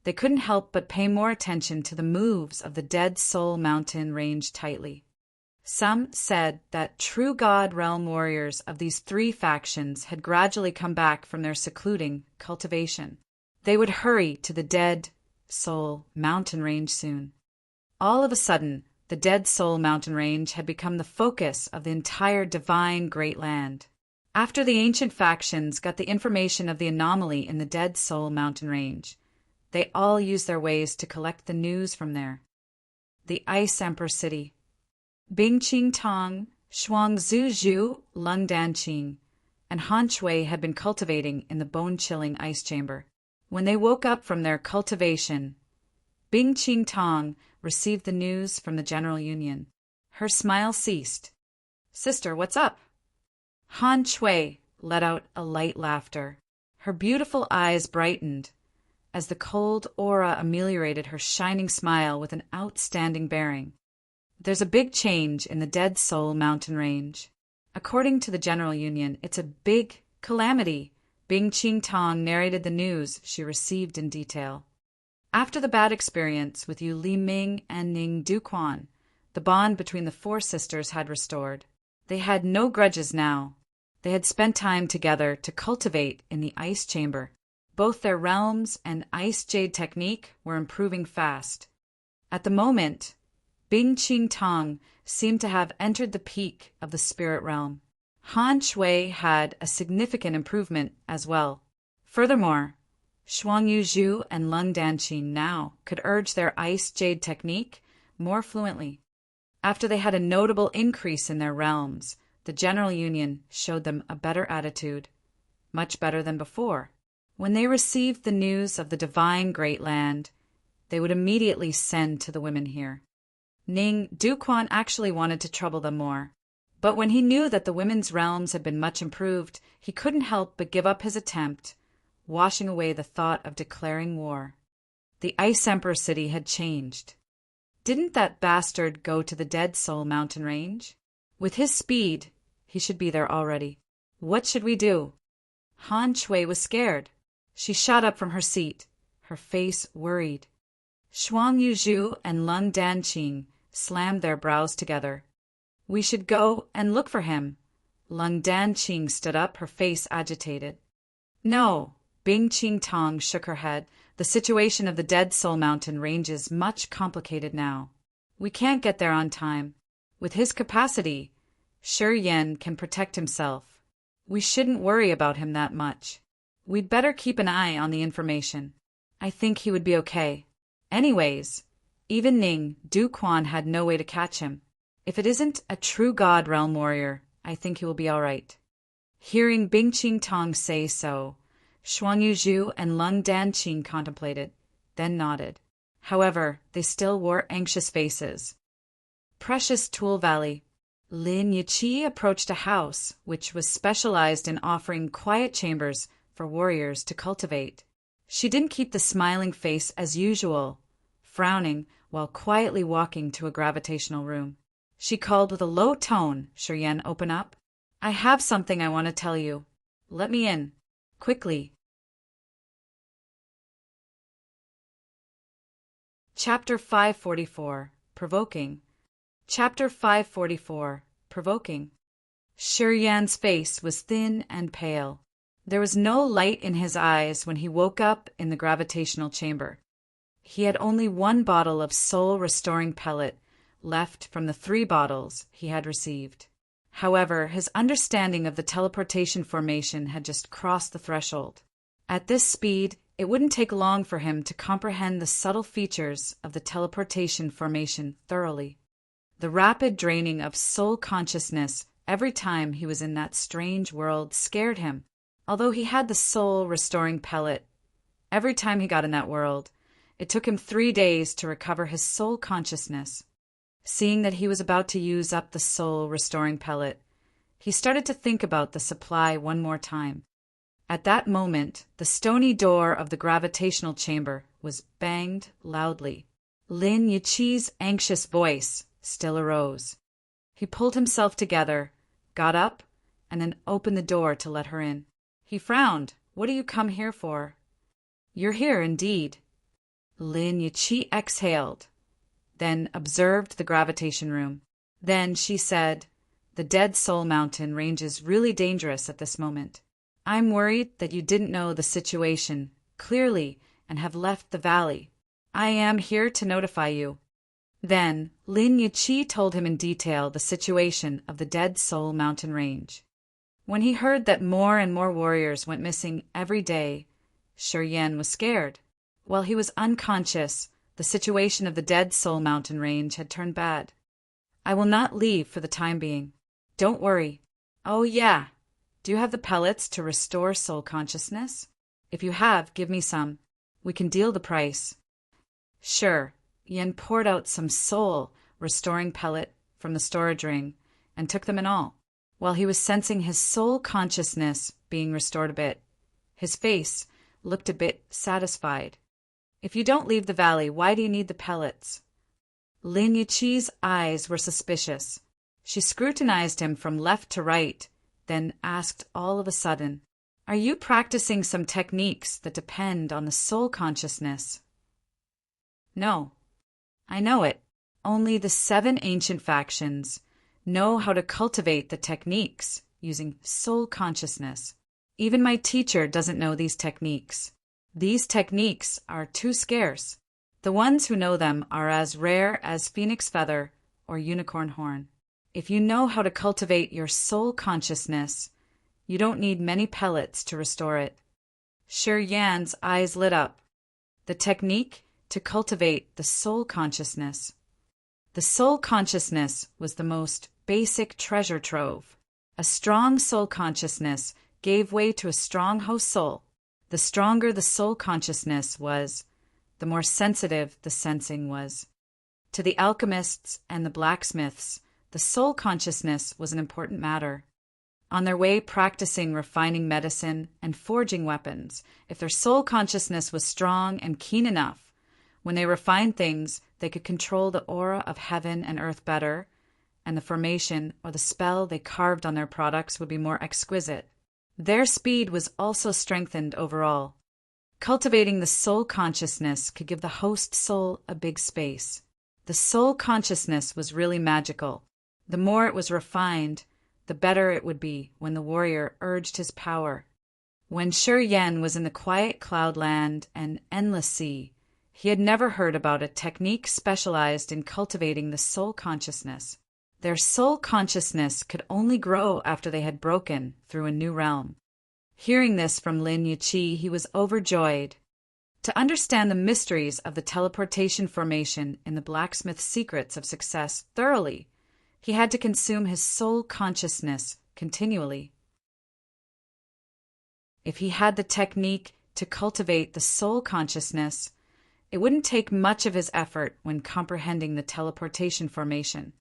they couldn't help but pay more attention to the moves of the Dead Soul Mountain range tightly. Some said that true God Realm warriors of these three factions had gradually come back from their secluding cultivation. They would hurry to the Dead Soul Mountain range soon. All of a sudden, the Dead Soul Mountain range had become the focus of the entire divine Great Land. After the ancient factions got the information of the anomaly in the Dead Soul Mountain range, they all used their ways to collect the news from there. The Ice Emperor City. Bing Qing Tong, Shuang Zhu Zhu, Lung Dan Qing, and Han Shui had been cultivating in the bone-chilling ice chamber. When they woke up from their cultivation, Bing Qing Tong received the news from the General Union. Her smile ceased. "Sister, what's up?" Han Shui let out a light laughter. Her beautiful eyes brightened as the cold aura ameliorated her shining smile with an outstanding bearing. "There's a big change in the Dead Soul Mountain range. According to the General Union, it's a big calamity." Bing Qing Tong narrated the news she received in detail. After the bad experience with Yu Li Ming and Ning Duquan, the bond between the four sisters had restored. They had no grudges now. They had spent time together to cultivate in the ice chamber. Both their realms and ice jade technique were improving fast. At the moment, Bing Qing Tong seemed to have entered the peak of the spirit realm. Han Shui had a significant improvement as well. Furthermore, Shuang Yu Zhu and Lung Danqing now could urge their ice jade technique more fluently. After they had a notable increase in their realms, the General Union showed them a better attitude, much better than before. When they received the news of the divine Great Land, they would immediately send to the women here. Ning Duquan actually wanted to trouble them more, but when he knew that the women's realms had been much improved, he couldn't help but give up his attempt, washing away the thought of declaring war. The Ice Emperor City had changed. Didn't that bastard go to the Dead Soul Mountain range? With his speed, he should be there already. What should we do? Han Shui was scared. She shot up from her seat, her face worried. Shuang Yuzhu and Lung Danqing slammed their brows together. "We should go and look for him." Lung Danqing stood up, her face agitated. "No." Bing Qing Tong shook her head. "The situation of the Dead Soul Mountain range is much complicated now. We can't get there on time. With his capacity, Shi Yan can protect himself. We shouldn't worry about him that much. We'd better keep an eye on the information. I think he would be okay. Anyways, even Ning Duquan had no way to catch him. If it isn't a true God Realm warrior, I think he will be all right." Hearing Bing Qing Tong say so, Shuang Yuzhu and Lung Danqing contemplated, then nodded. However, they still wore anxious faces. Precious Tool Valley. Lin Yiqi approached a house which was specialized in offering quiet chambers for warriors to cultivate. She didn't keep the smiling face as usual, frowning while quietly walking to a gravitational room. She called with a low tone, "Shi Yan, open up. I have something I want to tell you. Let me in. Quickly." Chapter 544. Provoking. Chapter 544. Provoking. Shi Yan's face was thin and pale. There was no light in his eyes when he woke up in the gravitational chamber. He had only one bottle of soul-restoring pellet left from the 3 bottles he had received. However, his understanding of the teleportation formation had just crossed the threshold. At this speed, it wouldn't take long for him to comprehend the subtle features of the teleportation formation thoroughly. The rapid draining of soul consciousness every time he was in that strange world scared him. Although he had the soul-restoring pellet, every time he got in that world, It took him 3 days to recover his soul consciousness. Seeing that he was about to use up the soul-restoring pellet, he started to think about the supply one more time. At that moment, the stony door of the gravitational chamber was banged loudly. Lin Yiqi's anxious voice still arose. He pulled himself together, got up, and then opened the door to let her in. He frowned. "What do you come here for?" "You're here, indeed." Lin Yiqi exhaled, then observed the gravitation room. Then she said, "The Dead Soul Mountain range is really dangerous at this moment. I'm worried that you didn't know the situation clearly and have left the valley. I am here to notify you." Then Lin Yiqi told him in detail the situation of the Dead Soul Mountain range. When he heard that more and more warriors went missing every day, Shi Yan was scared. While he was unconscious, the situation of the Dead Soul Mountain range had turned bad. "I will not leave for the time being. Don't worry. Oh yeah, do you have the pellets to restore soul consciousness? If you have, give me some. We can deal the price." Sure. Yan poured out some soul-restoring pellet from the storage ring and took them in all. While he was sensing his soul consciousness being restored a bit, his face looked a bit satisfied. "If you don't leave the valley, why do you need the pellets?" Lin Yiqi's eyes were suspicious. She scrutinized him from left to right, then asked all of a sudden, "Are you practicing some techniques that depend on the soul consciousness?" "No. I know it. Only the 7 ancient factions know how to cultivate the techniques using soul consciousness. Even my teacher doesn't know these techniques. These techniques are too scarce. The ones who know them are as rare as phoenix feather or unicorn horn. If you know how to cultivate your soul consciousness, you don't need many pellets to restore it." Shi Yan's eyes lit up. The technique to cultivate the soul consciousness. The soul consciousness was the most basic treasure trove. A strong soul consciousness gave way to a strong host soul. The stronger the soul consciousness was, the more sensitive the sensing was. To the alchemists and the blacksmiths, the soul consciousness was an important matter. On their way practicing refining medicine and forging weapons, if their soul consciousness was strong and keen enough, when they refined things, they could control the aura of heaven and earth better, and the formation or the spell they carved on their products would be more exquisite. Their speed was also strengthened overall. Cultivating the soul consciousness could give the host soul a big space. The soul consciousness was really magical. The more it was refined, the better it would be when the warrior urged his power. When Shi Yan was in the quiet cloudland and endless sea, he had never heard about a technique specialized in cultivating the soul consciousness. Their soul consciousness could only grow after they had broken through a new realm. Hearing this from Lin Yiqi, he was overjoyed. To understand the mysteries of the teleportation formation in the blacksmith's secrets of success thoroughly, he had to consume his soul consciousness continually. If he had the technique to cultivate the soul consciousness, it wouldn't take much of his effort when comprehending the teleportation formation.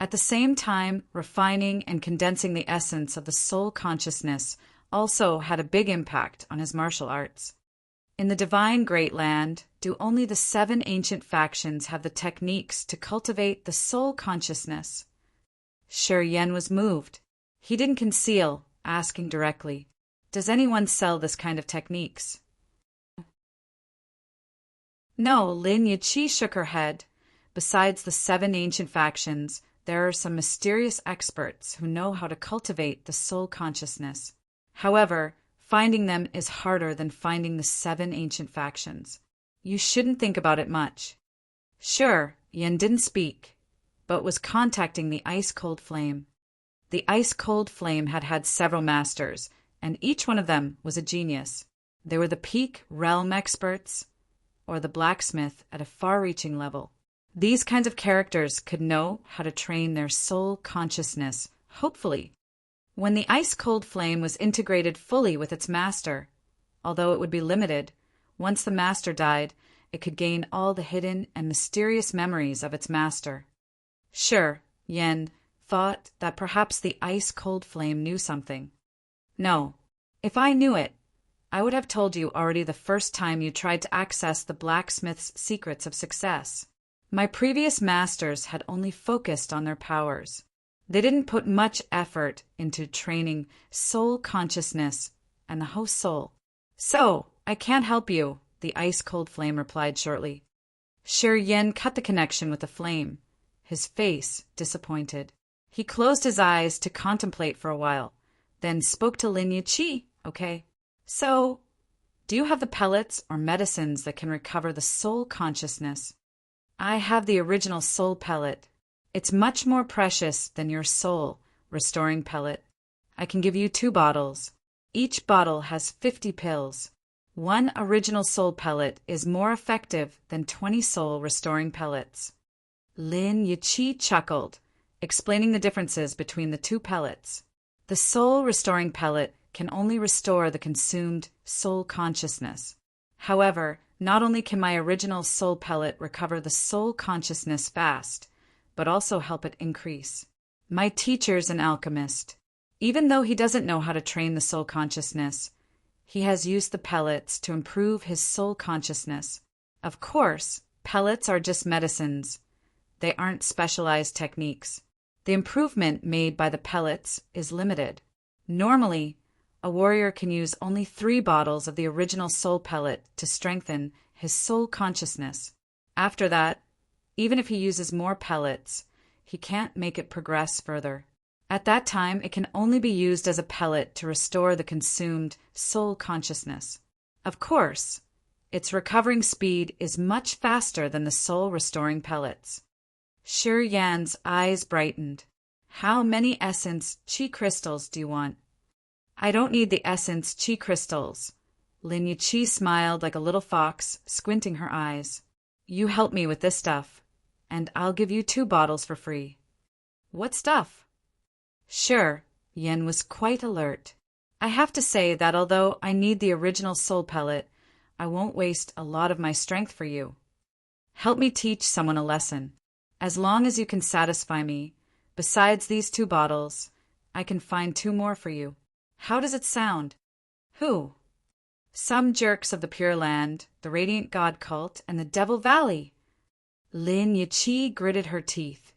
At the same time, refining and condensing the essence of the soul consciousness also had a big impact on his martial arts. In the divine Great Land, do only the 7 ancient factions have the techniques to cultivate the soul consciousness? Shi Yan was moved. He didn't conceal, asking directly, "Does anyone sell this kind of techniques?" No, Lin Yiqi shook her head. Besides the 7 ancient factions, there are some mysterious experts who know how to cultivate the soul consciousness. However, finding them is harder than finding the 7 ancient factions. You shouldn't think about it much. Sure, Yan didn't speak, but was contacting the ice-cold flame. The ice-cold flame had had several masters, and each one of them was a genius. They were the peak realm experts, or the blacksmith at a far-reaching level. These kinds of characters could know how to train their soul consciousness, hopefully. When the ice-cold flame was integrated fully with its master, although it would be limited, once the master died, it could gain all the hidden and mysterious memories of its master. Sure, Yen thought that perhaps the ice-cold flame knew something. No, if I knew it, I would have told you already the first time you tried to access the blacksmith's secrets of success. My previous masters had only focused on their powers. They didn't put much effort into training soul consciousness and the host soul. So, I can't help you, the ice-cold flame replied shortly. Shi Yen cut the connection with the flame, his face disappointed. He closed his eyes to contemplate for a while, then spoke to Lin Yiqi. Okay. So, do you have the pellets or medicines that can recover the soul consciousness? I have the original soul pellet. It's much more precious than your soul restoring pellet. I can give you 2 bottles. Each bottle has 50 pills. 1 original soul pellet is more effective than 20 soul restoring pellets. Lin Yiqi chuckled, explaining the differences between the 2 pellets. The soul restoring pellet can only restore the consumed soul consciousness. However, not only can my original soul pellet recover the soul consciousness fast, but also help it increase. My teacher's an alchemist. Even though he doesn't know how to train the soul consciousness, he has used the pellets to improve his soul consciousness. Of course, pellets are just medicines. They aren't specialized techniques. The improvement made by the pellets is limited. Normally, a warrior can use only 3 bottles of the original soul pellet to strengthen his soul consciousness. After that, even if he uses more pellets, he can't make it progress further. At that time, it can only be used as a pellet to restore the consumed soul consciousness. Of course, its recovering speed is much faster than the soul-restoring pellets. Shi Yan's eyes brightened. How many essence chi crystals do you want? I don't need the essence chi crystals. Lin Yiqi smiled like a little fox, squinting her eyes. You help me with this stuff, and I'll give you 2 bottles for free. What stuff? Sure, Yen was quite alert. I have to say that although I need the original soul pellet, I won't waste a lot of my strength for you. Help me teach someone a lesson. As long as you can satisfy me, besides these 2 bottles, I can find 2 more for you. How does it sound? Who? Some jerks of the Pure Land, the Radiant God Cult, and the Devil Valley. Lin Yiqi gritted her teeth,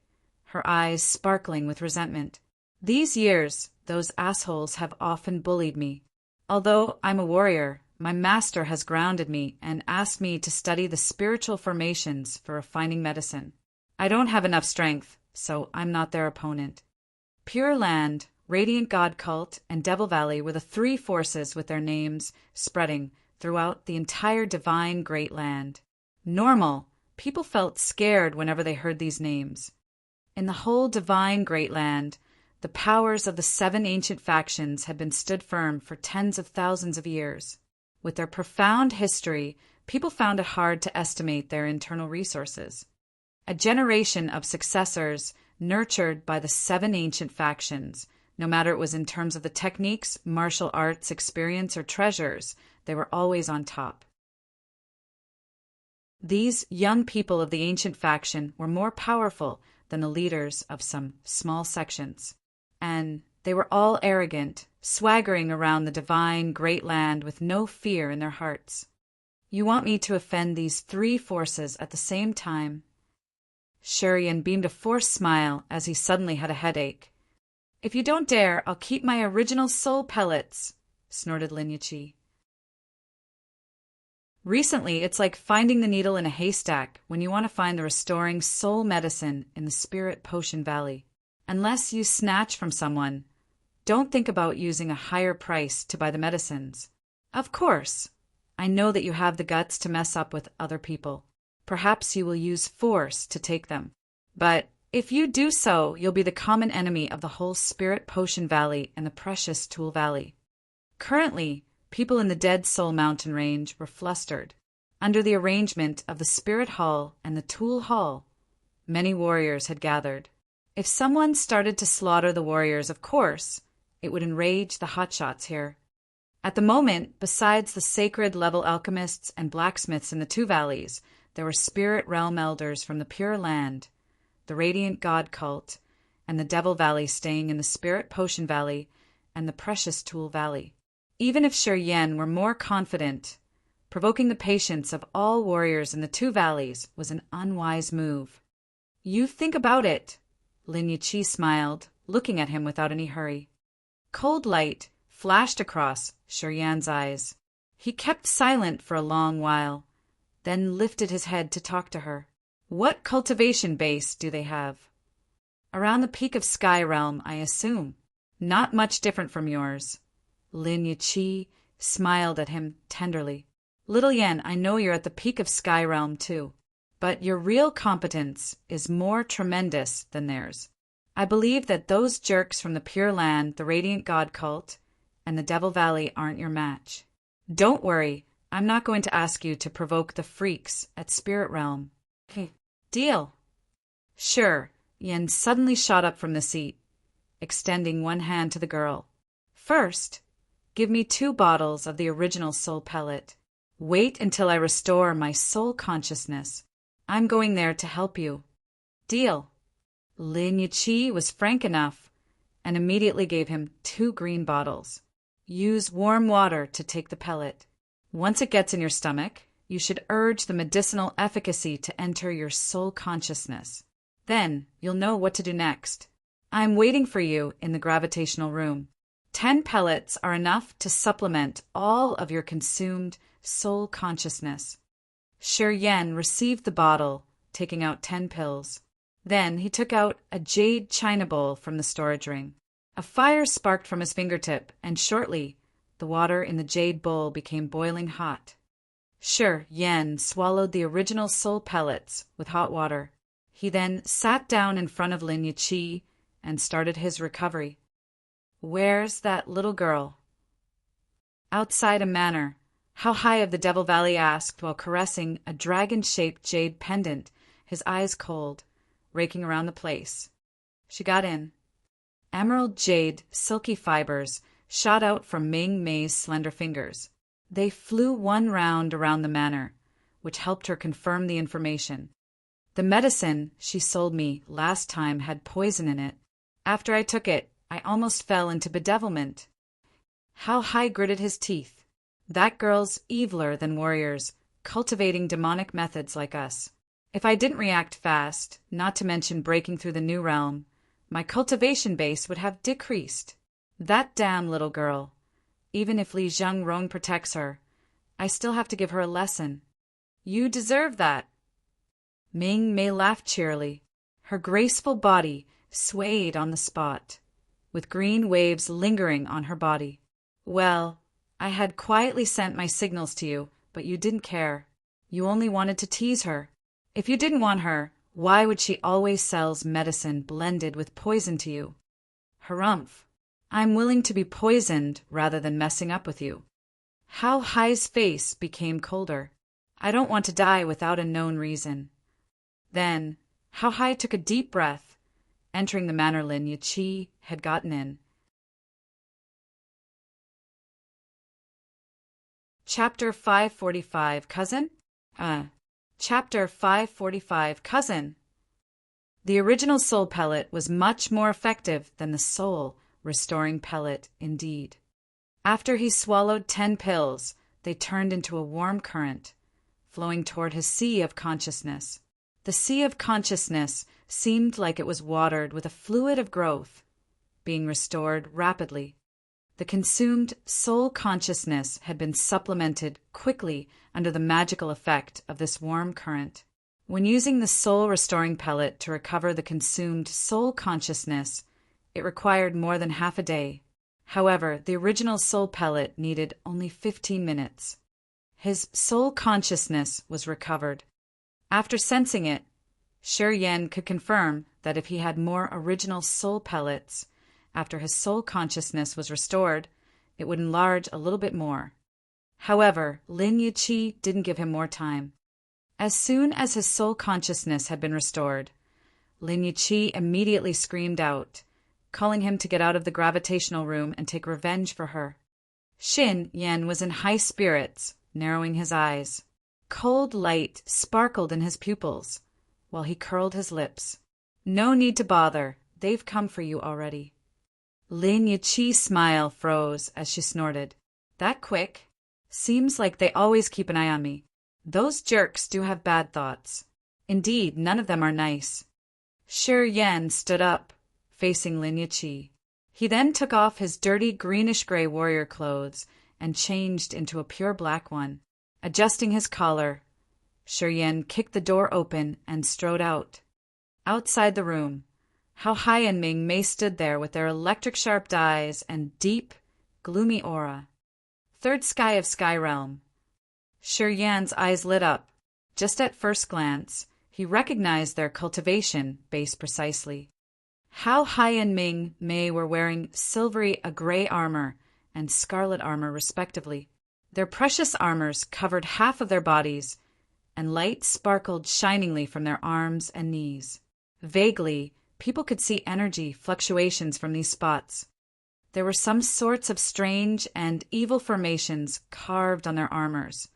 her eyes sparkling with resentment. These years, those assholes have often bullied me. Although I'm a warrior, my master has grounded me and asked me to study the spiritual formations for refining medicine. I don't have enough strength, so I'm not their opponent. Pure Land, Radiant God Cult, and Devil Valley were the 3 forces with their names spreading throughout the entire divine Great Land. Normal, people felt scared whenever they heard these names. In the whole divine Great Land, the powers of the 7 ancient factions had been stood firm for tens of thousands of years. With their profound history, people found it hard to estimate their internal resources. A generation of successors nurtured by the 7 ancient factions, no matter it was in terms of the techniques, martial arts, experience, or treasures, they were always on top. These young people of the ancient faction were more powerful than the leaders of some small sections, and they were all arrogant, swaggering around the divine great land with no fear in their hearts. You want me to offend these 3 forces at the same time? Shi Yan beamed a forced smile as he suddenly had a headache. If you don't dare, I'll keep my original soul pellets, snorted Lin Yiqi. Recently, it's like finding the needle in a haystack when you want to find the restoring soul medicine in the Spirit Potion Valley. Unless you snatch from someone, don't think about using a higher price to buy the medicines. Of course, I know that you have the guts to mess up with other people. Perhaps you will use force to take them. But if you do so, you'll be the common enemy of the whole Spirit Potion Valley and the precious Tool Valley. Currently, people in the Dead Soul Mountain Range were flustered. Under the arrangement of the Spirit Hall and the Tool Hall, many warriors had gathered. If someone started to slaughter the warriors, of course, it would enrage the hotshots here. At the moment, besides the sacred level alchemists and blacksmiths in the two valleys, there were spirit realm elders from the Pure Land, the Radiant God Cult, and the Devil Valley staying in the Spirit Potion Valley and the Precious Tool Valley. Even if Shi Yan were more confident, provoking the patience of all warriors in the two valleys was an unwise move. You think about it, Lin Yiqi smiled, looking at him without any hurry. Cold light flashed across Shi Yan's eyes. He kept silent for a long while, then lifted his head to talk to her. What cultivation base do they have? Around the peak of Sky Realm, I assume. Not much different from yours. Lin Yiqi smiled at him tenderly. Little Yan, I know you're at the peak of Sky Realm too, but your real competence is more tremendous than theirs. I believe that those jerks from the Pure Land, the Radiant God Cult, and the Devil Valley aren't your match. Don't worry, I'm not going to ask you to provoke the freaks at Spirit Realm. Deal. Sure. Yan suddenly shot up from the seat, extending one hand to the girl. First, give me 2 bottles of the original soul pellet. Wait until I restore my soul consciousness. I'm going there to help you. Deal. Lin Yiqi was frank enough and immediately gave him 2 green bottles. Use warm water to take the pellet. Once it gets in your stomach, you should urge the medicinal efficacy to enter your soul consciousness. Then you'll know what to do next. I'm waiting for you in the gravitational room. 10 pellets are enough to supplement all of your consumed soul consciousness. Shi Yan received the bottle, taking out 10 pills. Then he took out a jade china bowl from the storage ring. A fire sparked from his fingertip, and shortly, the water in the jade bowl became boiling hot. Shi Yan swallowed the original soul pellets with hot water. He then sat down in front of Lin Yiqi and started his recovery. Where's that little girl? Outside a manor, How High of the Devil Valley asked while caressing a dragon-shaped jade pendant, his eyes cold, raking around the place. She got in. Emerald jade, silky fibers shot out from Ming Mei's slender fingers. They flew one round around the manor, which helped her confirm the information. The medicine she sold me last time had poison in it. After I took it, I almost fell into bedevilment. How High gritted his teeth. That girl's eviler than warriors, cultivating demonic methods like us. If I didn't react fast, not to mention breaking through the new realm, my cultivation base would have decreased. That damn little girl. Even if Li Zhengrong protects her, I still have to give her a lesson. You deserve that. Ming Mei laughed cheerily. Her graceful body swayed on the spot, with green waves lingering on her body. Well, I had quietly sent my signals to you, but you didn't care. You only wanted to tease her. If you didn't want her, why would she always sells medicine blended with poison to you? Harumph. I'm willing to be poisoned rather than messing up with you. How High's face became colder. I don't want to die without a known reason. Then, How High took a deep breath, entering the manor Lin Yiqi had gotten in. Chapter 545, Cousin? Chapter 545, Cousin. The original soul pellet was much more effective than the soul-restoring pellet, indeed. After he swallowed 10 pills, they turned into a warm current, flowing toward his sea of consciousness. The sea of consciousness seemed like it was watered with a fluid of growth, being restored rapidly. The consumed soul consciousness had been supplemented quickly under the magical effect of this warm current. When using the soul-restoring pellet to recover the consumed soul consciousness, it required more than half a day. However, the original soul pellet needed only 15 minutes. His soul consciousness was recovered. After sensing it, Shi Yan could confirm that if he had more original soul pellets, after his soul consciousness was restored, it would enlarge a little bit more. However, Lin Yiqi didn't give him more time. As soon as his soul consciousness had been restored, Lin Yiqi immediately screamed out, calling him to get out of the gravitational room and take revenge for her. Xin Yan was in high spirits, narrowing his eyes. Cold light sparkled in his pupils, while he curled his lips. No need to bother, they've come for you already. Lin Yiqi's smile froze as she snorted. That quick? Seems like they always keep an eye on me. Those jerks do have bad thoughts. Indeed, none of them are nice. Shi Yan stood up, facing Lin Yiqi. He then took off his dirty greenish-gray warrior clothes and changed into a pure black one. Adjusting his collar, Shi Yan kicked the door open and strode out. Outside the room, Hao Hai and Ming Mei stood there with their electric-sharp eyes and deep, gloomy aura. Third sky of Sky Realm. Shi Yan's eyes lit up. Just at first glance, he recognized their cultivation base precisely. Hao Hai and Ming Mei were wearing silvery gray armor and scarlet armor respectively. Their precious armors covered half of their bodies, and light sparkled shiningly from their arms and knees. Vaguely, people could see energy fluctuations from these spots. There were some sorts of strange and evil formations carved on their armors,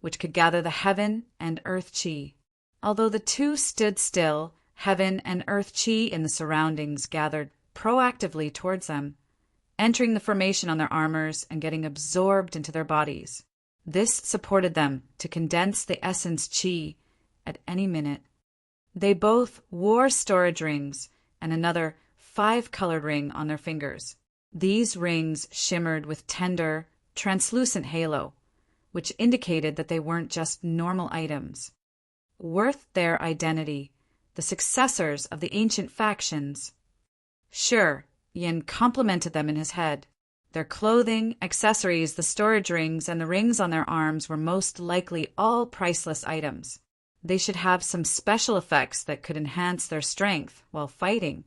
which could gather the heaven and earth chi. Although the two stood still, heaven and earth chi in the surroundings gathered proactively towards them, entering the formation on their armors and getting absorbed into their bodies. This supported them to condense the essence chi at any minute. They both wore storage rings and another 5-colored ring on their fingers. These rings shimmered with tender, translucent halo, which indicated that they weren't just normal items. Worth their identity, the successors of the ancient factions. Sure, Yin complimented them in his head. Their clothing, accessories, the storage rings, and the rings on their arms were most likely all priceless items. They should have some special effects that could enhance their strength while fighting.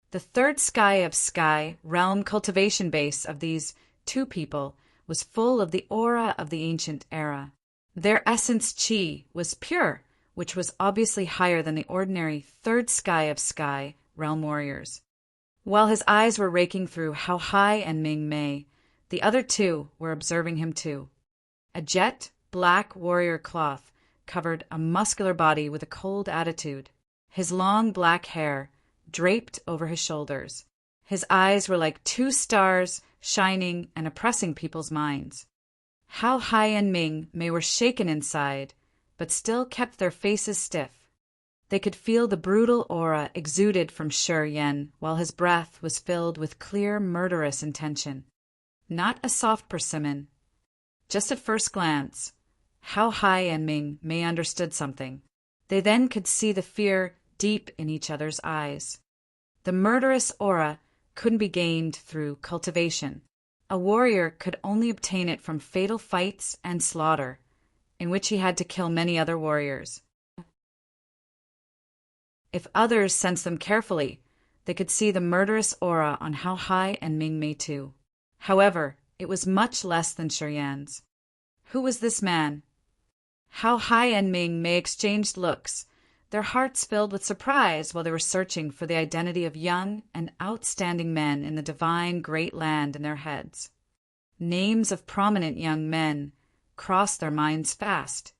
The third sky of Sky Realm cultivation base of these two people was full of the aura of the ancient era. Their essence chi was pure, which was obviously higher than the ordinary third sky of Sky Realm warriors. While his eyes were raking through Hao Hai and Ming Mei, the other two were observing him too. A jet black warrior cloth covered a muscular body with a cold attitude. His long black hair draped over his shoulders. His eyes were like 2 stars, shining and oppressing people's minds. Hao Hai and Ming Mei were shaken inside, but still kept their faces stiff. They could feel the brutal aura exuded from Shi Yan, while his breath was filled with clear, murderous intention. Not a soft persimmon. Just at first glance, Hao Hai and Ming Mei understood something. They then could see the fear deep in each other's eyes. The murderous aura couldn't be gained through cultivation. A warrior could only obtain it from fatal fights and slaughter, in which he had to kill many other warriors. If others sensed them carefully, they could see the murderous aura on Hao Hai and Ming Mei too. However, it was much less than Shi Yan's. Who was this man? Hao Hai and Ming Mei exchanged looks, their hearts filled with surprise while they were searching for the identity of young and outstanding men in the divine great land in their heads. Names of prominent young men crossed their minds fast.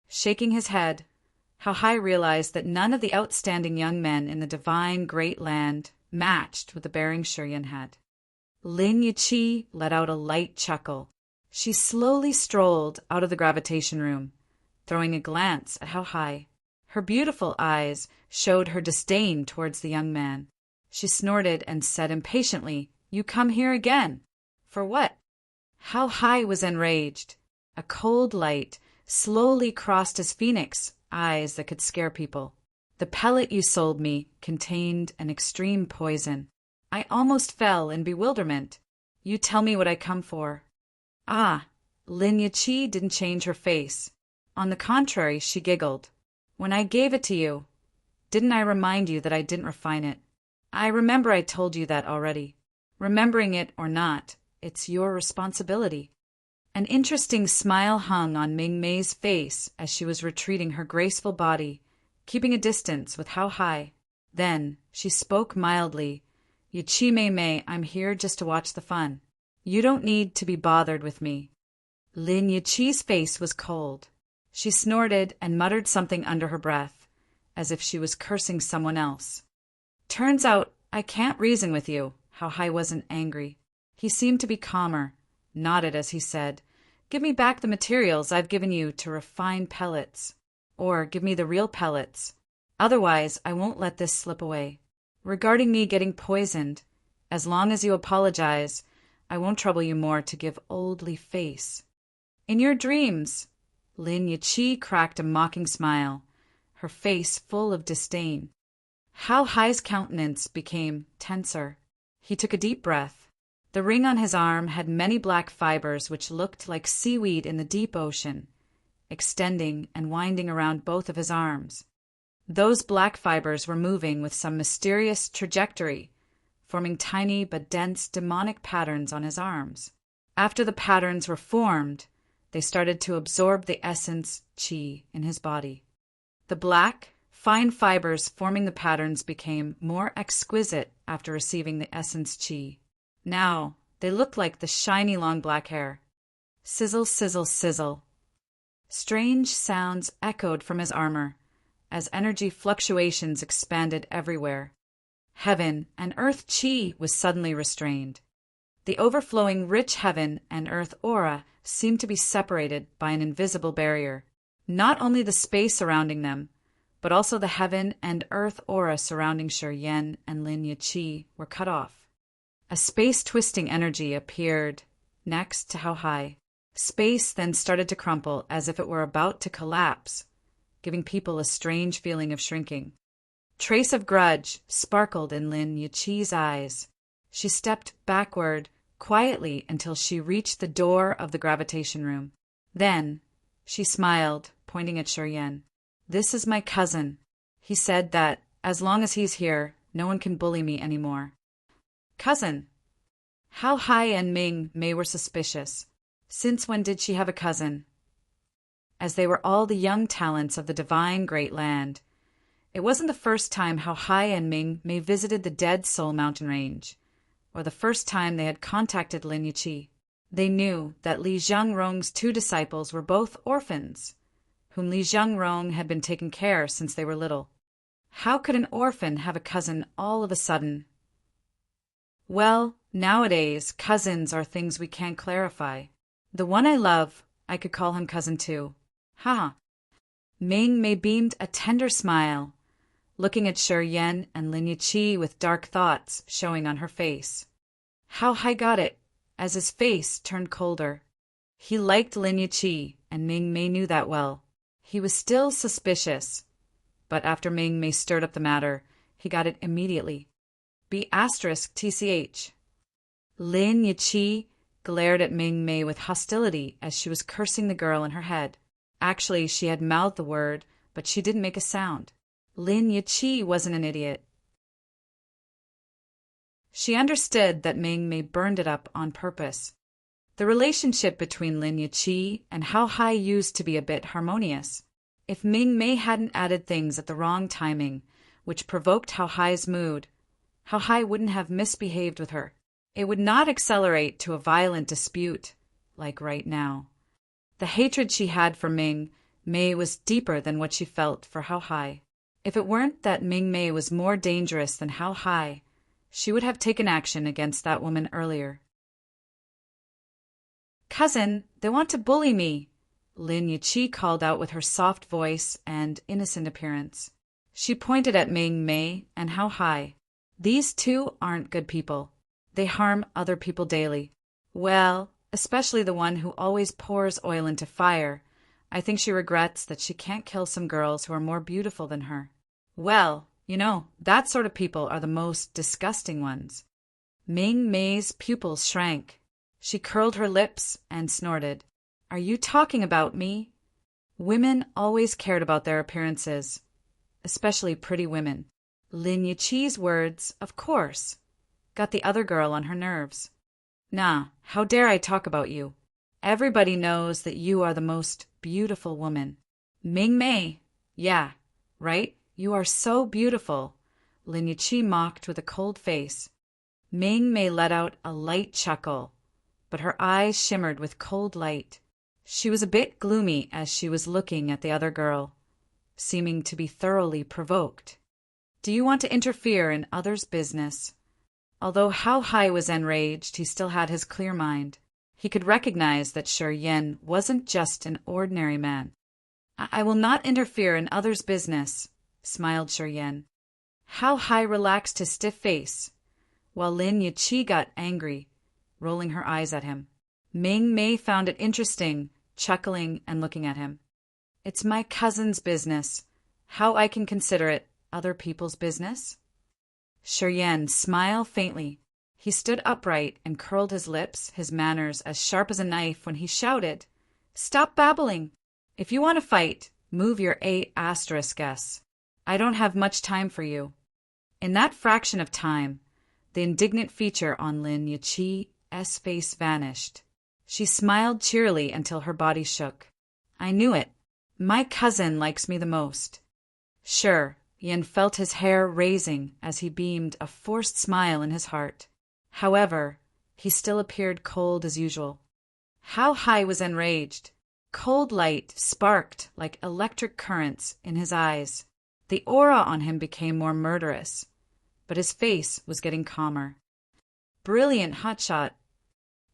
Shaking his head, Hao Hai realized that none of the outstanding young men in the divine great land matched with the bearing Shi Yan had. Lin Yiqi let out a light chuckle. She slowly strolled out of the gravitation room, throwing a glance at Hao Hai. Her beautiful eyes showed her disdain towards the young man. She snorted and said impatiently, "You come here again. For what?" Hao Hai was enraged. A cold light slowly crossed his phoenix eyes that could scare people. "The pellet you sold me contained an extreme poison. I almost fell in bewilderment. You tell me what I come for." Ah, Lin Yiqi didn't change her face. On the contrary, she giggled. "When I gave it to you, didn't I remind you that I didn't refine it? I remember I told you that already. Remembering it or not, it's your responsibility." An interesting smile hung on Ming Mei's face as she was retreating her graceful body, keeping a distance with Hao Hai. Then she spoke mildly, Yichi Mei Mei, I'm here just to watch the fun. You don't need to be bothered with me. Lin Yichi's face was cold. She snorted and muttered something under her breath, as if she was cursing someone else. Turns out I can't reason with you. Hao Hai wasn't angry. He seemed to be calmer, nodded as he said, Give me back the materials I've given you to refine pellets. Or give me the real pellets. Otherwise, I won't let this slip away. Regarding me getting poisoned, as long as you apologize, I won't trouble you more to give old Li face. In your dreams, Lin Yichi cracked a mocking smile, her face full of disdain. Hao Hai's countenance became tenser. He took a deep breath. The ring on his arm had many black fibers which looked like seaweed in the deep ocean, extending and winding around both of his arms. Those black fibers were moving with some mysterious trajectory, forming tiny but dense demonic patterns on his arms. After the patterns were formed, they started to absorb the essence qi in his body. The black, fine fibers forming the patterns became more exquisite after receiving the essence qi. Now, they looked like the shiny long black hair. Sizzle, sizzle, sizzle. Strange sounds echoed from his armor, as energy fluctuations expanded everywhere. Heaven and earth qi was suddenly restrained. The overflowing rich heaven and earth aura seemed to be separated by an invisible barrier. Not only the space surrounding them, but also the heaven and earth aura surrounding Shi Yan and Lin Yichi were cut off. A space-twisting energy appeared next to Hao Hai. Space then started to crumple as if it were about to collapse, giving people a strange feeling of shrinking. Trace of grudge sparkled in Lin Yichi's eyes. She stepped backward quietly until she reached the door of the gravitation room. Then, she smiled, pointing at Shi Yan. This is my cousin. He said that, as long as he's here, no one can bully me anymore. Cousin. Hao Hai and Ming Mei were suspicious. Since when did she have a cousin? As they were all the young talents of the divine great land, it wasn't the first time Hao Hai and Ming Mei visited the Dead Soul mountain range, or the first time they had contacted Lin Yichi. They knew that Li Zhangrong's two disciples were both orphans, whom Li Zhangrong had been taking care of since they were little. How could an orphan have a cousin all of a sudden? Well, nowadays, cousins are things we can't clarify. The one I love, I could call him cousin too. Ha! Ming Mei beamed a tender smile, looking at Shi Yan and Lin Yichi with dark thoughts showing on her face. Hao Hai got it, as his face turned colder. He liked Lin Yichi, and Ming Mei knew that well. He was still suspicious, but after Ming Mei stirred up the matter, he got it immediately. B*TCH. Lin Yichi glared at Ming Mei with hostility as she was cursing the girl in her head. Actually, she had mouthed the word, but she didn't make a sound. Lin Yichi wasn't an idiot. She understood that Ming Mei burned it up on purpose. The relationship between Lin Yichi and Hao Hai used to be a bit harmonious. If Ming Mei hadn't added things at the wrong timing, which provoked Hao Hai's mood, Hao Hai wouldn't have misbehaved with her. It would not accelerate to a violent dispute, like right now. The hatred she had for Ming Mei was deeper than what she felt for Hao Hai. If it weren't that Ming Mei was more dangerous than Hao Hai, she would have taken action against that woman earlier. Cousin, they want to bully me, Lin Yichi called out with her soft voice and innocent appearance. She pointed at Ming Mei and Hao Hai. These two aren't good people. They harm other people daily. Well, especially the one who always pours oil into fire. I think she regrets that she can't kill some girls who are more beautiful than her. Well, that sort of people are the most disgusting ones. Ming Mei's pupils shrank. She curled her lips and snorted. Are you talking about me? Women always cared about their appearances, especially pretty women. Lin Yichi's words, of course, got the other girl on her nerves. Nah, how dare I talk about you? Everybody knows that you are the most beautiful woman. Ming Mei, yeah, right? You are so beautiful, Lin Yichi mocked with a cold face. Ming Mei let out a light chuckle, but her eyes shimmered with cold light. She was a bit gloomy as she was looking at the other girl, seeming to be thoroughly provoked. Do you want to interfere in others' business? Although How Hai was enraged, he still had his clear mind. He could recognize that Shi Yan wasn't just an ordinary man. I will not interfere in others' business, smiled Shi Yan. How Hai relaxed his stiff face, while Lin Yiqi got angry, rolling her eyes at him. Ming Mei found it interesting, chuckling and looking at him. It's my cousin's business. How I can consider it other people's business? Shi Yan smiled faintly. He stood upright and curled his lips, his manners as sharp as a knife when he shouted, "Stop babbling! If you want to fight, move your A***s. I don't have much time for you." In that fraction of time, the indignant feature on Lin Yiqi's face vanished. She smiled cheerily until her body shook. I knew it. My cousin likes me the most. Sure, Yin felt his hair raising as he beamed a forced smile in his heart. However, he still appeared cold as usual. How Hai was enraged. Cold light sparked like electric currents in his eyes. The aura on him became more murderous, but his face was getting calmer. Brilliant hotshot.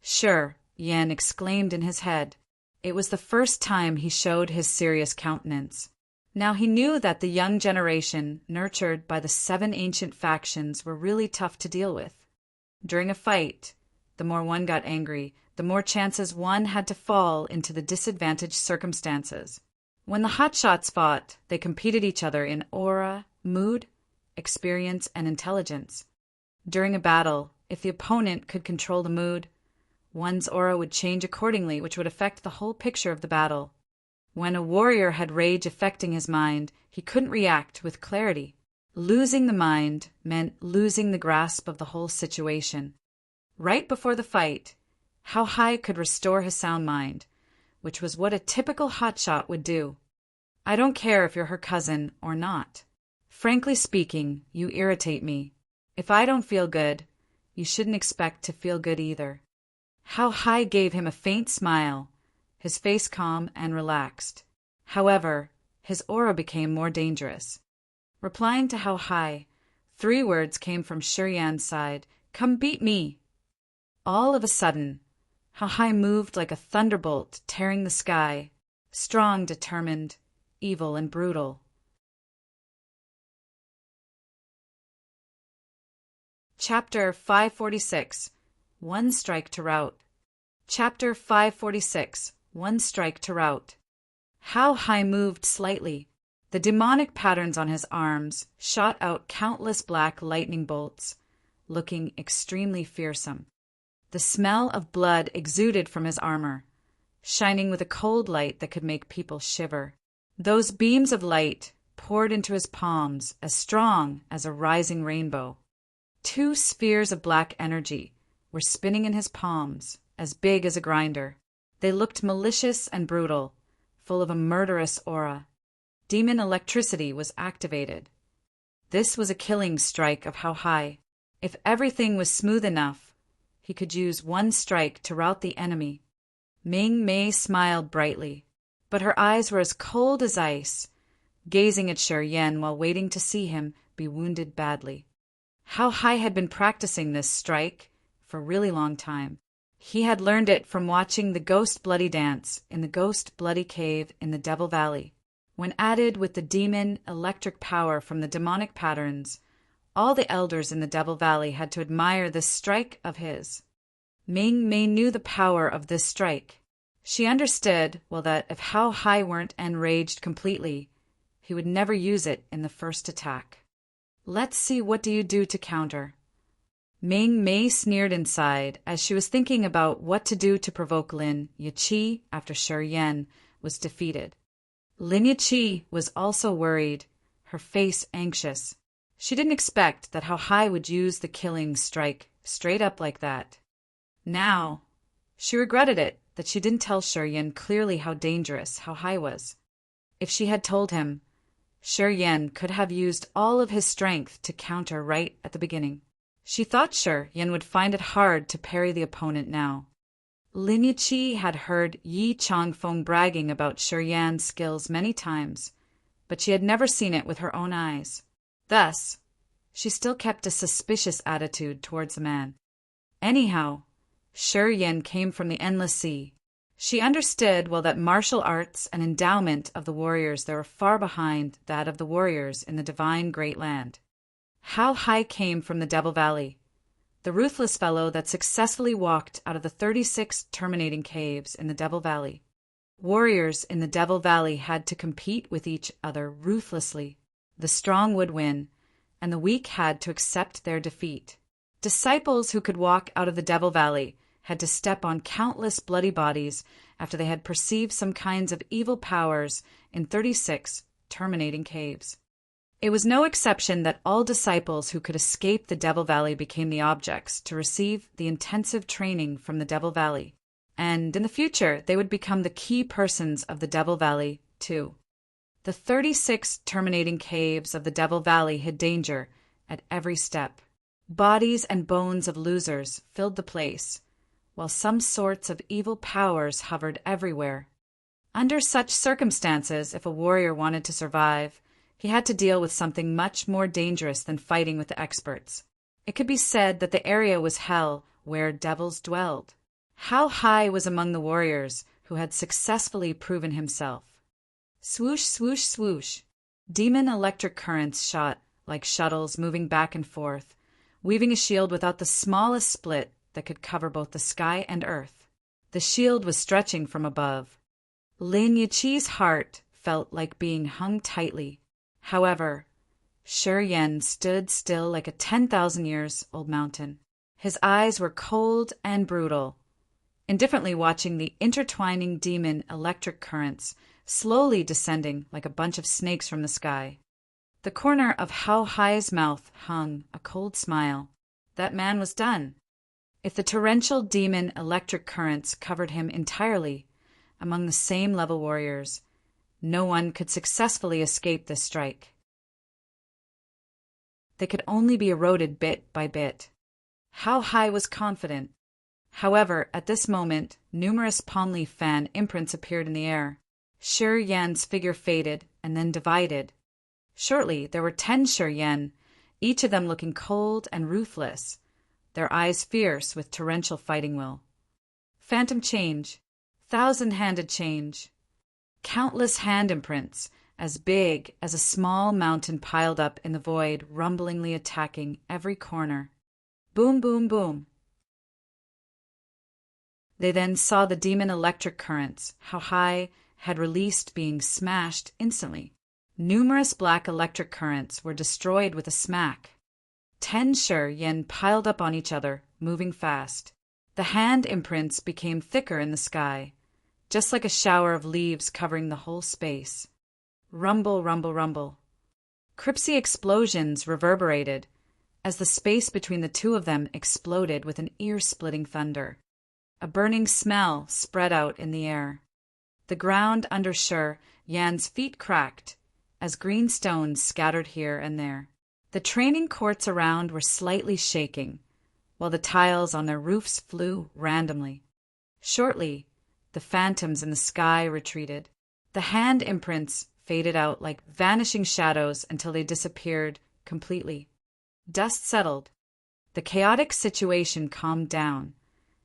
Sure, Yan exclaimed in his head. It was the first time he showed his serious countenance. Now he knew that the young generation, nurtured by the 7 ancient factions, were really tough to deal with. During a fight, the more one got angry, the more chances one had to fall into the disadvantaged circumstances. When the hotshots fought, they competed each other in aura, mood, experience, and intelligence. During a battle, if the opponent could control the mood, one's aura would change accordingly, which would affect the whole picture of the battle. When a warrior had rage affecting his mind, he couldn't react with clarity. Losing the mind meant losing the grasp of the whole situation. Right before the fight, How Hai could restore his sound mind, which was what a typical hotshot would do. I don't care if you're her cousin or not. Frankly speaking, you irritate me. If I don't feel good, you shouldn't expect to feel good either. How Hai gave him a faint smile, his face calm and relaxed. However, his aura became more dangerous. Replying to How Hai, 3 words came from Shi Yan's side, "Come beat me." All of a sudden, How Hai moved like a thunderbolt tearing the sky, strong, determined, evil, and brutal. Chapter 546 One Strike to Rout. Chapter 546 One Strike to Rout. How Hai moved slightly. The demonic patterns on his arms shot out countless black lightning bolts, looking extremely fearsome. The smell of blood exuded from his armor, shining with a cold light that could make people shiver. Those beams of light poured into his palms as strong as a rising rainbow. 2 spheres of black energy were spinning in his palms, as big as a grinder. They looked malicious and brutal, full of a murderous aura. Demon electricity was activated. This was a killing strike of How Hai. If everything was smooth enough, he could use one strike to rout the enemy. Ming Mei smiled brightly, but her eyes were as cold as ice, gazing at Shi Yan while waiting to see him be wounded badly. How Hai had been practicing this strike for a really long time. He had learned it from watching the Ghost Bloody Dance in the Ghost Bloody Cave in the Devil Valley. When added with the demon electric power from the demonic patterns, all the elders in the Devil Valley had to admire this strike of his. Ming Mei knew the power of this strike. She understood, well, that if How Hai weren't enraged completely, he would never use it in the first attack. Let's see, what do you do to counter? Ming Mei sneered inside as she was thinking about what to do to provoke Lin Yiqi after Shi Yan was defeated. Lin Yiqi was also worried, her face anxious. She didn't expect that How Hai would use the killing strike straight up like that. Now, she regretted it that she didn't tell Shi Yan clearly how dangerous How Hai was. If she had told him, Shi Yan could have used all of his strength to counter right at the beginning. She thought Shi Yan would find it hard to parry the opponent now. Lin Yiqi had heard Yi Changfeng bragging about Shi Yan's skills many times, but she had never seen it with her own eyes. Thus, she still kept a suspicious attitude towards the man. Anyhow, Shi Yan came from the endless sea. She understood well that martial arts and endowment of the warriors there were far behind that of the warriors in the divine Great Land. How Hai came from the Devil Valley, the ruthless fellow that successfully walked out of the 36 terminating caves in the Devil Valley. Warriors in the Devil Valley had to compete with each other ruthlessly. The strong would win, and the weak had to accept their defeat. Disciples who could walk out of the Devil Valley had to step on countless bloody bodies after they had perceived some kinds of evil powers in 36 terminating caves. It was no exception that all disciples who could escape the Devil Valley became the objects to receive the intensive training from the Devil Valley, and in the future they would become the key persons of the Devil Valley, too. The 36 terminating caves of the Devil Valley hid danger at every step. Bodies and bones of losers filled the place, while some sorts of evil powers hovered everywhere. Under such circumstances, if a warrior wanted to survive, he had to deal with something much more dangerous than fighting with the experts. It could be said that the area was hell where devils dwelled. How Hai was among the warriors who had successfully proven himself. Swoosh, swoosh, swoosh. Demon electric currents shot like shuttles moving back and forth, weaving a shield without the smallest split that could cover both the sky and earth. The shield was stretching from above. Lin Yiqi's heart felt like being hung tightly. However, Shi Yan stood still like a 10,000 years old mountain. His eyes were cold and brutal, indifferently watching the intertwining demon electric currents slowly descending like a bunch of snakes from the sky. The corner of How Hai's mouth hung a cold smile. That man was done. If the torrential demon electric currents covered him entirely among the same level warriors, no one could successfully escape this strike. They could only be eroded bit by bit. How Hai was confident. However, at this moment, numerous palm leaf fan imprints appeared in the air. Shi Yan's figure faded and then divided. Shortly, there were 10 Shi Yan, each of them looking cold and ruthless, their eyes fierce with torrential fighting will. Phantom change, thousand-handed change. Countless hand imprints, as big as a small mountain piled up in the void, rumblingly attacking every corner. Boom, boom, boom. They then saw the demon electric currents, How Hai had released being smashed instantly. Numerous black electric currents were destroyed with a smack. 10 Shi Yan piled up on each other, moving fast. The hand imprints became thicker in the sky, just like a shower of leaves covering the whole space. Rumble, rumble, rumble. Cripsy explosions reverberated as the space between the two of them exploded with an ear-splitting thunder. A burning smell spread out in the air. The ground under Shi Yan's feet cracked as green stones scattered here and there. The training courts around were slightly shaking, while the tiles on their roofs flew randomly. Shortly, the phantoms in the sky retreated. The hand imprints faded out like vanishing shadows until they disappeared completely. Dust settled. The chaotic situation calmed down,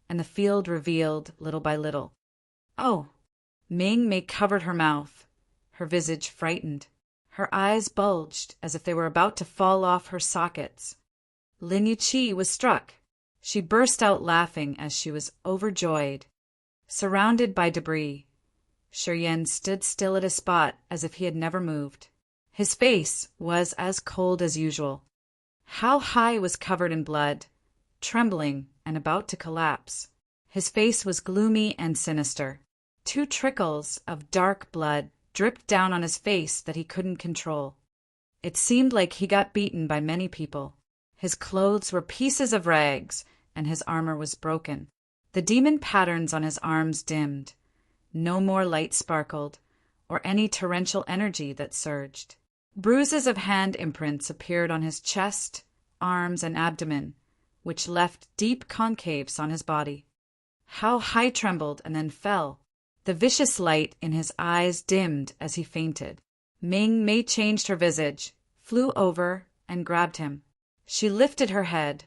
and the field revealed little by little. Oh! Ming Mei covered her mouth, her visage frightened. Her eyes bulged as if they were about to fall off her sockets. Lin Yiqi was struck. She burst out laughing as she was overjoyed. Surrounded by debris, Shi Yan stood still at a spot as if he had never moved. His face was as cold as usual. How Hai was covered in blood, trembling and about to collapse. His face was gloomy and sinister. 2 trickles of dark blood dripped down on his face that he couldn't control. It seemed like he got beaten by many people. His clothes were pieces of rags, and his armor was broken. The demon patterns on his arms dimmed. No more light sparkled, or any torrential energy that surged. Bruises of hand imprints appeared on his chest, arms, and abdomen, which left deep concaves on his body. How Hai trembled and then fell. The vicious light in his eyes dimmed as he fainted. Ming Mei changed her visage, flew over, and grabbed him. She lifted her head,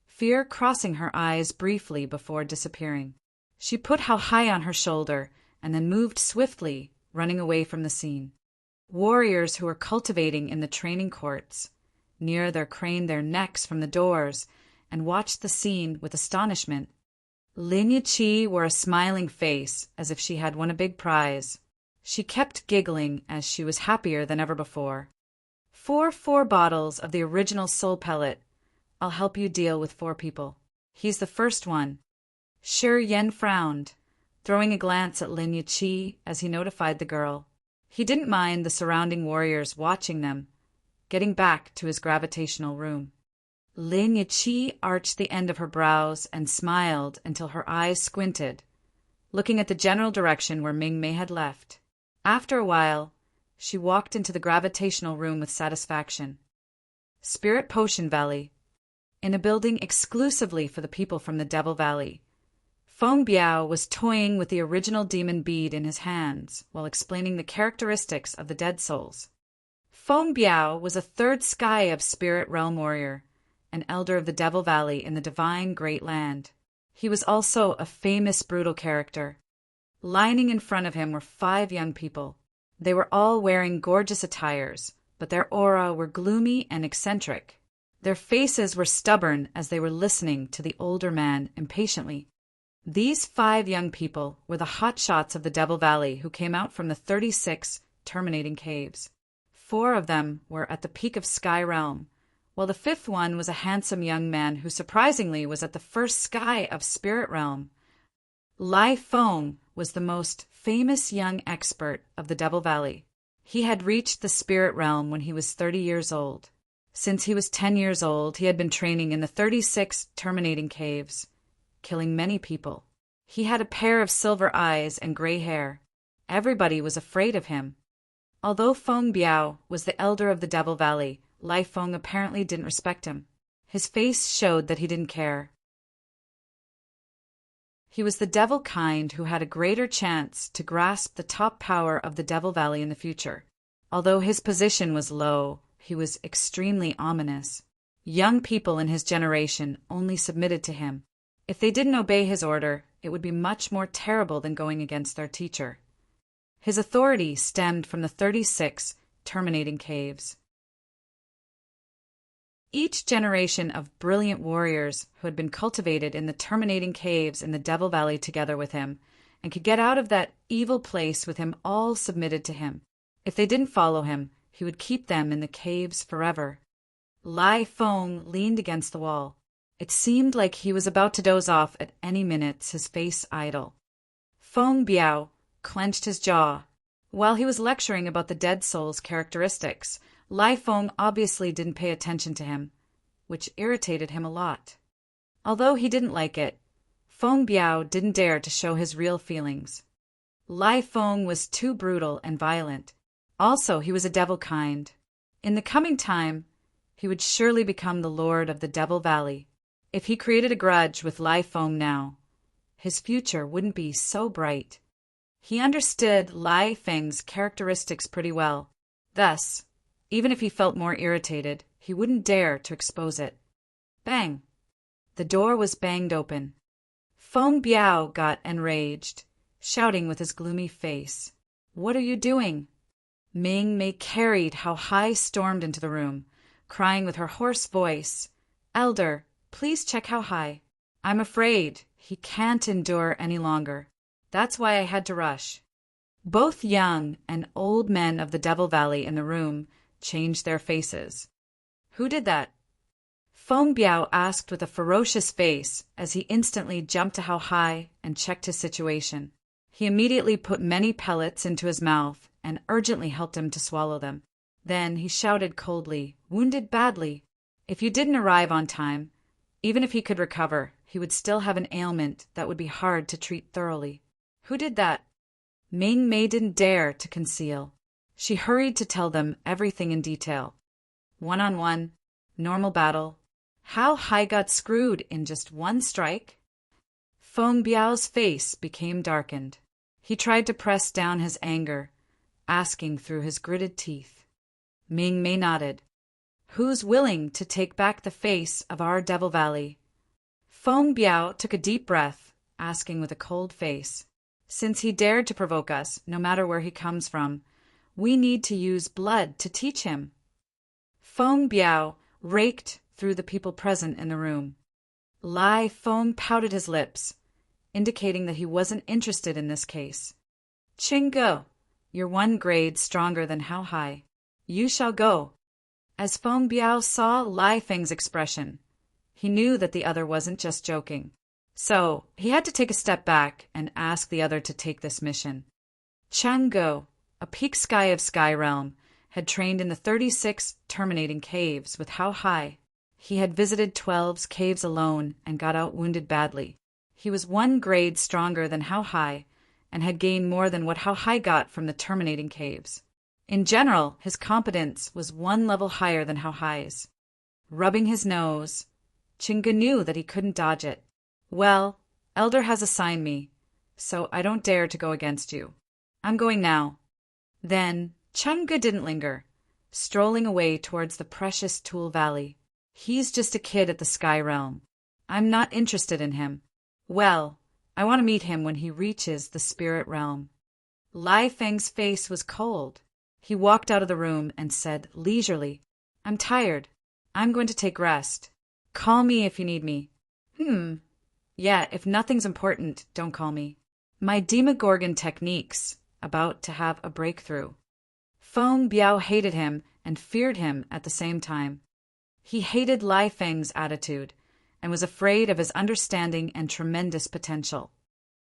fear crossing her eyes briefly before disappearing. She put How Hai on her shoulder and then moved swiftly, running away from the scene. Warriors who were cultivating in the training courts near there craned their necks from the doors and watched the scene with astonishment. Lin Yiqi wore a smiling face as if she had won a big prize. She kept giggling as she was happier than ever before. Four bottles of the original soul pellet. I'll help you deal with 4 people. He's the first one. Shi Yan frowned, throwing a glance at Lin Yiqi as he notified the girl. He didn't mind the surrounding warriors watching them, getting back to his gravitational room. Lin Yiqi arched the end of her brows and smiled until her eyes squinted, looking at the general direction where Ming Mei had left. After a while, she walked into the gravitational room with satisfaction. Spirit Potion Valley. In a building exclusively for the people from the Devil Valley, Feng Biao was toying with the original demon bead in his hands while explaining the characteristics of the dead souls. Feng Biao was a 3rd sky of Spirit Realm warrior, an elder of the Devil Valley in the divine Great Land. He was also a famous brutal character. Lining in front of him were 5 young people. They were all wearing gorgeous attires, but their aura were gloomy and eccentric. Their faces were stubborn as they were listening to the older man impatiently. These 5 young people were the hotshots of the Devil Valley who came out from the 36 terminating caves. 4 of them were at the peak of Sky Realm, while the 5th one was a handsome young man who surprisingly was at the 1st sky of Spirit Realm. Lai Feng was the most famous young expert of the Devil Valley. He had reached the Spirit Realm when he was 30 years old. Since he was 10 years old, he had been training in the 36 terminating caves, killing many people. He had a pair of silver eyes and gray hair. Everybody was afraid of him. Although Feng Biao was the elder of the Devil Valley, Lai Feng apparently didn't respect him. His face showed that he didn't care. He was the devil kind who had a greater chance to grasp the top power of the Devil Valley in the future. Although his position was low, he was extremely ominous. Young people in his generation only submitted to him. If they didn't obey his order, it would be much more terrible than going against their teacher. His authority stemmed from the 36 terminating caves. Each generation of brilliant warriors who had been cultivated in the terminating caves in the Devil Valley together with him and could get out of that evil place with him all submitted to him. If they didn't follow him, he would keep them in the caves forever. Lai Feng leaned against the wall. It seemed like he was about to doze off at any minute, his face idle. Feng Biao clenched his jaw. While he was lecturing about the dead soul's characteristics, Lai Feng obviously didn't pay attention to him, which irritated him a lot. Although he didn't like it, Feng Biao didn't dare to show his real feelings. Lai Feng was too brutal and violent. Also, he was a devil kind. In the coming time, he would surely become the lord of the Devil Valley. If he created a grudge with Lai Feng now, his future wouldn't be so bright. He understood Lai Feng's characteristics pretty well. Thus, even if he felt more irritated, he wouldn't dare to expose it. Bang! The door was banged open. Feng Biao got enraged, shouting with his gloomy face, "What are you doing?" Ming Mei carried How Hai stormed into the room, crying with her hoarse voice, "Elder, please check How Hai. I'm afraid he can't endure any longer. That's why I had to rush." Both young and old men of the Devil Valley in the room changed their faces. "Who did that?" Feng Biao asked with a ferocious face as he instantly jumped to How Hai and checked his situation. He immediately put many pellets into his mouth and urgently helped him to swallow them. Then he shouted coldly, "Wounded badly. If you didn't arrive on time, even if he could recover, he would still have an ailment that would be hard to treat thoroughly." "Who did that?" Ming Mei didn't dare to conceal. She hurried to tell them everything in detail. 1-on-1, normal battle, How Hai got screwed in just one strike? Feng Biao's face became darkened. He tried to press down his anger, asking through his gritted teeth. Ming Mei nodded. Who's willing to take back the face of our Devil Valley? Feng Biao took a deep breath, asking with a cold face. Since he dared to provoke us, no matter where he comes from, we need to use blood to teach him. Feng Biao raked through the people present in the room. Lai Feng pouted his lips, indicating that he wasn't interested in this case. Qing Ge, you're 1 grade stronger than How Hai. You shall go. As Feng Biao saw Lai Feng's expression, he knew that the other wasn't just joking. So, he had to take a step back and ask the other to take this mission. Chang Ge, a peak sky of Sky Realm, had trained in the 36 terminating caves with How Hai. He had visited 12's caves alone and got out wounded badly. He was 1 grade stronger than How Hai and had gained more than what How Hai got from the terminating caves. In general, his competence was 1 level higher than How Hai's. Rubbing his nose, Chinga knew that he couldn't dodge it. Well, Elder has assigned me, so I don't dare to go against you. I'm going now. Then, Chunga didn't linger, strolling away towards the precious Tool Valley. He's just a kid at the Sky Realm. I'm not interested in him. Well, I want to meet him when he reaches the Spirit Realm. Lai Feng's face was cold. He walked out of the room and said leisurely, I'm tired. I'm going to take rest. Call me if you need me. Yeah, if nothing's important, don't call me. My Demogorgon technique's about to have a breakthrough. Feng Biao hated him and feared him at the same time. He hated Lai Feng's attitude and was afraid of his understanding and tremendous potential.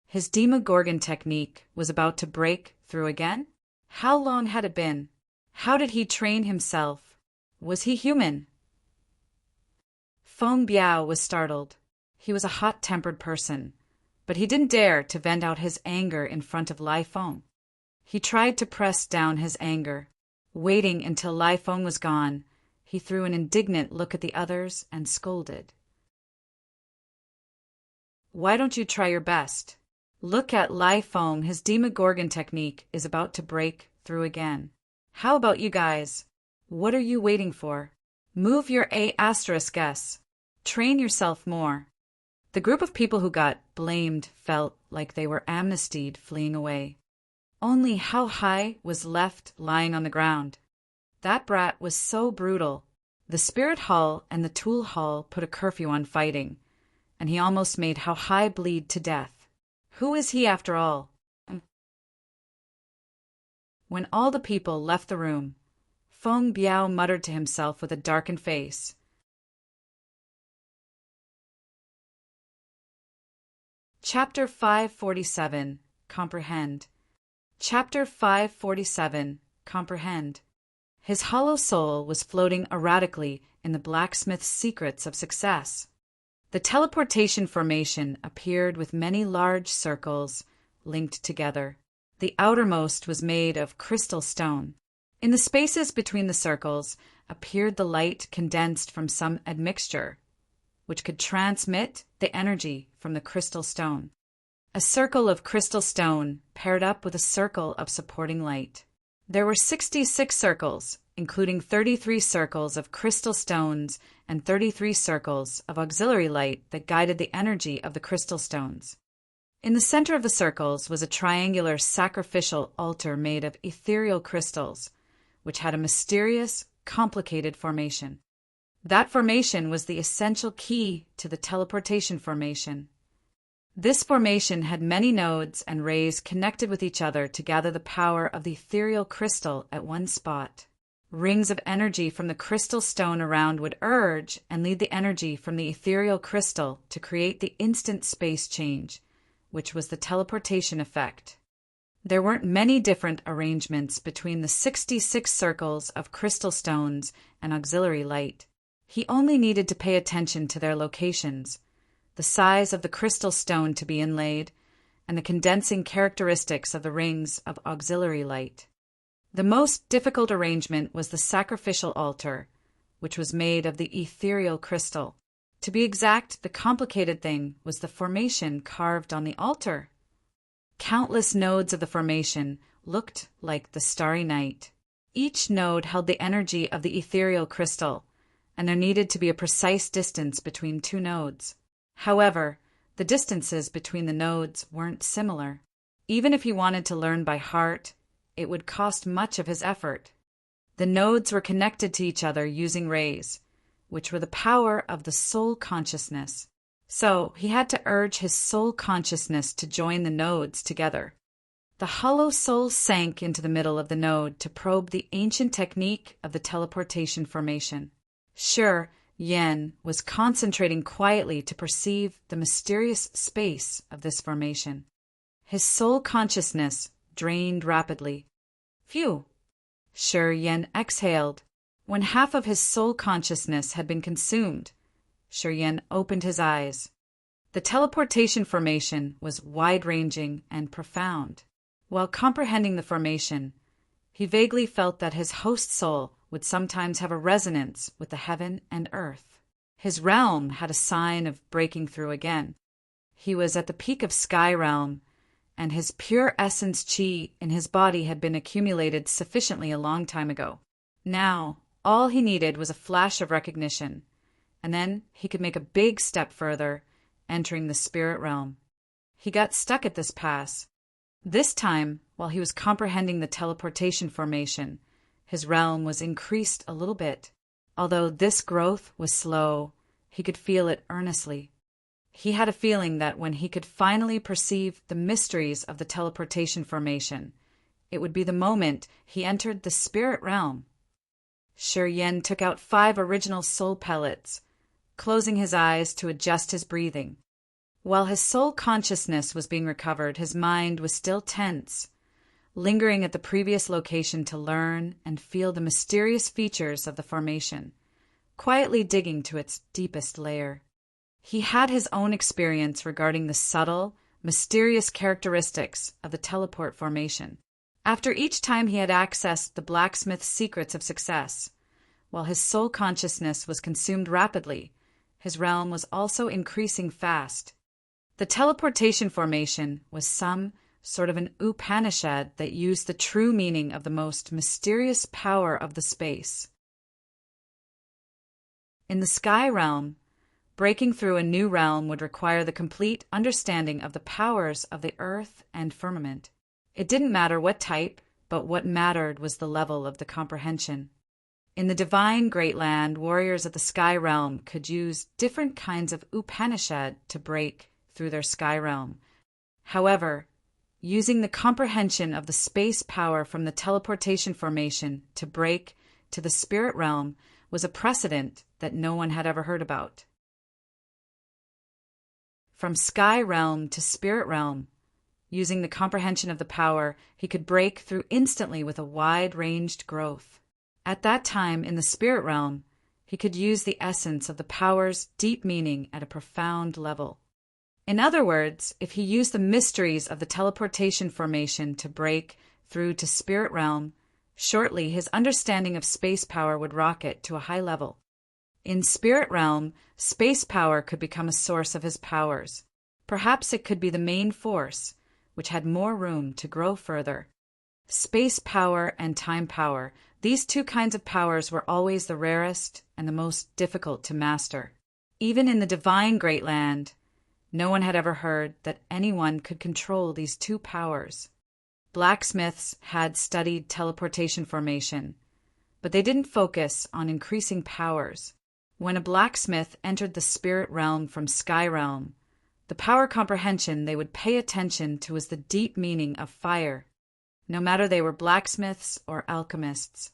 His Demogorgon technique was about to break through again? How long had it been? How did he train himself? Was he human? Feng Biao was startled. He was a hot-tempered person, but he didn't dare to vent out his anger in front of Lai Feng. He tried to press down his anger. Waiting until Lai Feng was gone, he threw an indignant look at the others and scolded. Why don't you try your best? Look at Lai Feng, his Demogorgon technique is about to break through again. How about you guys? What are you waiting for? Move your A****. Train yourself more. The group of people who got blamed felt like they were amnestied fleeing away. Only How Hai was left lying on the ground. That brat was so brutal. The Spirit Hall and the Tool Hall put a curfew on fighting, and he almost made How Hai bleed to death. Who is he after all? When all the people left the room, Feng Biao muttered to himself with a darkened face. Chapter 547. Comprehend. Chapter 547. Comprehend. His hollow soul was floating erratically in the blacksmith's secrets of success. The teleportation formation appeared with many large circles linked together. The outermost was made of crystal stone. In the spaces between the circles appeared the light condensed from some admixture, which could transmit the energy from the crystal stone. A circle of crystal stone paired up with a circle of supporting light. There were 66 circles, including 33 circles of crystal stones and 33 circles of auxiliary light that guided the energy of the crystal stones. In the center of the circles was a triangular sacrificial altar made of ethereal crystals, which had a mysterious, complicated formation. That formation was the essential key to the teleportation formation. This formation had many nodes and rays connected with each other to gather the power of the ethereal crystal at one spot. Rings of energy from the crystal stone around would urge and lead the energy from the ethereal crystal to create the instant space change, which was the teleportation effect. There weren't many different arrangements between the 66 circles of crystal stones and auxiliary light. He only needed to pay attention to their locations, the size of the crystal stone to be inlaid, and the condensing characteristics of the rings of auxiliary light. The most difficult arrangement was the sacrificial altar, which was made of the ethereal crystal. To be exact, the complicated thing was the formation carved on the altar. Countless nodes of the formation looked like the starry night. Each node held the energy of the ethereal crystal, and there needed to be a precise distance between two nodes. However, the distances between the nodes weren't similar. Even if he wanted to learn by heart, it would cost much of his effort. The nodes were connected to each other using rays, which were the power of the soul consciousness. So he had to urge his soul consciousness to join the nodes together. The hollow soul sank into the middle of the node to probe the ancient technique of the teleportation formation. Shi Yan was concentrating quietly to perceive the mysterious space of this formation. His soul consciousness drained rapidly. Phew! Shi Yan exhaled. When half of his soul consciousness had been consumed, Shi Yan opened his eyes. The teleportation formation was wide-ranging and profound. While comprehending the formation, he vaguely felt that his host soul would sometimes have a resonance with the heaven and earth. His realm had a sign of breaking through again. He was at the peak of Sky Realm, and his pure essence chi in his body had been accumulated sufficiently a long time ago. Now, all he needed was a flash of recognition, and then he could make a big step further, entering the spirit realm. He got stuck at this pass. This time, while he was comprehending the teleportation formation, his realm was increased a little bit. Although this growth was slow, he could feel it earnestly. He had a feeling that when he could finally perceive the mysteries of the teleportation formation, it would be the moment he entered the spirit realm. Shi Yan took out 5 original soul pellets, closing his eyes to adjust his breathing. While his soul consciousness was being recovered, his mind was still tense, lingering at the previous location to learn and feel the mysterious features of the formation, quietly digging to its deepest layer. He had his own experience regarding the subtle, mysterious characteristics of the teleport formation. After each time he had accessed the blacksmith's secrets of success, while his soul consciousness was consumed rapidly, his realm was also increasing fast. The teleportation formation was some sort of an Upanishad that used the true meaning of the most mysterious power of the space. In the sky realm, breaking through a new realm would require the complete understanding of the powers of the earth and firmament. It didn't matter what type, but what mattered was the level of the comprehension. In the divine Great Land, warriors of the sky realm could use different kinds of Upanishad to break through their sky realm. However, using the comprehension of the space power from the teleportation formation to break to the spirit realm was a precedent that no one had ever heard about. From sky realm to spirit realm, using the comprehension of the power, he could break through instantly with a wide-ranged growth. At that time, in the spirit realm, he could use the essence of the power's deep meaning at a profound level. In other words, if he used the mysteries of the teleportation formation to break through to spirit realm, shortly his understanding of space power would rocket to a high level. In spirit realm, space power could become a source of his powers. Perhaps it could be the main force, which had more room to grow further. Space power and time power, these two kinds of powers were always the rarest and the most difficult to master. Even in the divine Great Land, no one had ever heard that anyone could control these two powers. Blacksmiths had studied teleportation formation, but they didn't focus on increasing powers. When a blacksmith entered the spirit realm from sky realm, the power comprehension they would pay attention to was the deep meaning of fire. No matter they were blacksmiths or alchemists,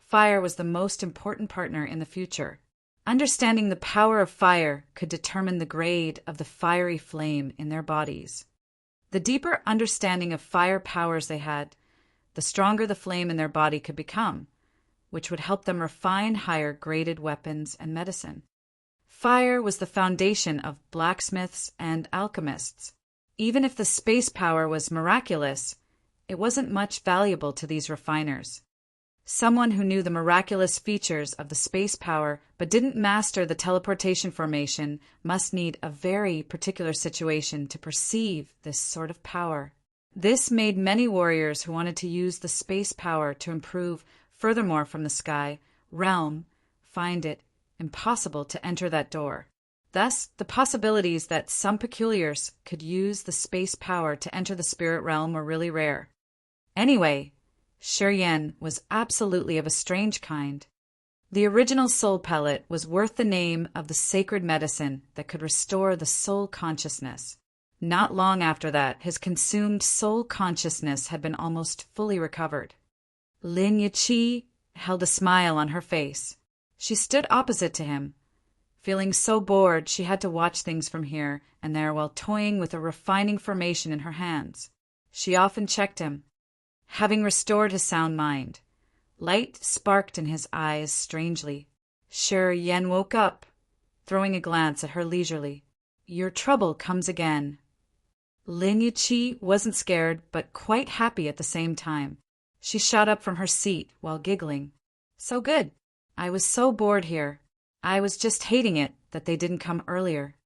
fire was the most important partner in the future. Understanding the power of fire could determine the grade of the fiery flame in their bodies. The deeper understanding of fire powers they had, the stronger the flame in their body could become, which would help them refine higher graded weapons and medicine. Fire was the foundation of blacksmiths and alchemists. Even if the space power was miraculous, it wasn't much valuable to these refiners. Someone who knew the miraculous features of the space power but didn't master the teleportation formation must need a very particular situation to perceive this sort of power. This made many warriors who wanted to use the space power to improve furthermore from the sky realm find it impossible to enter that door. Thus, the possibilities that some peculiars could use the space power to enter the spirit realm were really rare. Anyway, Shi Yan was absolutely of a strange kind. The original soul pellet was worth the name of the sacred medicine that could restore the soul consciousness. Not long after that, his consumed soul consciousness had been almost fully recovered. Lin Yiqi held a smile on her face. She stood opposite to him. Feeling so bored, she had to watch things from here and there while toying with a refining formation in her hands. She often checked him. Having restored his sound mind, light sparked in his eyes strangely. Shi Yan woke up, throwing a glance at her leisurely. Your trouble comes again. Lin Yiqi wasn't scared, but quite happy at the same time. She shot up from her seat while giggling. So good. I was so bored here. I was just hating it that they didn't come earlier.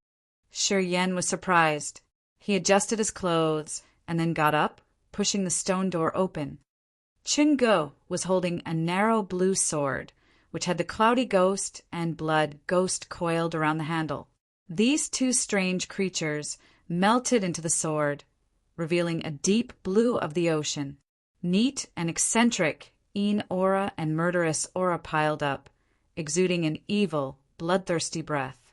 Shi Yan was surprised. He adjusted his clothes and then got up, pushing the stone door open. Ching-Go was holding a narrow blue sword, which had the cloudy ghost and blood ghost coiled around the handle. These two strange creatures melted into the sword, revealing a deep blue of the ocean. Neat and eccentric, Een aura and murderous aura piled up, exuding an evil, bloodthirsty breath.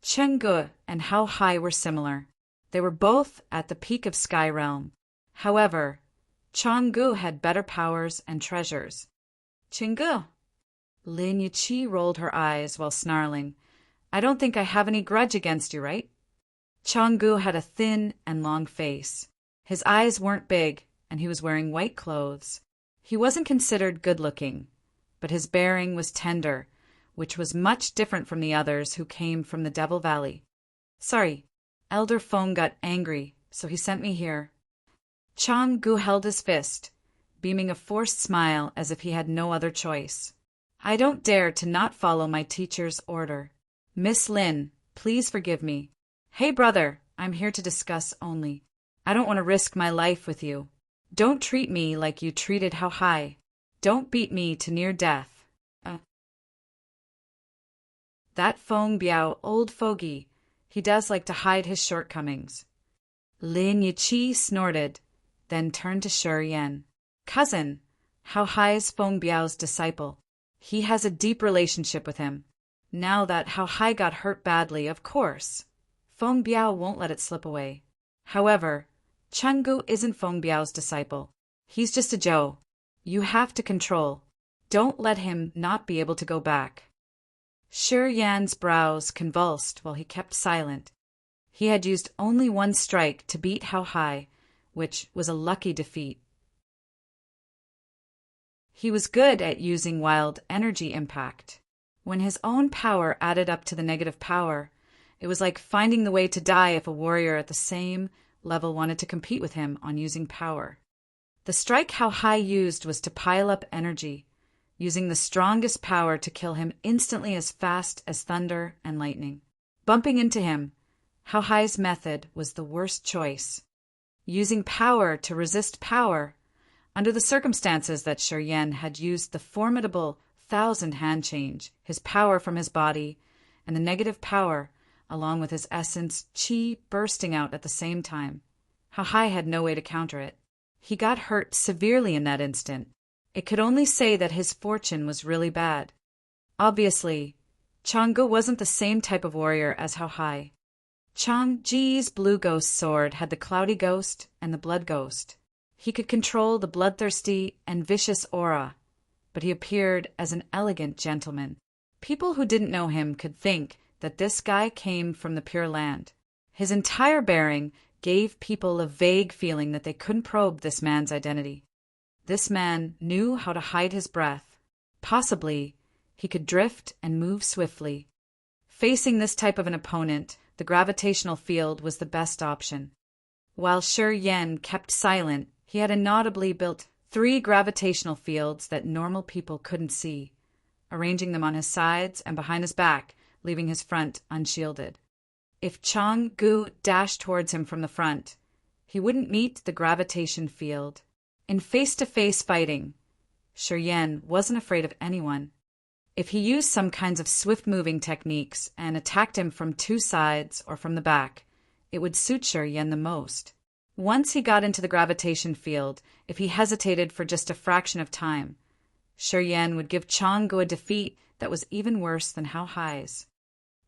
Cheng-Gu and How Hai were similar. They were both at the peak of Sky Realm. However, Chang-Gu had better powers and treasures. Cheng-Gu! Lin Yiqi rolled her eyes while snarling. I don't think I have any grudge against you, right? Chang-Gu had a thin and long face. His eyes weren't big, and he was wearing white clothes. He wasn't considered good-looking, but his bearing was tender, which was much different from the others who came from the Devil Valley. Sorry, Elder Feng got angry, so he sent me here. Chang-Gu held his fist, beaming a forced smile as if he had no other choice. I don't dare to not follow my teacher's order. Miss Lin, please forgive me. Hey, brother, I'm here to discuss only. I don't want to risk my life with you. Don't treat me like you treated How Hai. Don't beat me to near death. That Feng Biao old fogey. He does like to hide his shortcomings. Lin Yiqi snorted, then turned to Shi Yan. Cousin, How Hai's Feng Biao's disciple. He has a deep relationship with him. Now that How Hai got hurt badly, of course, Feng Biao won't let it slip away. However, Cheng-Gu isn't Feng Biao's disciple. He's just a Zhou. You have to control. Don't let him not be able to go back. Shi Yan's brows convulsed while he kept silent. He had used only one strike to beat How Hai, which was a lucky defeat. He was good at using wild energy impact. When his own power added up to the negative power, it was like finding the way to die if a warrior at the same level wanted to compete with him on using power. The strike How Hai used was to pile up energy, using the strongest power to kill him instantly as fast as thunder and lightning. Bumping into him, How Hai's method was the worst choice. Using power to resist power, under the circumstances that Shi Yan had used the formidable 1,000 hand change, his power from his body, and the negative power, along with his essence qi bursting out at the same time. How Hai had no way to counter it. He got hurt severely in that instant. It could only say that his fortune was really bad. Obviously, Chang-Gu wasn't the same type of warrior as How Hai. Chang-Ji's blue ghost sword had the cloudy ghost and the blood ghost. He could control the bloodthirsty and vicious aura, but he appeared as an elegant gentleman. People who didn't know him could think that this guy came from the Pure Land. His entire bearing gave people a vague feeling that they couldn't probe this man's identity. This man knew how to hide his breath. Possibly, he could drift and move swiftly. Facing this type of an opponent, the gravitational field was the best option. While Shi Yan kept silent, he had an audibly built 3 gravitational fields that normal people couldn't see, arranging them on his sides and behind his back, leaving his front unshielded. If Chang-gu dashed towards him from the front, he wouldn't meet the gravitation field. In face-to-face fighting, Shi wasn't afraid of anyone. If he used some kinds of swift-moving techniques and attacked him from 2 sides or from the back, it would suit Shi the most. Once he got into the gravitation field, if he hesitated for just a fraction of time, Shi would give Chang-gu a defeat that was even worse than How Hai's.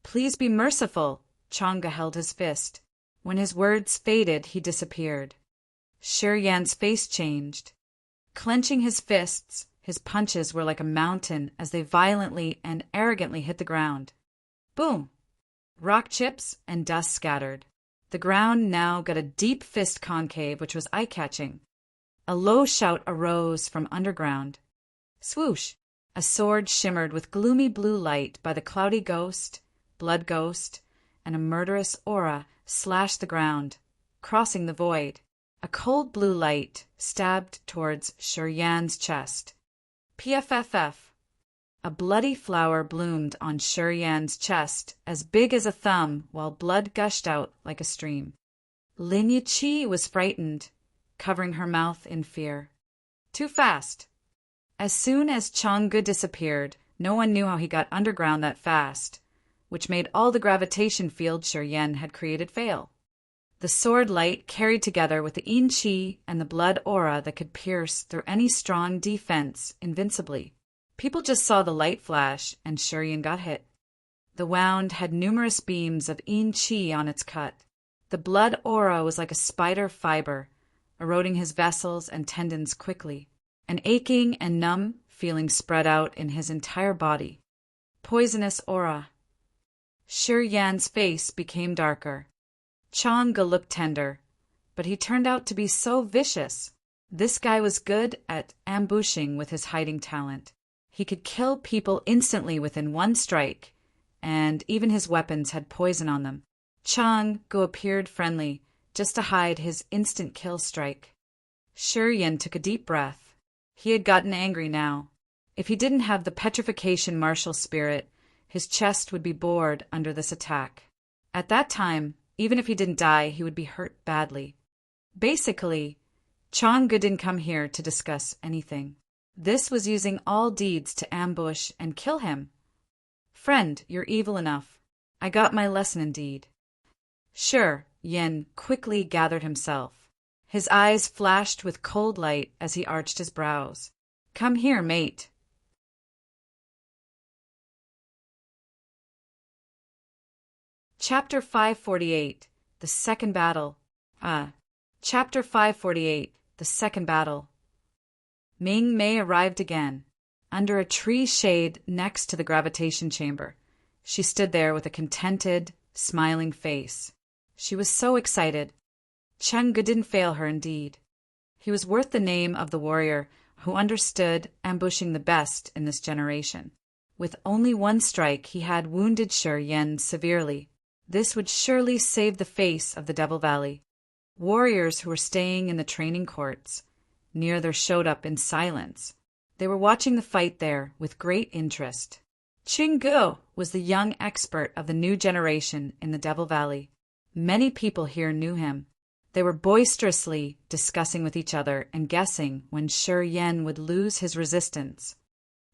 "Please be merciful," Chang-gu held his fist. When his words faded, he disappeared. Shi face changed. Clenching his fists, his punches were like a mountain as they violently and arrogantly hit the ground. Boom! Rock chips and dust scattered. The ground now got a deep fist concave which was eye-catching. A low shout arose from underground. Swoosh! A sword shimmered with gloomy blue light by the cloudy ghost, blood ghost, and a murderous aura slashed the ground, crossing the void. A cold blue light stabbed towards Shi chest. PFFF. A bloody flower bloomed on Shi chest, as big as a thumb, while blood gushed out like a stream. Lin Yiqi was frightened, covering her mouth in fear. Too fast. As soon as Chang-gu disappeared, no one knew how he got underground that fast, which made all the gravitation field Shi had created fail. The sword light carried together with the yin qi and the blood aura that could pierce through any strong defense invincibly. People just saw the light flash, and Shi got hit. The wound had numerous beams of yin qi on its cut. The blood aura was like a spider fiber, eroding his vessels and tendons quickly. An aching and numb feeling spread out in his entire body. Poisonous aura. Shi face became darker. Chang-gu looked tender, but he turned out to be so vicious. This guy was good at ambushing with his hiding talent. He could kill people instantly within 1 strike, and even his weapons had poison on them. Chang-gu appeared friendly, just to hide his instant kill strike. Shi took a deep breath. He had gotten angry now. If he didn't have the petrification martial spirit, his chest would be bored under this attack. At that time, even if he didn't die, he would be hurt badly. Basically, Chang-gu didn't come here to discuss anything. This was using all deeds to ambush and kill him. Friend, you're evil enough. I got my lesson indeed. Sure, Yen quickly gathered himself. His eyes flashed with cold light as he arched his brows. Come here, mate. Chapter 548, The Second Battle. Chapter 548, The Second Battle. Ming Mei arrived again, under a tree shade next to the gravitation chamber. She stood there with a contented, smiling face. She was so excited. Chang-gu didn't fail her indeed. He was worth the name of the warrior who understood ambushing the best in this generation. With only 1 strike, he had wounded Shi severely. This would surely save the face of the Devil Valley. Warriors who were staying in the training courts near there showed up in silence. They were watching the fight there with great interest. Ching-gu was the young expert of the new generation in the Devil Valley. Many people here knew him. They were boisterously discussing with each other and guessing when Shi would lose his resistance.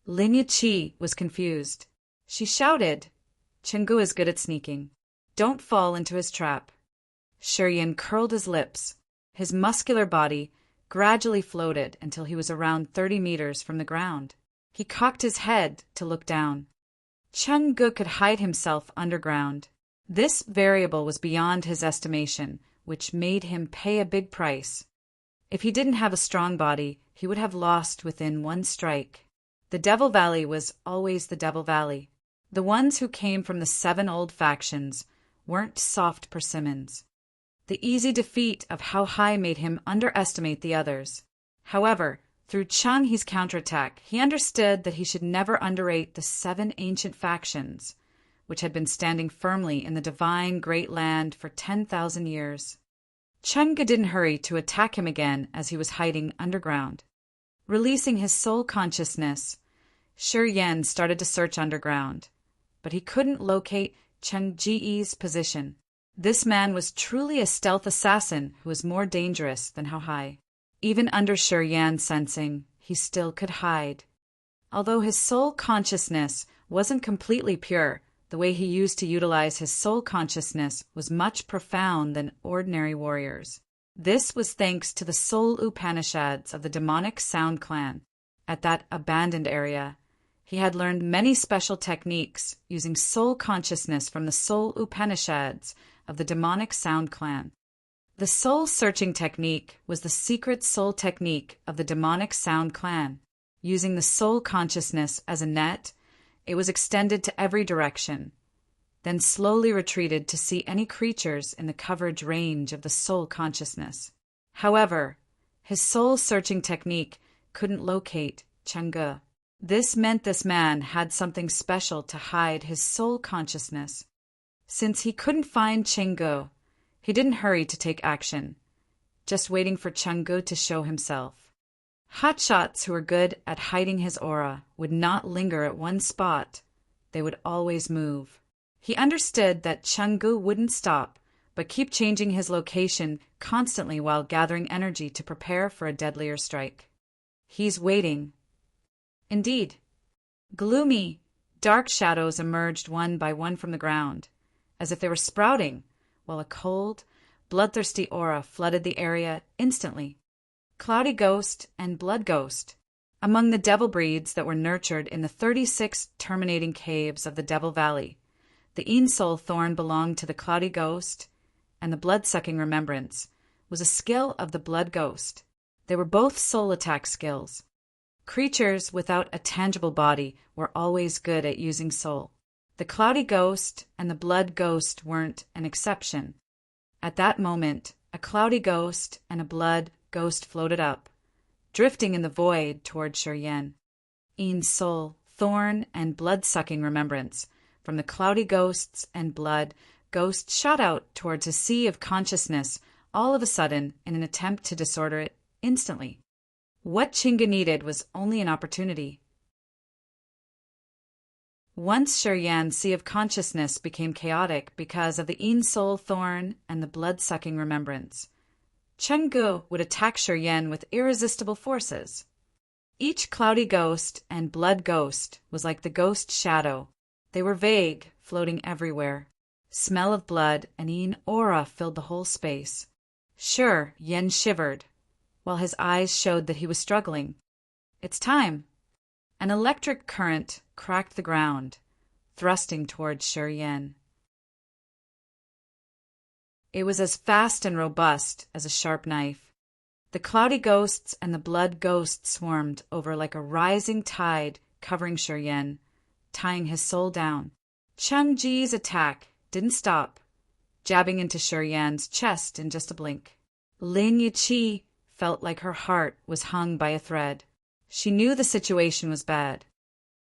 Lin Yiqi was confused. She shouted, Ching-gu is good at sneaking. Don't fall into his trap. Shi curled his lips. His muscular body gradually floated until he was around 30 meters from the ground. He cocked his head to look down. Chang-gu could hide himself underground. This variable was beyond his estimation, which made him pay a big price. If he didn't have a strong body, he would have lost within 1 strike. The Devil Valley was always the Devil Valley. The ones who came from the 7 old factions weren't soft persimmons. The easy defeat of How High made him underestimate the others. However, through Chang-he's counterattack, he understood that he should never underrate the 7 ancient factions, which had been standing firmly in the divine great land for 10,000 years. Chang-gu didn't hurry to attack him again as he was hiding underground. Releasing his soul consciousness, Shi Yan started to search underground, but he couldn't locate Cheng Ji's position. This man was truly a stealth assassin who was more dangerous than how high. Even under Shi Yan's sensing, he still could hide. Although his soul consciousness wasn't completely pure, the way he used to utilize his soul consciousness was much profound than ordinary warriors. This was thanks to the soul Upanishads of the demonic Sound clan. At that abandoned area, he had learned many special techniques using soul consciousness from the soul Upanishads of the demonic Sound clan. The soul-searching technique was the secret soul technique of the demonic Sound clan. Using the soul consciousness as a net, it was extended to every direction, then slowly retreated to see any creatures in the coverage range of the soul consciousness. However, his soul-searching technique couldn't locate Chang'e. This meant this man had something special to hide his soul consciousness. Since he couldn't find Chang'e, he didn't hurry to take action, just waiting for Chang'e to show himself. Hotshots who were good at hiding his aura would not linger at one spot. They would always move. He understood that Chang'e wouldn't stop, but keep changing his location constantly while gathering energy to prepare for a deadlier strike. He's waiting. Indeed. Gloomy, dark shadows emerged one by one from the ground, as if they were sprouting, while a cold, bloodthirsty aura flooded the area instantly. Cloudy Ghost and Blood Ghost. Among the devil breeds that were nurtured in the 36 terminating caves of the Devil Valley, the Soul Thorn belonged to the Cloudy Ghost, and the blood-sucking Remembrance was a skill of the Blood Ghost. They were both soul attack skills. Creatures without a tangible body were always good at using soul. The Cloudy Ghost and the Blood Ghost weren't an exception. At that moment, a Cloudy Ghost and a Blood Ghost floated up, drifting in the void toward Shi Yan. Soul, Thorn, and blood-sucking Remembrance from the Cloudy Ghosts and Blood Ghost shot out towards a sea of consciousness all of a sudden in an attempt to disorder it instantly. What Chang'e needed was only an opportunity. Once Shi Yan's sea of consciousness became chaotic because of the Soul Thorn and the blood-sucking Remembrance, Chang'e would attack Shi Yan with irresistible forces. Each Cloudy Ghost and Blood Ghost was like the ghost shadow. They were vague, floating everywhere. Smell of blood and aura filled the whole space. Shi Yan shivered, while his eyes showed that he was struggling. It's time. An electric current cracked the ground, thrusting towards Shi Yan. It was as fast and robust as a sharp knife. The Cloudy Ghosts and the Blood Ghosts swarmed over like a rising tide, covering Shi Yan, tying his soul down. Cheng Ji's attack didn't stop, jabbing into Shi Yan's chest in just a blink. Lin Yiqi felt like her heart was hung by a thread. She knew the situation was bad.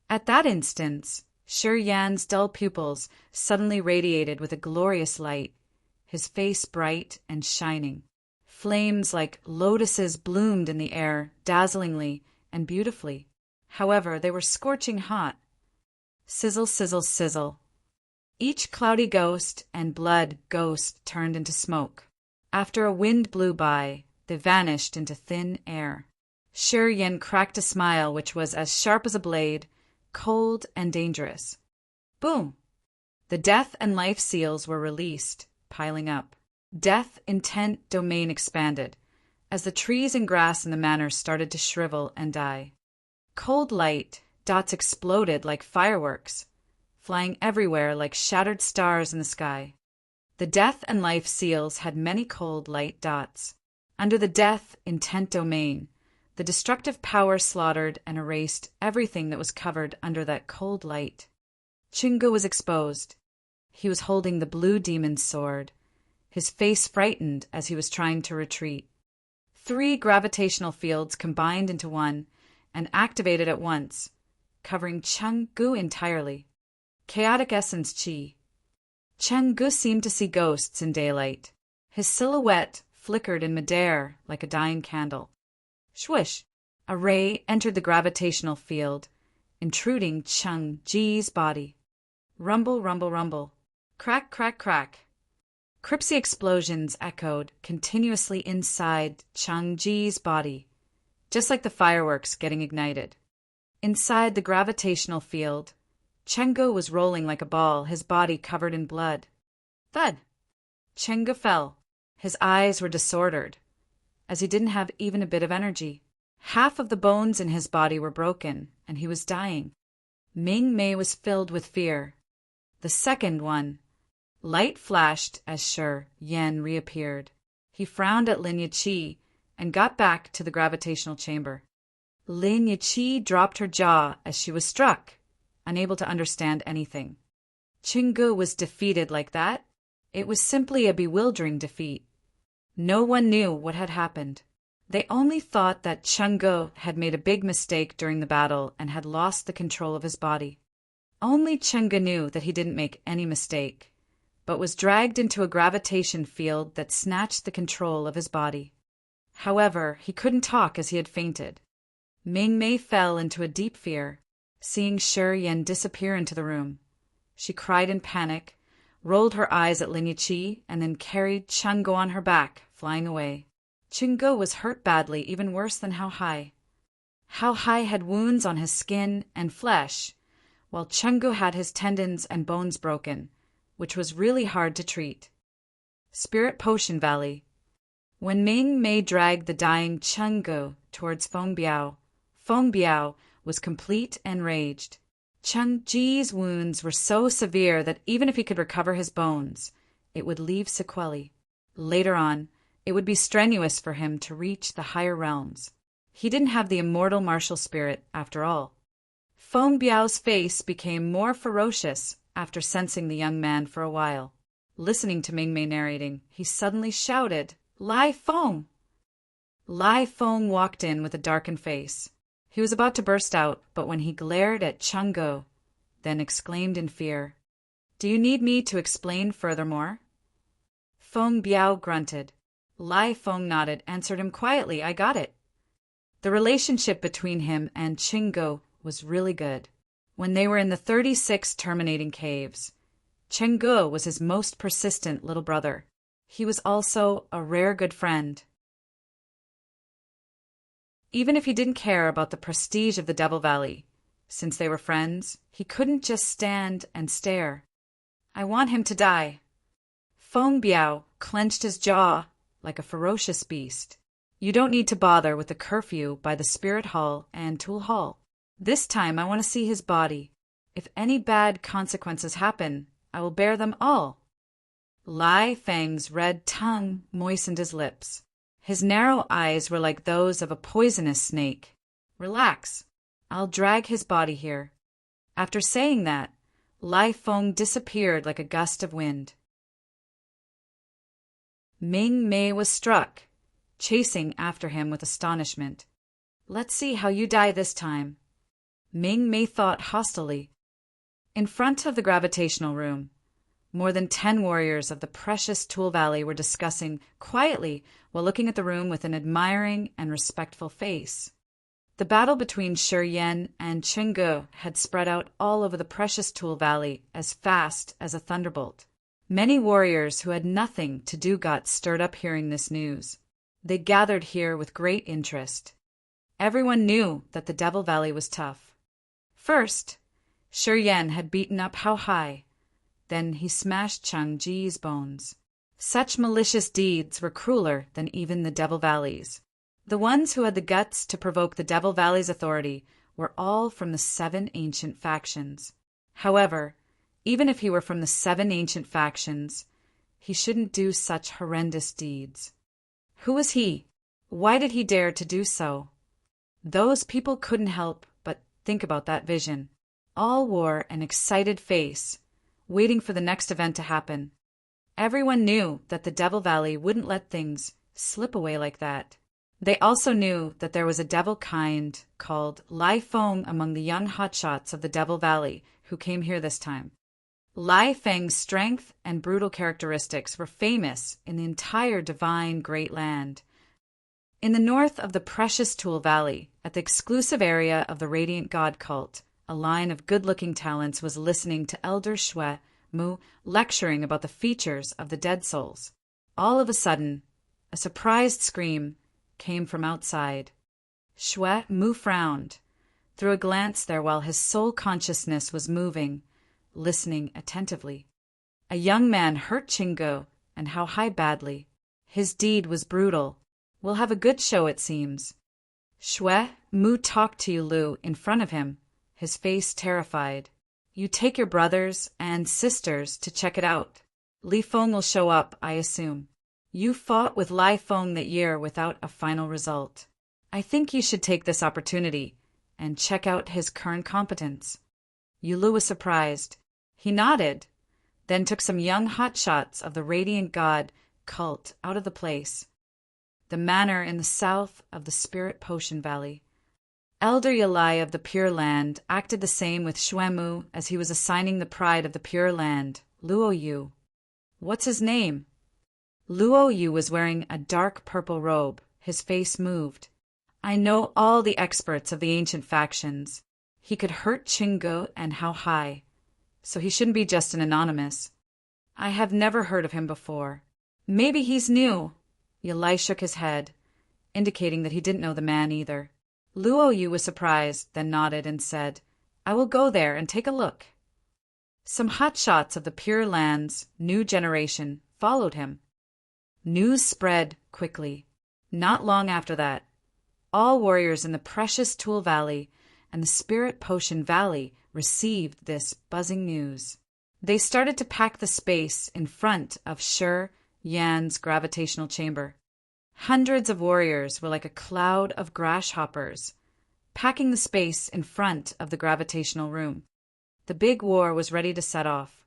At that instant, Shi Yan's dull pupils suddenly radiated with a glorious light, his face bright and shining. Flames like lotuses bloomed in the air, dazzlingly and beautifully. However, they were scorching hot. Sizzle, sizzle, sizzle. Each Cloudy Ghost and Blood Ghost turned into smoke. After a wind blew by, they vanished into thin air. Shi Yan cracked a smile which was as sharp as a blade, cold and dangerous. Boom! The death and life seals were released, piling up. Death intent domain expanded, as the trees and grass in the manor started to shrivel and die. Cold light dots exploded like fireworks, flying everywhere like shattered stars in the sky. The death and life seals had many cold light dots. Under the death intent domain, the destructive power slaughtered and erased everything that was covered under that cold light. Chang'e was exposed. He was holding the blue demon's sword, his face frightened as he was trying to retreat. 3 gravitational fields combined into one and activated at once, covering Chang'e entirely. Chaotic essence Qi. Chang'e seemed to see ghosts in daylight. His silhouette flickered in midair like a dying candle. Swish! A ray entered the gravitational field, intruding Chang-Ji's body. Rumble, rumble, rumble. Crack, crack, crack. Cripsy explosions echoed continuously inside Chang-Ji's body, just like the fireworks getting ignited. Inside the gravitational field, Chengge was rolling like a ball, his body covered in blood. Thud! Chengge fell. His eyes were disordered, as he didn't have even a bit of energy. Half of the bones in his body were broken, and he was dying. Ming Mei was filled with fear. The second one. Light flashed as Shi Yan reappeared. He frowned at Lin Yiqi and got back to the gravitational chamber. Lin Yiqi dropped her jaw as she was struck, unable to understand anything. Chengge was defeated like that? It was simply a bewildering defeat. No one knew what had happened. They only thought that Chengge had made a big mistake during the battle and had lost the control of his body. Only Chengge knew that he didn't make any mistake, but was dragged into a gravitation field that snatched the control of his body. However, he couldn't talk as he had fainted. Ming Mei fell into a deep fear, seeing Shi Yan disappear into the room. She cried in panic, rolled her eyes at Lin Yiqi, and then carried Chengge on her back, flying away. Chengge was hurt badly, even worse than Hao Hai. Hao Hai had wounds on his skin and flesh, while Chengge had his tendons and bones broken, which was really hard to treat. Spirit Potion Valley. When Ming Mei dragged the dying Chengge towards Feng Biao was complete and raged. Chang-Ji's wounds were so severe that even if he could recover his bones, it would leave sequelae. Later on, it would be strenuous for him to reach the higher realms. He didn't have the immortal martial spirit, after all. Feng Biao's face became more ferocious after sensing the young man for a while. Listening to Ming Mei narrating, he suddenly shouted, "Lai Feng!" Lai Feng walked in with a darkened face. He was about to burst out, but when he glared at Chengge, then exclaimed in fear, "Do you need me to explain furthermore?" Feng Biao grunted. Lai Feng nodded, answered him quietly, "I got it." The relationship between him and Chengge was really good. When they were in the 36 terminating caves, Chengge was his most persistent little brother. He was also a rare good friend. Even if he didn't care about the prestige of the Devil Valley, since they were friends, he couldn't just stand and stare. "I want him to die." Feng Biao clenched his jaw like a ferocious beast. "You don't need to bother with the curfew by the Spirit Hall and Tool Hall. This time I want to see his body. If any bad consequences happen, I will bear them all." Lai Feng's red tongue moistened his lips. His narrow eyes were like those of a poisonous snake. "Relax. I'll drag his body here." After saying that, Lai Feng disappeared like a gust of wind. Ming Mei was struck, chasing after him with astonishment. "Let's see how you die this time." Ming Mei thought hostilely. In front of the gravitational room, more than 10 warriors of the precious Tool Valley were discussing quietly while looking at the room with an admiring and respectful face. The battle between Shi Yan and Chengge had spread out all over the precious Tool Valley as fast as a thunderbolt. Many warriors who had nothing to do got stirred up hearing this news. They gathered here with great interest. Everyone knew that the Devil Valley was tough. First, Shi Yan had beaten up Hao Hai. Then he smashed Chang-Ji's bones. Such malicious deeds were crueler than even the Devil Valleys. The ones who had the guts to provoke the Devil Valley's authority were all from the 7 ancient factions. However, even if he were from the 7 ancient factions, he shouldn't do such horrendous deeds. Who was he? Why did he dare to do so? Those people couldn't help but think about that vision. All wore an excited face, waiting for the next event to happen. Everyone knew that the Devil Valley wouldn't let things slip away like that. They also knew that there was a devil kind called Lai Feng among the young hotshots of the Devil Valley who came here this time. Lai Feng's strength and brutal characteristics were famous in the entire divine Great Land. In the north of the Precious Tool Valley, at the exclusive area of the Radiant God cult, a line of good-looking talents was listening to Elder Shwe Mu lecturing about the features of the dead souls. All of a sudden, a surprised scream came from outside. Shwe Mu frowned, threw a glance there while his soul consciousness was moving, listening attentively. A young man hurt Chingo, and how high badly. His deed was brutal. We'll have a good show, it seems. Shwe Mu talked to Yulu in front of him, his face terrified. You take your brothers and sisters to check it out. Li Feng will show up, I assume. You fought with Lai Feng that year without a final result. I think you should take this opportunity and check out his current competence. Yulu was surprised. He nodded, then took some young hotshots of the Radiant God cult out of the place. The manor in the south of the Spirit Potion Valley. Elder Yalai of the Pure Land acted the same with Shwe Mu as he was assigning the pride of the Pure Land, Luo Yu. What's his name? Luo Yu was wearing a dark purple robe. His face moved. I know all the experts of the ancient factions. He could hurt Chingo and how high. So he shouldn't be just an anonymous. I have never heard of him before. Maybe he's new. Yalai shook his head, indicating that he didn't know the man either. Luo Yu was surprised, then nodded and said, I will go there and take a look. Some hotshots of the Pure Land's new generation followed him. News spread quickly. Not long after that, all warriors in the Precious Tool Valley and the Spirit Potion Valley received this buzzing news. They started to pack the space in front of Yan's gravitational chamber. Hundreds of warriors were like a cloud of grasshoppers, packing the space in front of the gravitational room. The big war was ready to set off.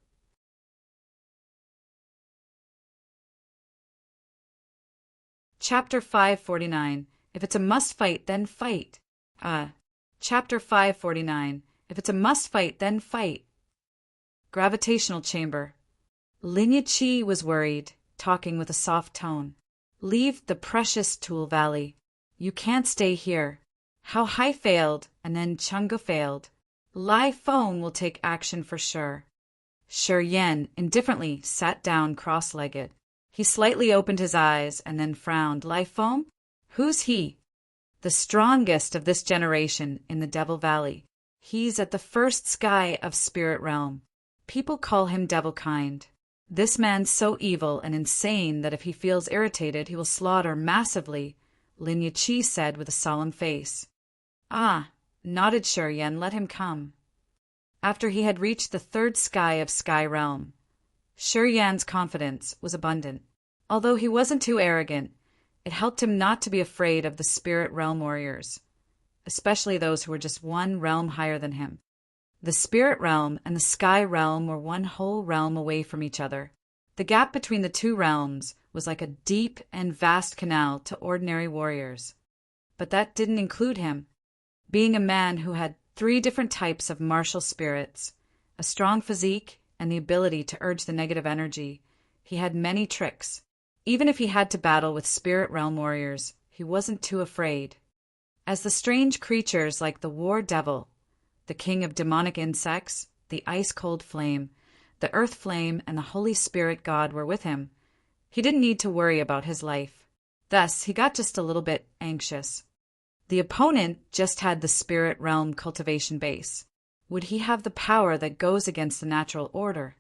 Chapter 549. If it's a must fight, then fight. Chapter 549. If it's a must fight, then fight. Gravitational chamber. Lin Yiqi was worried, talking with a soft tone. Leave the Precious Tool Valley. You can't stay here. How Hai failed, and then Chunga failed. Lai Feng will take action for sure. Yan indifferently sat down cross-legged. He slightly opened his eyes and then frowned. Lai Feng? Who's he? The strongest of this generation in the Devil Valley. He's at the first sky of Spirit Realm. People call him Devilkind. This man's so evil and insane that if he feels irritated, he will slaughter massively, Lin Yiqi said with a solemn face. Nodded Yan, let him come. After he had reached the third sky of Sky Realm, Yan's confidence was abundant. Although he wasn't too arrogant, it helped him not to be afraid of the Spirit Realm warriors, especially those who were just one realm higher than him. The Spirit Realm and the Sky Realm were one whole realm away from each other. The gap between the two realms was like a deep and vast canal to ordinary warriors. But that didn't include him. Being a man who had 3 different types of martial spirits, a strong physique, and the ability to urge the negative energy, he had many tricks. Even if he had to battle with Spirit Realm warriors, he wasn't too afraid. As the strange creatures like the War Devil, the king of demonic insects, the ice-cold flame, the earth flame, and the Holy Spirit God were with him, he didn't need to worry about his life. Thus, he got just a little bit anxious. The opponent just had the Spirit Realm cultivation base. Would he have the power that goes against the natural order?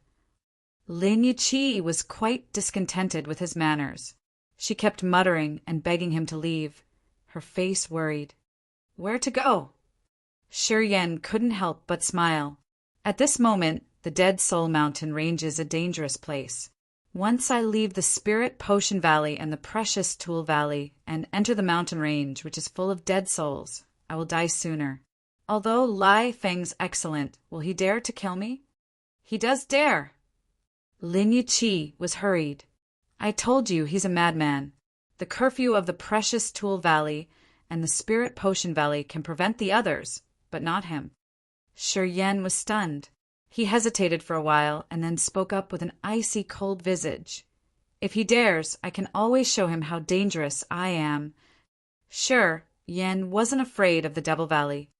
Lin Yiqi was quite discontented with his manners. She kept muttering and begging him to leave, her face worried. Where to go? Yan couldn't help but smile. At this moment, the Dead Soul Mountain range is a dangerous place. Once I leave the Spirit Potion Valley and the Precious Tool Valley and enter the mountain range, which is full of dead souls, I will die sooner. Although Lai Feng's excellent, will he dare to kill me? He does dare. Lin Yiqi was hurried. I told you he's a madman. The curfew of the Precious Tool Valley and the Spirit Potion Valley can prevent the others, but not him. Yan was stunned. He hesitated for a while and then spoke up with an icy cold visage. If he dares, I can always show him how dangerous I am. Sure, Yen wasn't afraid of the Devil Valley.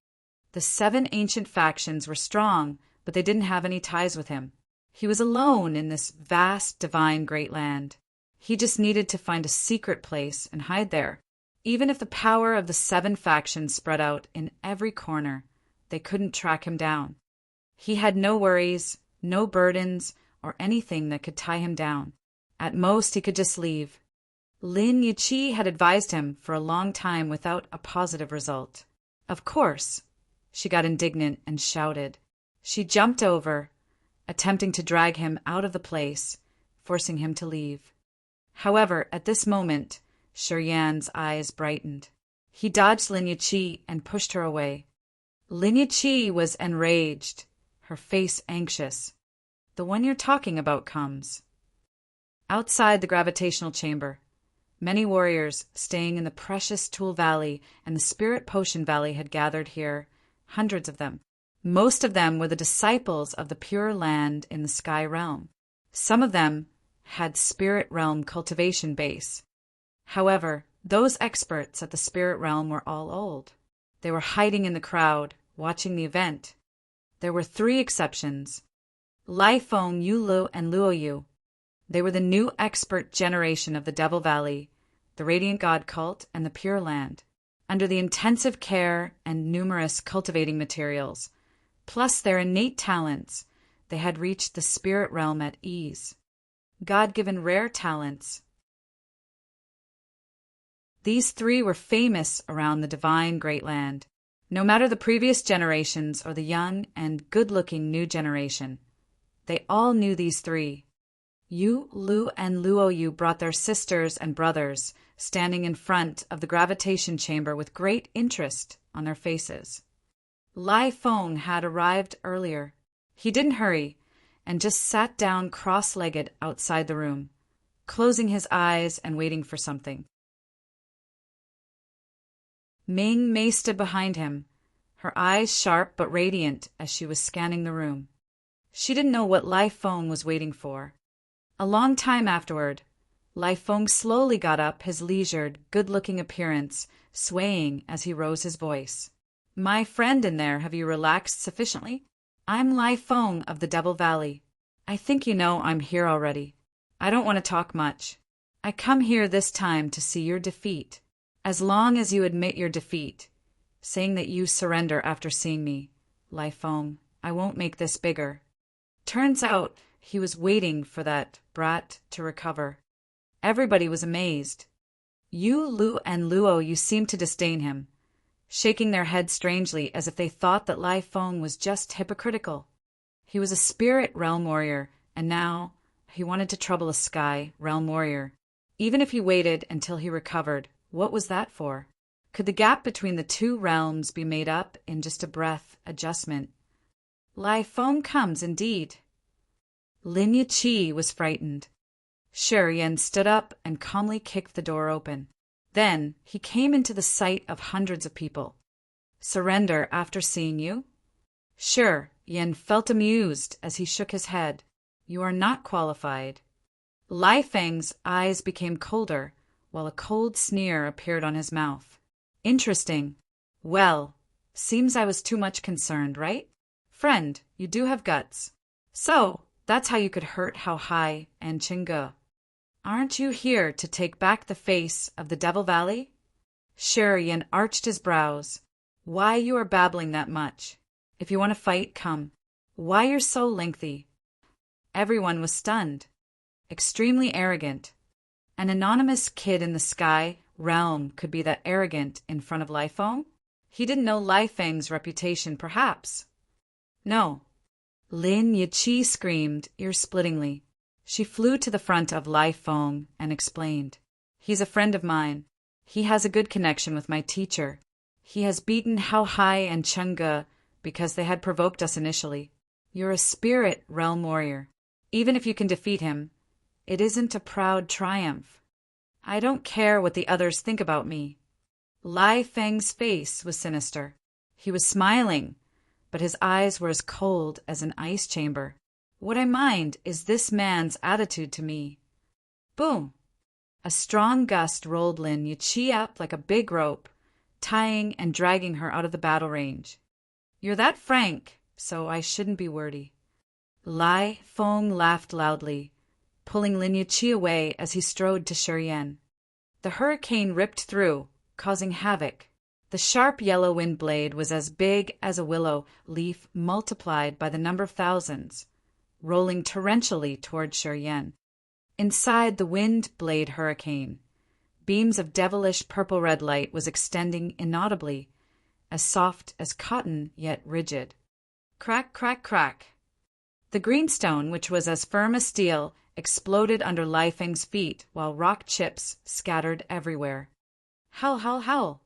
The 7 ancient factions were strong, but they didn't have any ties with him. He was alone in this vast, divine great land. He just needed to find a secret place and hide there. Even if the power of the 7 factions spread out in every corner, they couldn't track him down. He had no worries, no burdens, or anything that could tie him down. At most, he could just leave. Lin Yiqi had advised him for a long time without a positive result. Of course. She got indignant and shouted. She jumped over, attempting to drag him out of the place, forcing him to leave. However, at this moment, Shiryan's eyes brightened. He dodged Lin Yiqi and pushed her away. Lin Yiqi was enraged, her face anxious. The one you're talking about comes. Outside the gravitational chamber, many warriors staying in the precious Tool Valley and the Spirit Potion Valley had gathered here, hundreds of them. Most of them were the disciples of the Pure Land in the Sky Realm. Some of them had Spirit Realm cultivation base. However, those experts at the Spirit Realm were all old. They were hiding in the crowd, watching the event. There were 3 exceptions: Lai Feng, Yu Lu, and Luo Yu. They were the new expert generation of the Devil Valley, the Radiant God Cult, and the Pure Land. Under the intensive care and numerous cultivating materials, plus their innate talents, they had reached the spirit realm at ease. God-given rare talents. These 3 were famous around the divine great land, no matter the previous generations or the young and good-looking new generation. They all knew these 3. Yu, Lu, and Luo Yu brought their sisters and brothers, standing in front of the gravitation chamber with great interest on their faces. Lai Feng had arrived earlier. He didn't hurry and just sat down cross-legged outside the room, closing his eyes and waiting for something. Ming Mei stood behind him, her eyes sharp but radiant as she was scanning the room. She didn't know what Lai Feng was waiting for. A long time afterward, Lai Feng slowly got up, his leisured, good-looking appearance swaying as he rose his voice. "My friend in there, have you relaxed sufficiently? I'm Lai Feng of the Devil Valley. I think you know I'm here already. I don't want to talk much. I come here this time to see your defeat. As long as you admit your defeat, saying that you surrender after seeing me, Lai Feng, I won't make this bigger." Turns out he was waiting for that brat to recover. Everybody was amazed. Yu, Lu, and Luo Yu seemed to disdain him, shaking their heads strangely as if they thought that Lai Feng was just hypocritical. He was a spirit realm warrior, and now he wanted to trouble a sky realm warrior. Even if he waited until he recovered, what was that for? Could the gap between the 2 realms be made up in just a breath adjustment? Lai Feng comes indeed. Lin Yiqi was frightened. Yen stood up and calmly kicked the door open. Then he came into the sight of hundreds of people. "Surrender after seeing you?" Yen felt amused as he shook his head. "You are not qualified." Lai Feng's eyes became colder, while a cold sneer appeared on his mouth. "Interesting. Well, seems I was too much concerned, right? Friend, you do have guts. So, that's how you could hurt How Hai and Chinge. Aren't you here to take back the face of the Devil Valley?" Yen arched his brows. "Why you are babbling that much? If you want to fight, come. Why you're so lengthy?" Everyone was stunned. Extremely arrogant. An anonymous kid in the sky realm could be that arrogant in front of Lai Feng? He didn't know Lai Feng's reputation, perhaps. No. Lin Yiqi screamed ear-splittingly. She flew to the front of Lai Feng and explained. "He's a friend of mine. He has a good connection with my teacher. He has beaten How Hai and Chengge because they had provoked us initially. You're a spirit realm warrior. Even if you can defeat him, it isn't a proud triumph. I don't care what the others think about me." Lai Feng's face was sinister. He was smiling, but his eyes were as cold as an ice chamber. "What I mind is this man's attitude to me." Boom! A strong gust rolled Lin Yuqi up like a big rope, tying and dragging her out of the battle range. "You're that frank, so I shouldn't be wordy." Lai Feng laughed loudly, pulling Lin Yuqi away as he strode to Shi Yan. The hurricane ripped through, causing havoc. The sharp yellow wind blade was as big as a willow leaf multiplied by the number of thousands, rolling torrentially toward Shi Yan. Inside the wind blade hurricane, beams of devilish purple-red light was extending inaudibly, as soft as cotton yet rigid. Crack, crack, crack. The greenstone, which was as firm as steel, exploded under Lai Feng's feet while rock chips scattered everywhere. Howl, howl, howl.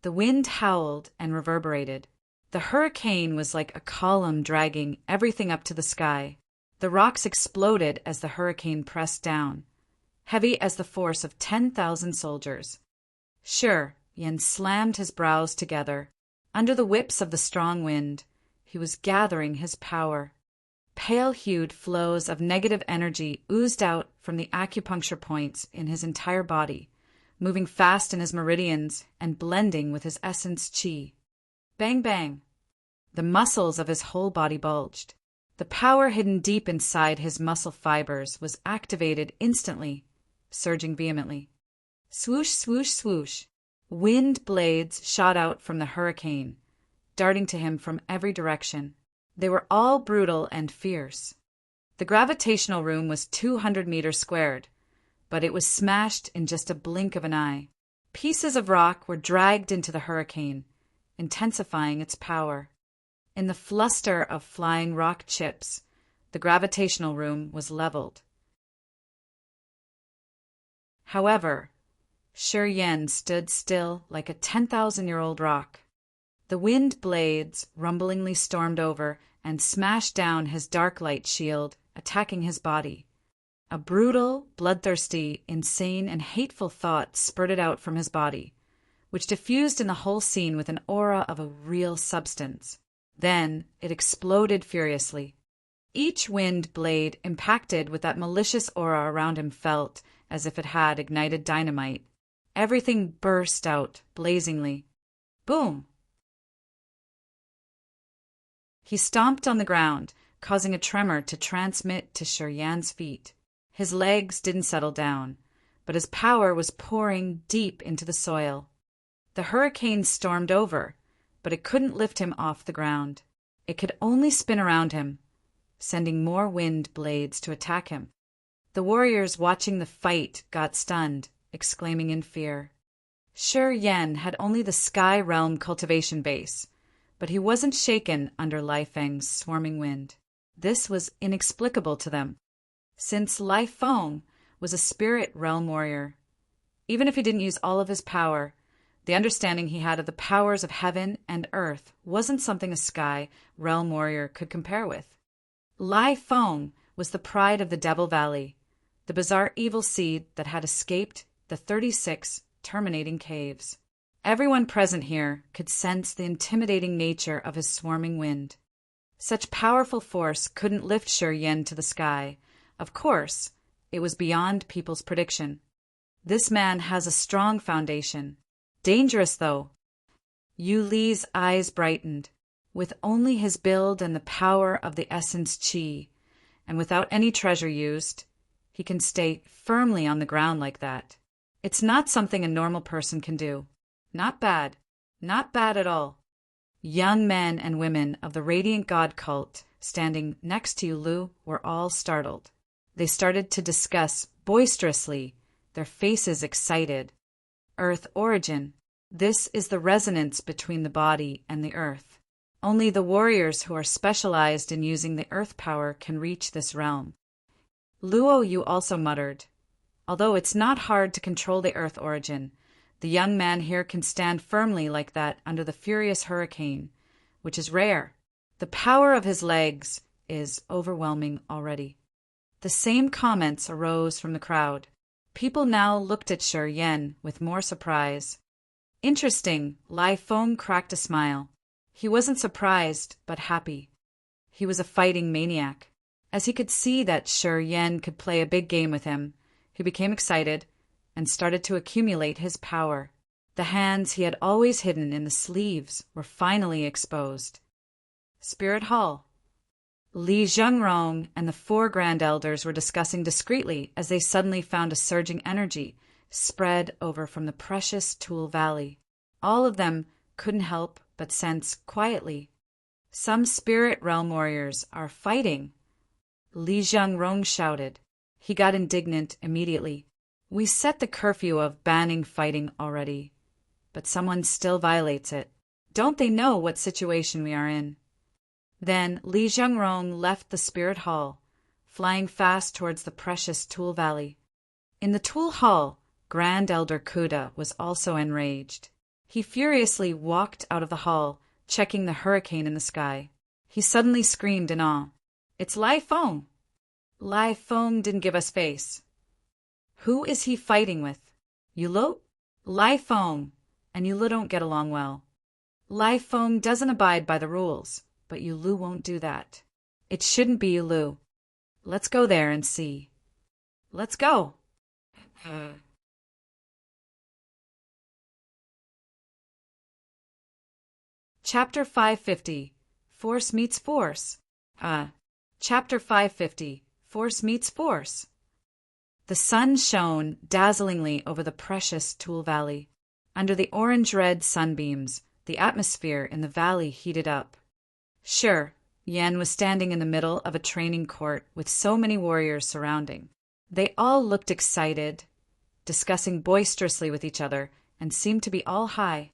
The wind howled and reverberated. The hurricane was like a column dragging everything up to the sky. The rocks exploded as the hurricane pressed down, heavy as the force of 10,000 soldiers. Shi Yan slammed his brows together. Under the whips of the strong wind, he was gathering his power. Pale-hued flows of negative energy oozed out from the acupuncture points in his entire body, moving fast in his meridians and blending with his essence qi. Bang, bang. The muscles of his whole body bulged. The power hidden deep inside his muscle fibers was activated instantly, surging vehemently. Swoosh, swoosh, swoosh. Wind blades shot out from the hurricane, darting to him from every direction. They were all brutal and fierce. The gravitational room was 200 meters squared, but it was smashed in just a blink of an eye. Pieces of rock were dragged into the hurricane, intensifying its power. In the fluster of flying rock chips, the gravitational room was leveled. However, Shi Yan stood still like a 10,000-year-old rock. The wind blades rumblingly stormed over and smashed down his dark light shield, attacking his body. A brutal, bloodthirsty, insane, and hateful thought spurted out from his body, which diffused in the whole scene with an aura of a real substance. Then it exploded furiously. Each wind blade impacted with that malicious aura around him felt as if it had ignited dynamite. Everything burst out blazingly. Boom! He stomped on the ground, causing a tremor to transmit to Shi Yan's feet. His legs didn't settle down, but his power was pouring deep into the soil. The hurricane stormed over, but it couldn't lift him off the ground. It could only spin around him, sending more wind blades to attack him. The warriors watching the fight got stunned, exclaiming in fear. Shi Yan had only the Sky Realm cultivation base, but he wasn't shaken under Lai Feng's swarming wind. This was inexplicable to them, since Lai Feng was a spirit realm warrior. Even if he didn't use all of his power, the understanding he had of the powers of heaven and earth wasn't something a Sky Realm warrior could compare with. Lai Feng was the pride of the Devil Valley, the bizarre evil seed that had escaped the 36 terminating caves. Everyone present here could sense the intimidating nature of his swarming wind. Such powerful force couldn't lift Shi Yan to the sky. Of course, it was beyond people's prediction. This man has a strong foundation. Dangerous, though. Yu Li's eyes brightened. With only his build and the power of the essence qi, and without any treasure used, he can stay firmly on the ground like that. It's not something a normal person can do. Not bad. Not bad at all. Young men and women of the Radiant God cult standing next to Yu Lu were all startled. They started to discuss boisterously, their faces excited. Earth origin. This is the resonance between the body and the earth. Only the warriors who are specialized in using the earth power can reach this realm. Luo Yu also muttered, although it's not hard to control the earth origin, the young man here can stand firmly like that under the furious hurricane, which is rare. The power of his legs is overwhelming already. The same comments arose from the crowd. People now looked at Shi Yan with more surprise. Interesting, Lai Feng cracked a smile. He wasn't surprised, but happy. He was a fighting maniac. As he could see that Shi Yan could play a big game with him, he became excited, and started to accumulate his power. The hands he had always hidden in the sleeves were finally exposed. Spirit Hall. Li Zhengrong and the 4 Grand Elders were discussing discreetly as they suddenly found a surging energy spread over from the precious Tool Valley. All of them couldn't help but sense quietly. Some spirit realm warriors are fighting. Li Zhengrong shouted. He got indignant immediately. We set the curfew of banning fighting already, but someone still violates it. Don't they know what situation we are in? Then Li Zhengrong left the Spirit Hall, flying fast towards the precious Tool Valley. In the Tool Hall, Grand Elder Kuda was also enraged. He furiously walked out of the hall, checking the hurricane in the sky. He suddenly screamed in awe. It's Lai Feng! Lai Feng didn't give us face. Who is he fighting with? Yulo? Lai Feng and Yulu don't get along well. Lai Feng doesn't abide by the rules, but Yulu won't do that. It shouldn't be Yulu. Let's go there and see. Let's go. Chapter 550. Force meets force. Chapter 550. Force meets force. The sun shone dazzlingly over the precious Tool Valley. Under the orange-red sunbeams, the atmosphere in the valley heated up. Sure, Yan was standing in the middle of a training court with so many warriors surrounding. They all looked excited, discussing boisterously with each other, and seemed to be all high.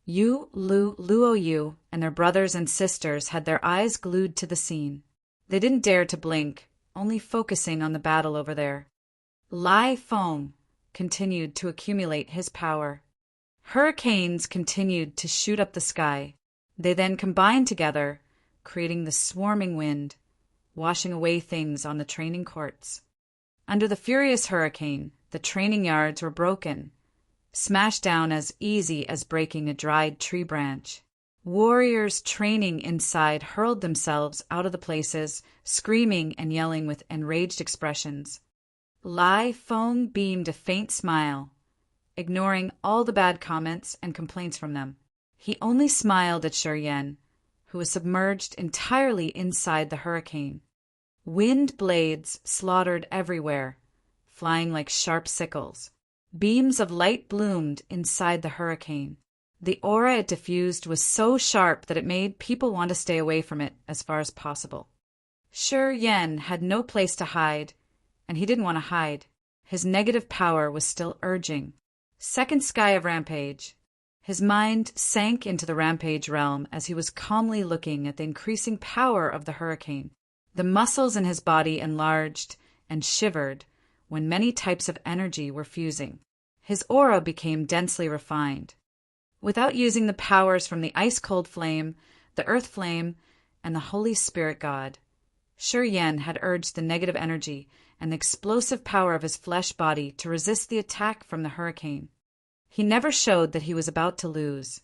Yu, Lu, Luo Yu, and their brothers and sisters had their eyes glued to the scene. They didn't dare to blink, only focusing on the battle over there. Lai Feng continued to accumulate his power. Hurricanes continued to shoot up the sky. They then combined together, creating the swarming wind, washing away things on the training courts. Under the furious hurricane, the training yards were broken, smashed down as easy as breaking a dried tree branch. Warriors training inside hurled themselves out of the places, screaming and yelling with enraged expressions. Lai Feng beamed a faint smile, ignoring all the bad comments and complaints from them. He only smiled at Shi Yan, who was submerged entirely inside the hurricane. Wind blades slaughtered everywhere, flying like sharp sickles. Beams of light bloomed inside the hurricane. The aura it diffused was so sharp that it made people want to stay away from it as far as possible. Shi Yan had no place to hide, and he didn't want to hide. His negative power was still urging. Second sky of rampage. His mind sank into the rampage realm as he was calmly looking at the increasing power of the hurricane. The muscles in his body enlarged and shivered when many types of energy were fusing. His aura became densely refined. Without using the powers from the ice-cold flame, the earth flame, and the Holy Spirit God, Shi Yan had urged the negative energy and the explosive power of his flesh body to resist the attack from the hurricane. He never showed that he was about to lose.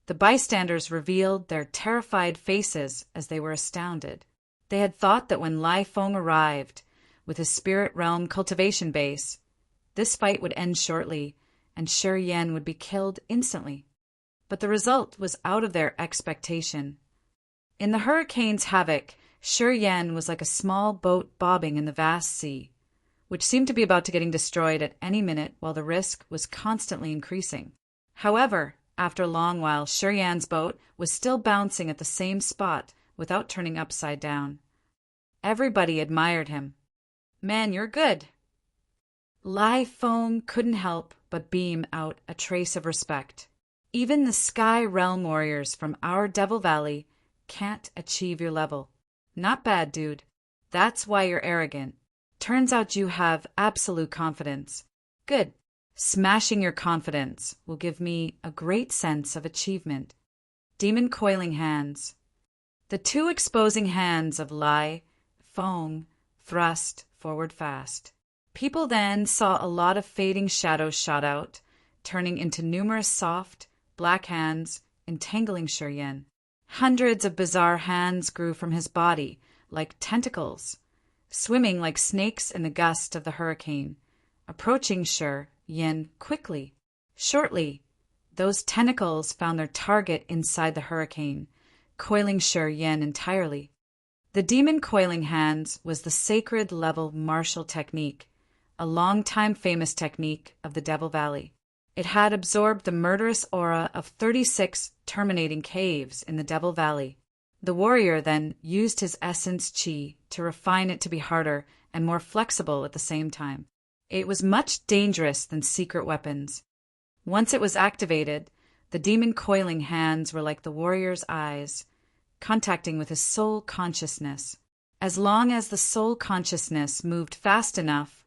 The bystanders revealed their terrified faces as they were astounded. They had thought that when Lai Feng arrived, with his spirit realm cultivation base, this fight would end shortly, and Shi Yan would be killed instantly. But the result was out of their expectation. In the hurricane's havoc, Shi Yan was like a small boat bobbing in the vast sea, which seemed to be about to getting destroyed at any minute while the risk was constantly increasing. However, after a long while, Shi Yan's boat was still bouncing at the same spot without turning upside down. Everybody admired him. Man, you're good. Lai Feng couldn't help but beam out a trace of respect. Even the Sky Realm warriors from our Devil Valley can't achieve your level. Not bad, dude. That's why you're arrogant. Turns out you have absolute confidence. Good. Smashing your confidence will give me a great sense of achievement. Demon coiling hands. The 2 exposing hands of Lai Feng thrust forward fast. People then saw a lot of fading shadows shot out, turning into numerous soft, black hands, entangling Shi Yan. Hundreds of bizarre hands grew from his body, like tentacles, swimming like snakes in the gust of the hurricane, approaching Shi Yin quickly. Shortly, those tentacles found their target inside the hurricane, coiling Yen entirely. The demon coiling hands was the sacred level martial technique, a long-time famous technique of the Devil Valley. It had absorbed the murderous aura of 36 terminating caves in the Devil Valley. The warrior then used his essence chi to refine it to be harder and more flexible at the same time. It was much dangerous than secret weapons. Once it was activated, the demon coiling hands were like the warrior's eyes, contacting with his soul consciousness. As long as the soul consciousness moved fast enough,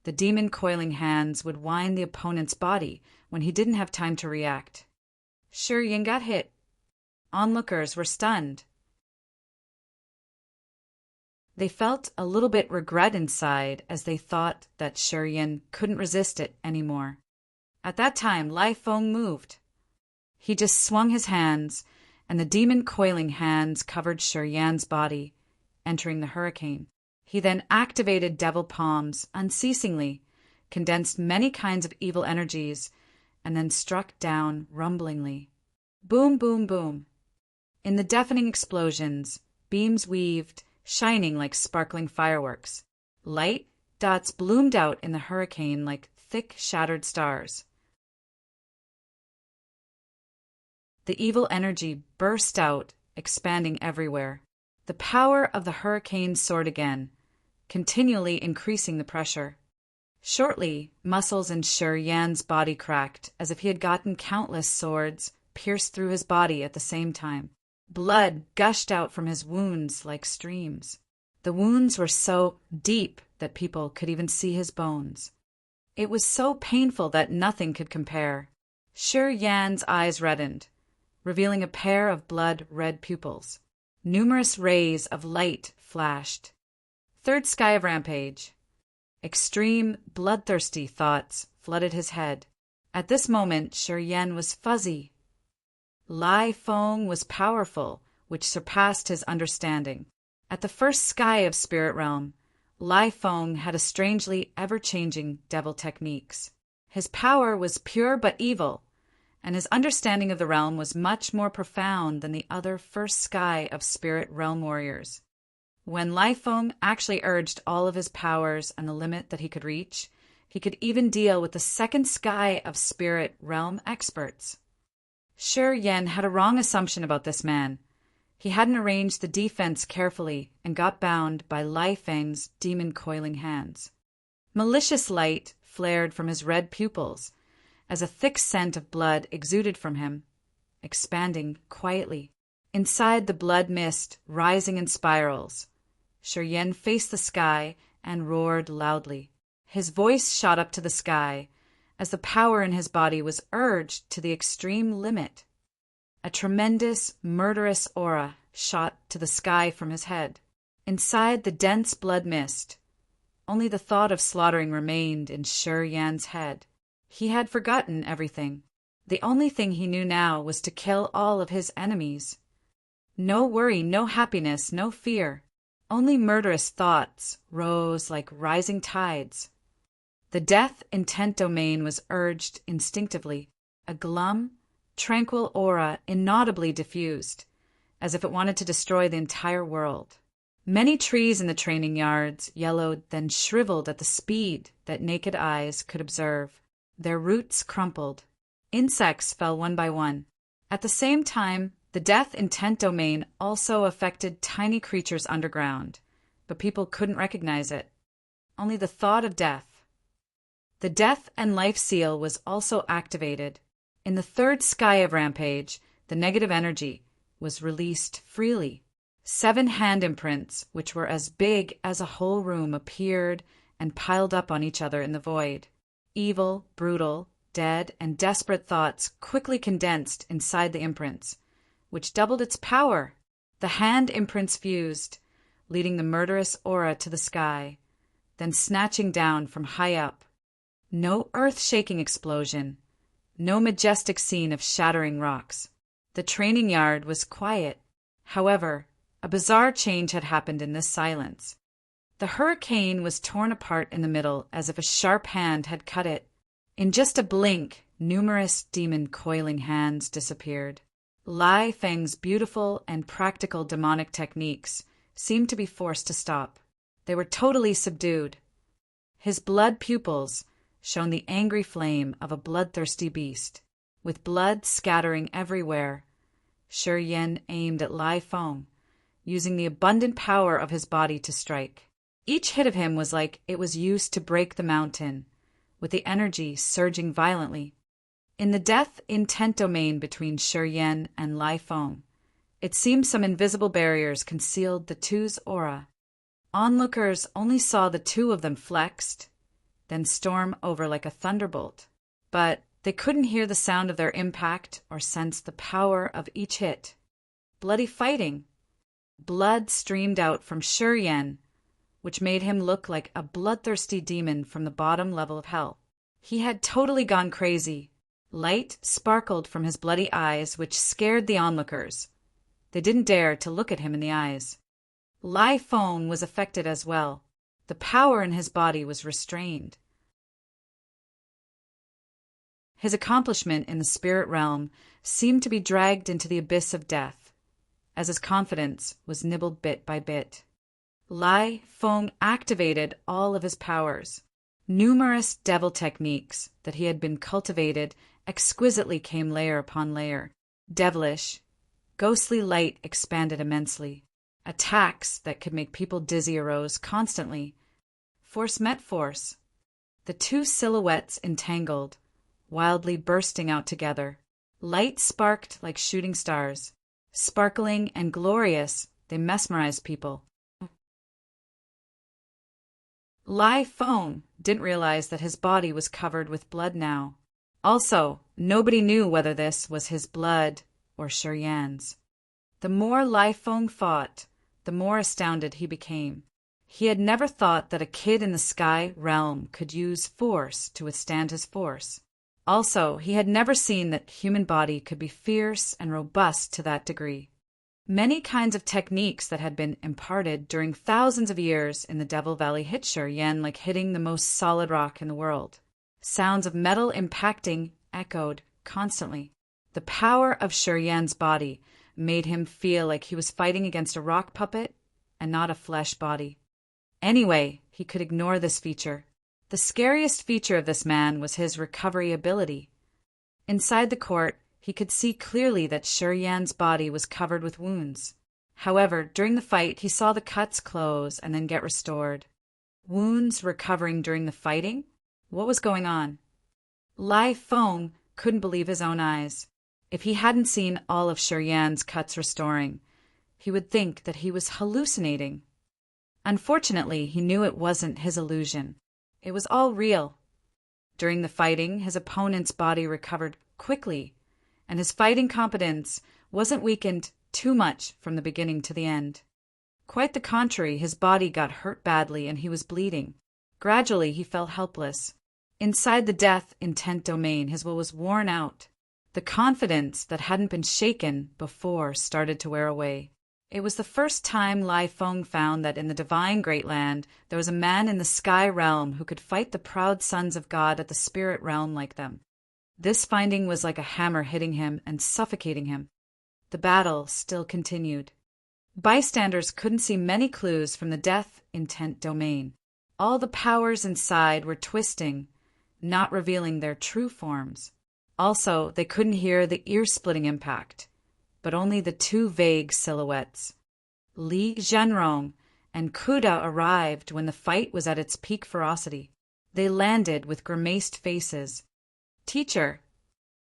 the demon coiling hands would wind the opponent's body when he didn't have time to react. Yin got hit. Onlookers were stunned. They felt a little bit regret inside as they thought that Yin couldn't resist it anymore. At that time, Lai Feng moved. He just swung his hands, and the demon coiling hands covered Yan's body, entering the hurricane. He then activated devil palms unceasingly, condensed many kinds of evil energies, and then struck down rumblingly. Boom, boom, boom. In the deafening explosions, beams weaved, shining like sparkling fireworks. Light dots bloomed out in the hurricane like thick, shattered stars. The evil energy burst out, expanding everywhere. The power of the hurricane soared again, continually increasing the pressure. Shortly, muscles in Yan's body cracked, as if he had gotten countless swords pierced through his body at the same time. Blood gushed out from his wounds like streams. The wounds were so deep that people could even see his bones. It was so painful that nothing could compare. Yan's eyes reddened, revealing a pair of blood-red pupils. Numerous rays of light flashed. Third sky of rampage. Extreme, bloodthirsty thoughts flooded his head. At this moment, Yen was fuzzy. Lai Feng was powerful, which surpassed his understanding. At the first sky of spirit realm, Lai Feng had a strangely ever-changing devil techniques. His power was pure but evil, and his understanding of the realm was much more profound than the other first sky of spirit realm warriors. When Lai Feng actually urged all of his powers and the limit that he could reach, he could even deal with the second sky of spirit realm experts. Yen had a wrong assumption about this man. He hadn't arranged the defense carefully and got bound by Lai Feng's demon coiling hands. Malicious light flared from his red pupils, as a thick scent of blood exuded from him, expanding quietly. Inside the blood mist, rising in spirals, Yen faced the sky and roared loudly. His voice shot up to the sky, as the power in his body was urged to the extreme limit. A tremendous, murderous aura shot to the sky from his head. Inside the dense blood mist, only the thought of slaughtering remained in Yan's head. He had forgotten everything. The only thing he knew now was to kill all of his enemies. No worry, no happiness, no fear. Only murderous thoughts rose like rising tides. The death intent domain was urged instinctively, a glum, tranquil aura inaudibly diffused, as if it wanted to destroy the entire world. Many trees in the training yards yellowed, then shriveled at the speed that naked eyes could observe. Their roots crumpled. Insects fell one by one. At the same time, the death intent domain also affected tiny creatures underground, but people couldn't recognize it. Only the thought of death. The death and life seal was also activated. In the third sky of rampage, the negative energy was released freely. 7 hand imprints, which were as big as a whole room, appeared and piled up on each other in the void. Evil, brutal, dead, and desperate thoughts quickly condensed inside the imprints, which doubled its power. The hand imprints fused, leading the murderous aura to the sky, then snatching down from high up. No earth-shaking explosion, no majestic scene of shattering rocks. The training yard was quiet. However, a bizarre change had happened in this silence. The hurricane was torn apart in the middle as if a sharp hand had cut it. In just a blink, numerous demon-coiling hands disappeared. Lai Feng's beautiful and practical demonic techniques seemed to be forced to stop. They were totally subdued. His blood pupils shone the angry flame of a bloodthirsty beast. With blood scattering everywhere, Shi Yan aimed at Lai Feng, using the abundant power of his body to strike. Each hit of him was like it was used to break the mountain, with the energy surging violently. In the death intent domain between Shi Yan and Lai Feng, it seemed some invisible barriers concealed the two's aura. Onlookers only saw the two of them flexed, then storm over like a thunderbolt. But they couldn't hear the sound of their impact or sense the power of each hit. Bloody fighting. Blood streamed out from Shi Yan, which made him look like a bloodthirsty demon from the bottom level of hell. He had totally gone crazy. Light sparkled from his bloody eyes, which scared the onlookers. They didn't dare to look at him in the eyes. Lai Feng was affected as well. The power in his body was restrained. His accomplishment in the spirit realm seemed to be dragged into the abyss of death, as his confidence was nibbled bit by bit. Lai Feng activated all of his powers. Numerous devil techniques that he had been cultivated exquisitely came layer upon layer. Devilish, ghostly light expanded immensely. Attacks that could make people dizzy arose constantly. Force met force. The two silhouettes entangled, wildly bursting out together. Light sparked like shooting stars. Sparkling and glorious, they mesmerized people. Lai Feng didn't realize that his body was covered with blood now. Also, nobody knew whether this was his blood or Shi Yan's. The more Lai Feng fought, the more astounded he became. He had never thought that a kid in the sky realm could use force to withstand his force. Also, he had never seen that human body could be fierce and robust to that degree. Many kinds of techniques that had been imparted during thousands of years in the Devil Valley hit Shi Yan like hitting the most solid rock in the world. Sounds of metal impacting echoed constantly. The power of Shi Yan's body made him feel like he was fighting against a rock puppet and not a flesh body. Anyway, he could ignore this feature. The scariest feature of this man was his recovery ability. Inside the court, he could see clearly that Shi Yan's body was covered with wounds. However, during the fight, he saw the cuts close and then get restored. Wounds recovering during the fighting? What was going on? Lai Feng couldn't believe his own eyes. If he hadn't seen all of Shi Yan's cuts restoring, he would think that he was hallucinating. Unfortunately, he knew it wasn't his illusion. It was all real. During the fighting, his opponent's body recovered quickly, and his fighting competence wasn't weakened too much from the beginning to the end. Quite the contrary, his body got hurt badly and he was bleeding. Gradually, he felt helpless. Inside the death intent domain, his will was worn out. The confidence that hadn't been shaken before started to wear away. It was the first time Lai Feng found that in the divine Great Land there was a man in the sky realm who could fight the proud sons of God at the spirit realm like them. This finding was like a hammer hitting him and suffocating him. The battle still continued. Bystanders couldn't see many clues from the death intent domain. All the powers inside were twisting, not revealing their true forms. Also, they couldn't hear the ear-splitting impact, but only the two vague silhouettes. Li Zhenrong and Kuda arrived when the fight was at its peak ferocity. They landed with grimaced faces. "Teacher,"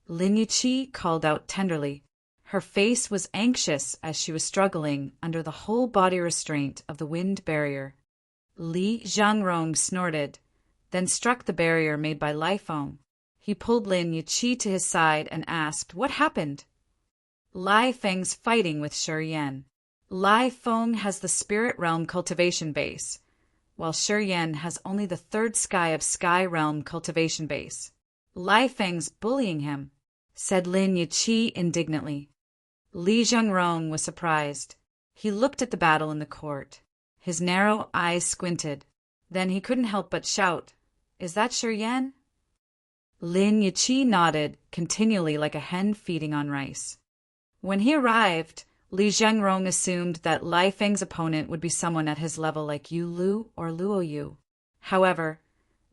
Lin Yuqi called out tenderly. Her face was anxious as she was struggling under the whole body restraint of the wind barrier. Li Zhenrong snorted, then struck the barrier made by Lai Feng. He pulled Lin Yuqi to his side and asked, "What happened?" Lai Feng's fighting with Shi Yan. Lai Feng has the spirit realm cultivation base, while Shi Yan has only the third sky of sky realm cultivation base. Lai Feng's bullying him, said Lin Yuqi indignantly. Li Zhengrong was surprised. He looked at the battle in the court. His narrow eyes squinted. Then he couldn't help but shout, "Is that Shi Yan?" Lin Yiqi nodded, continually like a hen feeding on rice. When he arrived, Li Zhengrong assumed that Lai Feng's opponent would be someone at his level like Yu Lu or Luo Yu. However,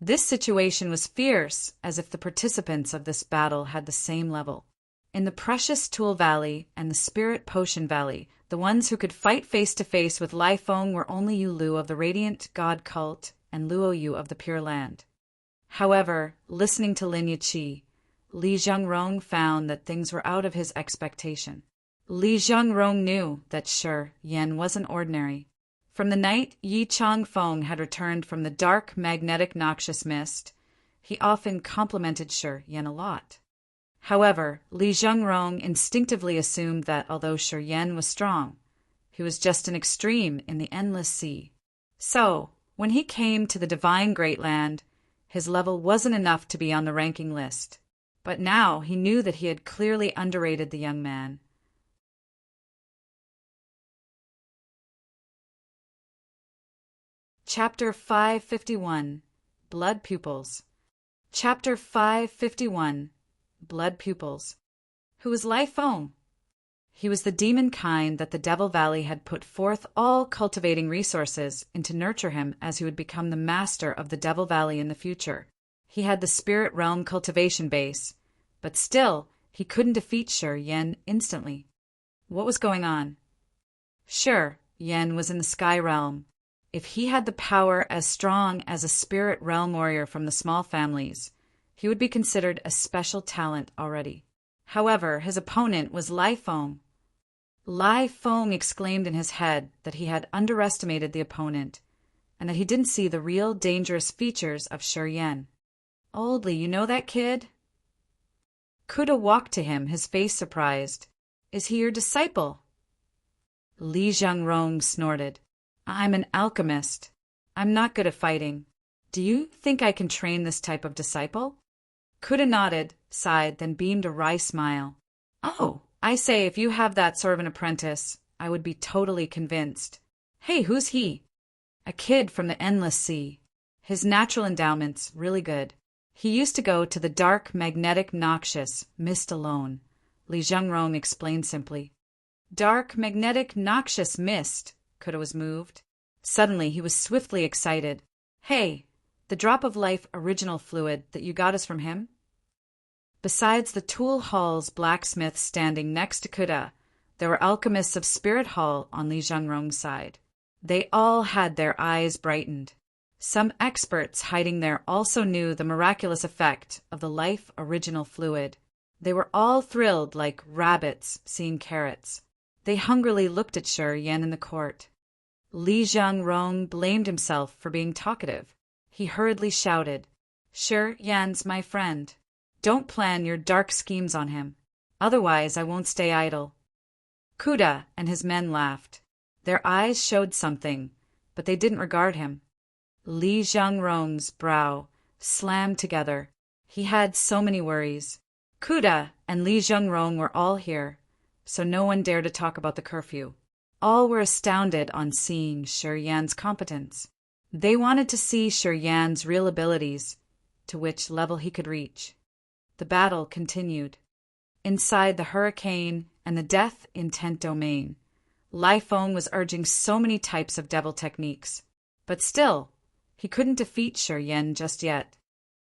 this situation was fierce, as if the participants of this battle had the same level. In the Precious Tool Valley and the Spirit Potion Valley, the ones who could fight face-to-face with Lai Feng were only Yu Lu of the Radiant God Cult and Luo Yu of the Pure Land. However, listening to Lin Yiqi, Li Zhengrong found that things were out of his expectation. Li Zhengrong knew that Shi Yan wasn't ordinary. From the night Yi Changfeng had returned from the dark, magnetic, noxious mist, he often complimented Shi Yan a lot. However, Li Zhengrong instinctively assumed that although Shi Yan was strong, he was just an extreme in the endless sea. So, when he came to the divine Great Land, his level wasn't enough to be on the ranking list. But now he knew that he had clearly underrated the young man. Chapter 551 Blood Pupils. Chapter 551 Blood Pupils. Who was Lai Feng? He was the demon kind that the Devil Valley had put forth all cultivating resources into nurture him as he would become the master of the Devil Valley in the future. He had the spirit realm cultivation base, but still he couldn't defeat Shi Yan instantly. What was going on? Shi Yan was in the sky realm. If he had the power as strong as a spirit realm warrior from the small families, he would be considered a special talent already. However, his opponent was Lai Feng. Lai Feng exclaimed in his head that he had underestimated the opponent, and that he didn't see the real dangerous features of Shi Yan. "Old Li, you know that kid?" Kuda walked to him, his face surprised. "Is he your disciple?" Li Zhengrong snorted. "I'm an alchemist. I'm not good at fighting. Do you think I can train this type of disciple?" Kuda nodded, sighed, then beamed a wry smile. "Oh, I say, if you have that sort of an apprentice, I would be totally convinced. Hey, who's he?" "A kid from the Endless Sea. His natural endowments really good. He used to go to the dark, magnetic, noxious mist alone," Li Zhengrong explained simply. "Dark, magnetic, noxious mist." Kuda was moved. Suddenly, he was swiftly excited. "Hey, the drop of life original fluid that you got is from him?" Besides the Tool Hall's blacksmith standing next to Kuda, there were alchemists of Spirit Hall on Li Zhengrong's side. They all had their eyes brightened. Some experts hiding there also knew the miraculous effect of the life original fluid. They were all thrilled like rabbits seeing carrots. They hungrily looked at Shi Yan in the court. Li Zhengrong blamed himself for being talkative. He hurriedly shouted, "Shi Yan's my friend. Don't plan your dark schemes on him. Otherwise I won't stay idle." Kuda and his men laughed. Their eyes showed something, but they didn't regard him. Li Zhengrong's brow slammed together. He had so many worries. Kuda and Li Zhengrong were all here, so no one dared to talk about the curfew. All were astounded on seeing Shi Yan's competence. They wanted to see Shi Yan's real abilities, to which level he could reach. The battle continued. Inside the hurricane and the death intent domain, Lai Feng was urging so many types of devil techniques, but still, he couldn't defeat Shi Yan just yet.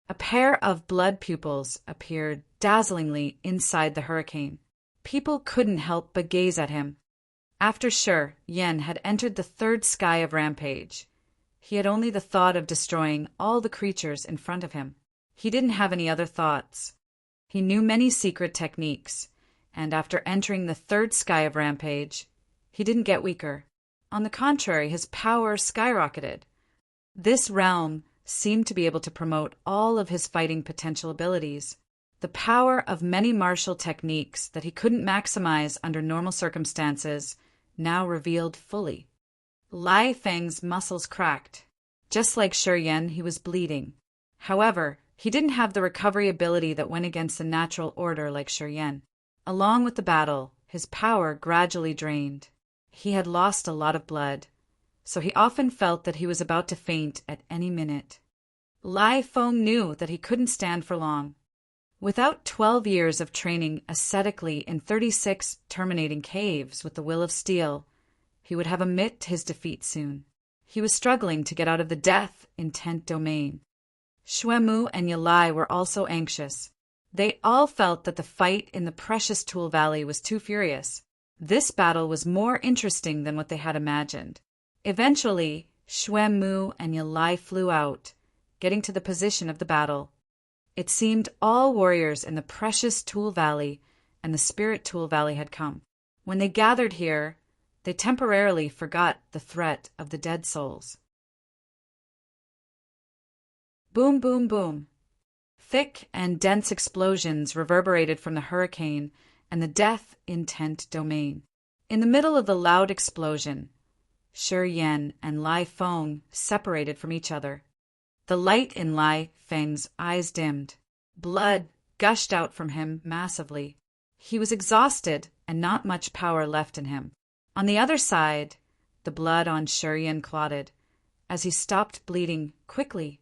A pair of blood pupils appeared dazzlingly inside the hurricane. People couldn't help but gaze at him. After Shi Yan had entered the third sky of rampage, he had only the thought of destroying all the creatures in front of him. He didn't have any other thoughts. He knew many secret techniques, and after entering the third sky of rampage, he didn't get weaker. On the contrary, his power skyrocketed. This realm seemed to be able to promote all of his fighting potential abilities. The power of many martial techniques that he couldn't maximize under normal circumstances now revealed fully. Lai Feng's muscles cracked. Just like Shi Yan, he was bleeding. However, he didn't have the recovery ability that went against the natural order like Shi Yan. Along with the battle, his power gradually drained. He had lost a lot of blood, so he often felt that he was about to faint at any minute. Lai Feng knew that he couldn't stand for long. Without 12 years of training ascetically in 36 terminating caves with the will of steel, he would have admit his defeat soon. He was struggling to get out of the death intent domain. Xuemu and Yalai were also anxious. They all felt that the fight in the Precious Tool Valley was too furious. This battle was more interesting than what they had imagined. Eventually, Xuemu and Yalai flew out, getting to the position of the battle. It seemed all warriors in the Precious Tool Valley and the Spirit Tool Valley had come. When they gathered here, they temporarily forgot the threat of the dead souls. Boom, boom, boom. Thick and dense explosions reverberated from the hurricane and the death intent domain. In the middle of the loud explosion, Shi Yan and Lai Feng separated from each other. The light in Lai Feng's eyes dimmed. Blood gushed out from him massively. He was exhausted and not much power left in him. On the other side, the blood on Shi Yan clotted as he stopped bleeding quickly.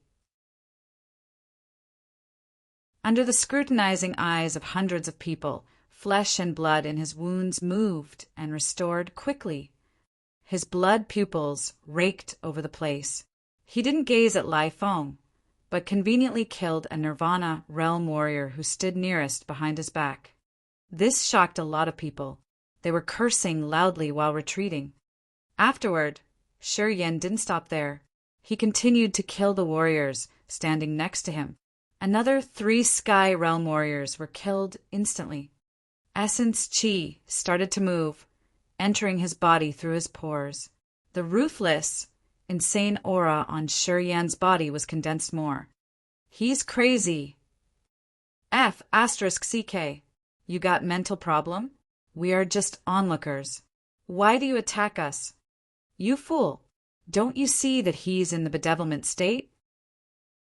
Under the scrutinizing eyes of hundreds of people, flesh and blood in his wounds moved and restored quickly. His blood pupils raked over the place. He didn't gaze at Lai Feng, but conveniently killed a Nirvana realm warrior who stood nearest behind his back. This shocked a lot of people. They were cursing loudly while retreating. Afterward, Shi Yan didn't stop there. He continued to kill the warriors standing next to him. Another 3 Sky Realm warriors were killed instantly. Essence Qi started to move, entering his body through his pores. The ruthless, insane aura on Shi Yan's body was condensed more. He's crazy. F***CK. You got mental problem? We are just onlookers. Why do you attack us? You fool. Don't you see that he's in the bedevilment state?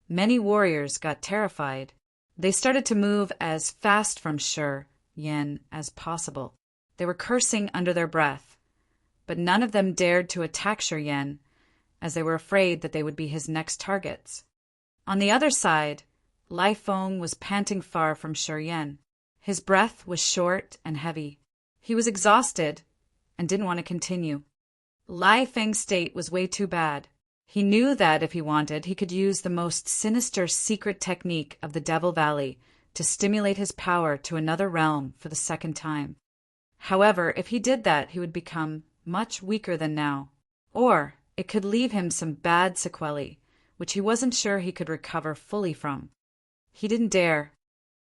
Many warriors got terrified. They started to move as fast from Shi Yan as possible. They were cursing under their breath, but none of them dared to attack Shi Yan, as they were afraid that they would be his next targets. On the other side, Lai Feng was panting far from Shi Yan. His breath was short and heavy. He was exhausted and didn't want to continue. Lai Feng's state was way too bad. He knew that if he wanted, he could use the most sinister secret technique of the Devil Valley to stimulate his power to another realm for the second time. However, if he did that, he would become much weaker than now. Or it could leave him some bad sequelae, which he wasn't sure he could recover fully from. He didn't dare.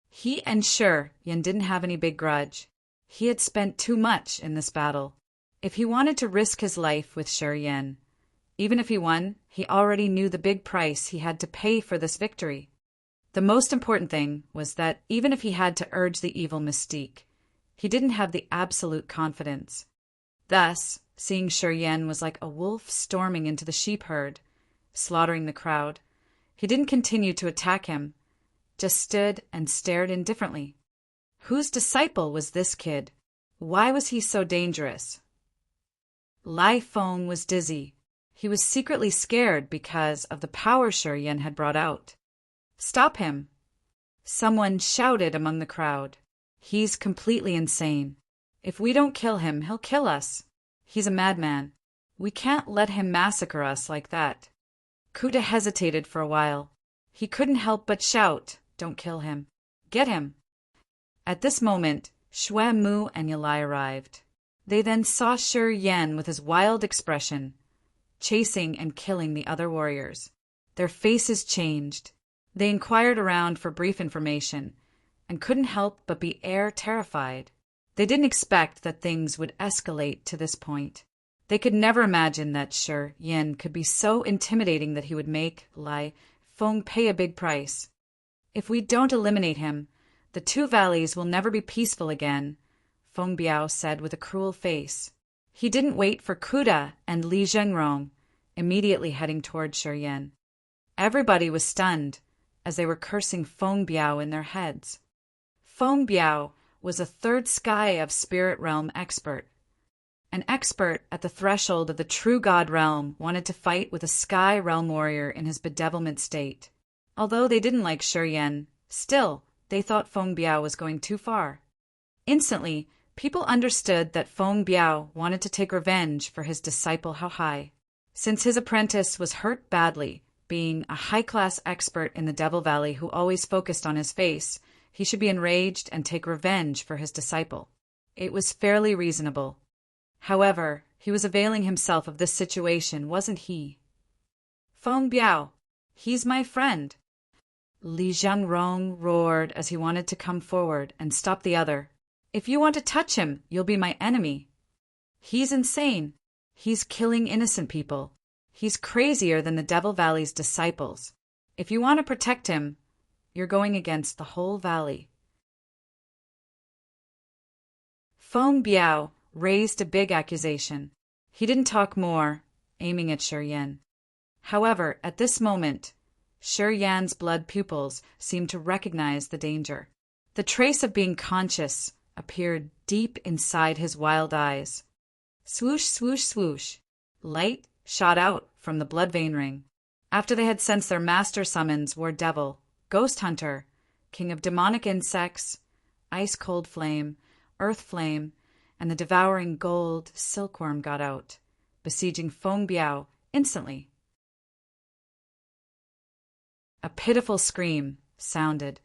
He and Shi Yan didn't have any big grudge. He had spent too much in this battle. If he wanted to risk his life with Shi Yan, even if he won, he already knew the big price he had to pay for this victory. The most important thing was that even if he had to urge the evil mystique, he didn't have the absolute confidence. Thus, seeing Shi Yan was like a wolf storming into the sheep herd, slaughtering the crowd. He didn't continue to attack him, just stood and stared indifferently. Whose disciple was this kid? Why was he so dangerous? Lai Feng was dizzy. He was secretly scared because of the power Shi Yan had brought out. Stop him! Someone shouted among the crowd. He's completely insane. If we don't kill him, he'll kill us. He's a madman. We can't let him massacre us like that. Kuta hesitated for a while. He couldn't help but shout, "Don't kill him. Get him." At this moment, Xuemu and Yalai arrived. They then saw Shi Yan with his wild expression, chasing and killing the other warriors. Their faces changed. They inquired around for brief information and couldn't help but be terrified. They didn't expect that things would escalate to this point. They could never imagine that Shi Yan could be so intimidating that he would make Lai Feng pay a big price. If we don't eliminate him, the 2 valleys will never be peaceful again, Feng Biao said with a cruel face. He didn't wait for Kuda and Li Zhengrong, immediately heading toward Shi Yan. Everybody was stunned, as they were cursing Feng Biao in their heads. Feng Biao was a 3rd Sky of Spirit Realm expert. An expert at the threshold of the true God realm wanted to fight with a Sky Realm warrior in his bedevilment state. Although they didn't like Shi Yan, still, They thought Feng Biao was going too far. Instantly, people understood that Feng Biao wanted to take revenge for his disciple Hao Hai. Since his apprentice was hurt badly, being a high-class expert in the Devil Valley who always focused on his face, he should be enraged and take revenge for his disciple. It was fairly reasonable. However, he was availing himself of this situation, wasn't he? Feng Biao, he's my friend. Li Zhangrong roared as he wanted to come forward and stop the other. If you want to touch him, you'll be my enemy. He's insane. He's killing innocent people. He's crazier than the Devil Valley's disciples. If you want to protect him, you're going against the whole valley. Feng Biao raised a big accusation. He didn't talk more, aiming at Shi Yan. However, at this moment, Shi Yan's blood pupils seemed to recognize the danger. The trace of being conscious appeared deep inside his wild eyes. Swoosh, swoosh, swoosh. Light shot out from the blood vein ring. After they had sensed their master summons, War Devil, Ghost Hunter, King of Demonic Insects, Ice Cold Flame, Earth Flame, and the Devouring Gold Silkworm got out, besieging Feng Biao instantly. A pitiful scream sounded.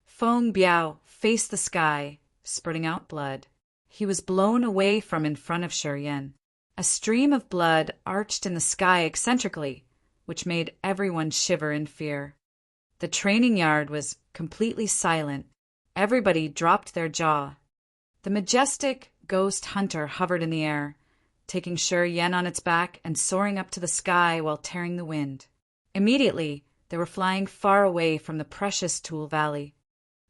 Feng Biao faced the sky, spurting out blood. He was blown away from in front of Shi Yan. A stream of blood arched in the sky eccentrically, which made everyone shiver in fear. The training yard was completely silent. Everybody dropped their jaw. The majestic Ghost Hunter hovered in the air, taking Shi Yan on its back and soaring up to the sky while tearing the wind. Immediately, they were flying far away from the precious Tool Valley.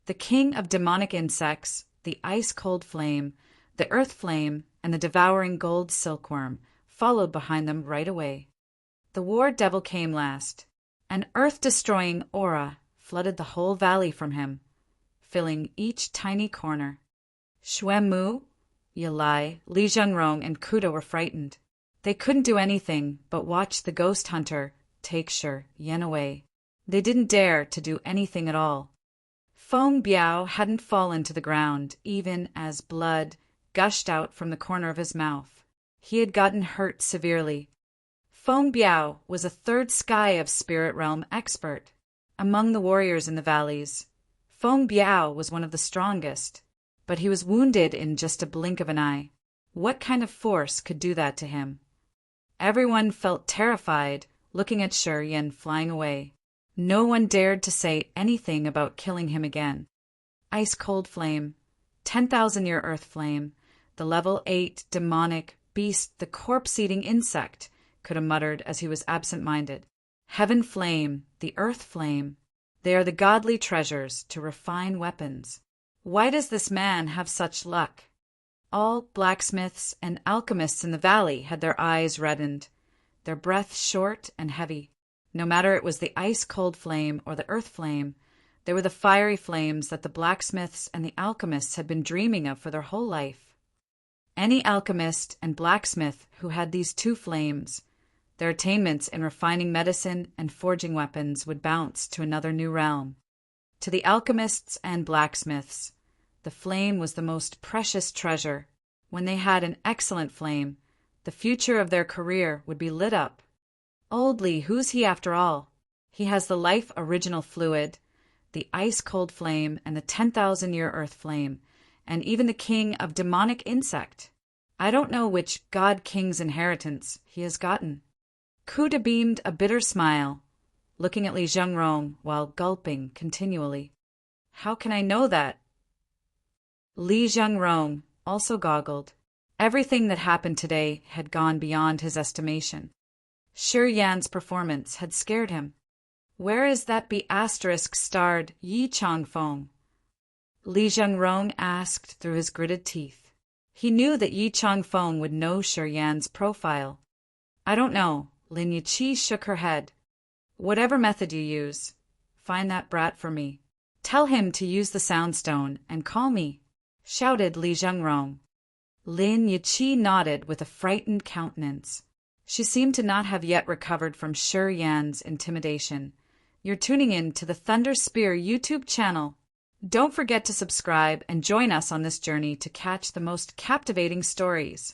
The King of Demonic Insects, the Ice Cold Flame, the Earth Flame, and the Devouring Gold Silkworm followed behind them right away. The War Devil came last. An earth-destroying aura flooded the whole valley from him, filling each tiny corner. Xuanmu, Yilai, Li Zhangrong, and Kuda were frightened. They couldn't do anything but watch the Ghost Hunter take Shi Yan away. They didn't dare to do anything at all. Feng Biao hadn't fallen to the ground, even as blood gushed out from the corner of his mouth. He had gotten hurt severely. Feng Biao was a third sky of spirit realm expert. Among the warriors in the valleys, Feng Biao was one of the strongest, but he was wounded in just a blink of an eye. What kind of force could do that to him? Everyone felt terrified, looking at Shi Yan flying away. No one dared to say anything about killing him again. Ice Cold Flame, 10,000-year Earth Flame, the level 8 demonic beast, the corpse-eating insect, Kuda muttered as he was absent-minded. Heaven Flame, the Earth Flame, they are the godly treasures to refine weapons. Why does this man have such luck? All blacksmiths and alchemists in the valley had their eyes reddened, their breath short and heavy. No matter it was the Ice Cold Flame or the Earth Flame, they were the fiery flames that the blacksmiths and the alchemists had been dreaming of for their whole life. Any alchemist and blacksmith who had these two flames, their attainments in refining medicine and forging weapons would bounce to another new realm. To the alchemists and blacksmiths, the flame was the most precious treasure. When they had an excellent flame, the future of their career would be lit up. Old Li, who's he after all? He has the life original fluid, the Ice Cold Flame, and the 10,000-year Earth Flame, and even the King of Demonic Insect. I don't know which God King's inheritance he has gotten. Kuda beamed a bitter smile, looking at Li Zhangrong while gulping continually. How can I know that? Li Zhangrong also goggled. Everything that happened today had gone beyond his estimation. Shi Yan's performance had scared him. Where is that B***starred Yi Changfeng? Li Zhangrong asked through his gritted teeth. He knew that Yi Changfeng would know Shi Yan's profile. I don't know. Lin Yiqi shook her head. Whatever method you use, find that brat for me. Tell him to use the Soundstone and call me, shouted Li Zhangrong. Lin Yiqi nodded with a frightened countenance. She seemed to not have yet recovered from Shi Yan's intimidation. You're tuning in to the Thunder Spear YouTube channel. Don't forget to subscribe and join us on this journey to catch the most captivating stories.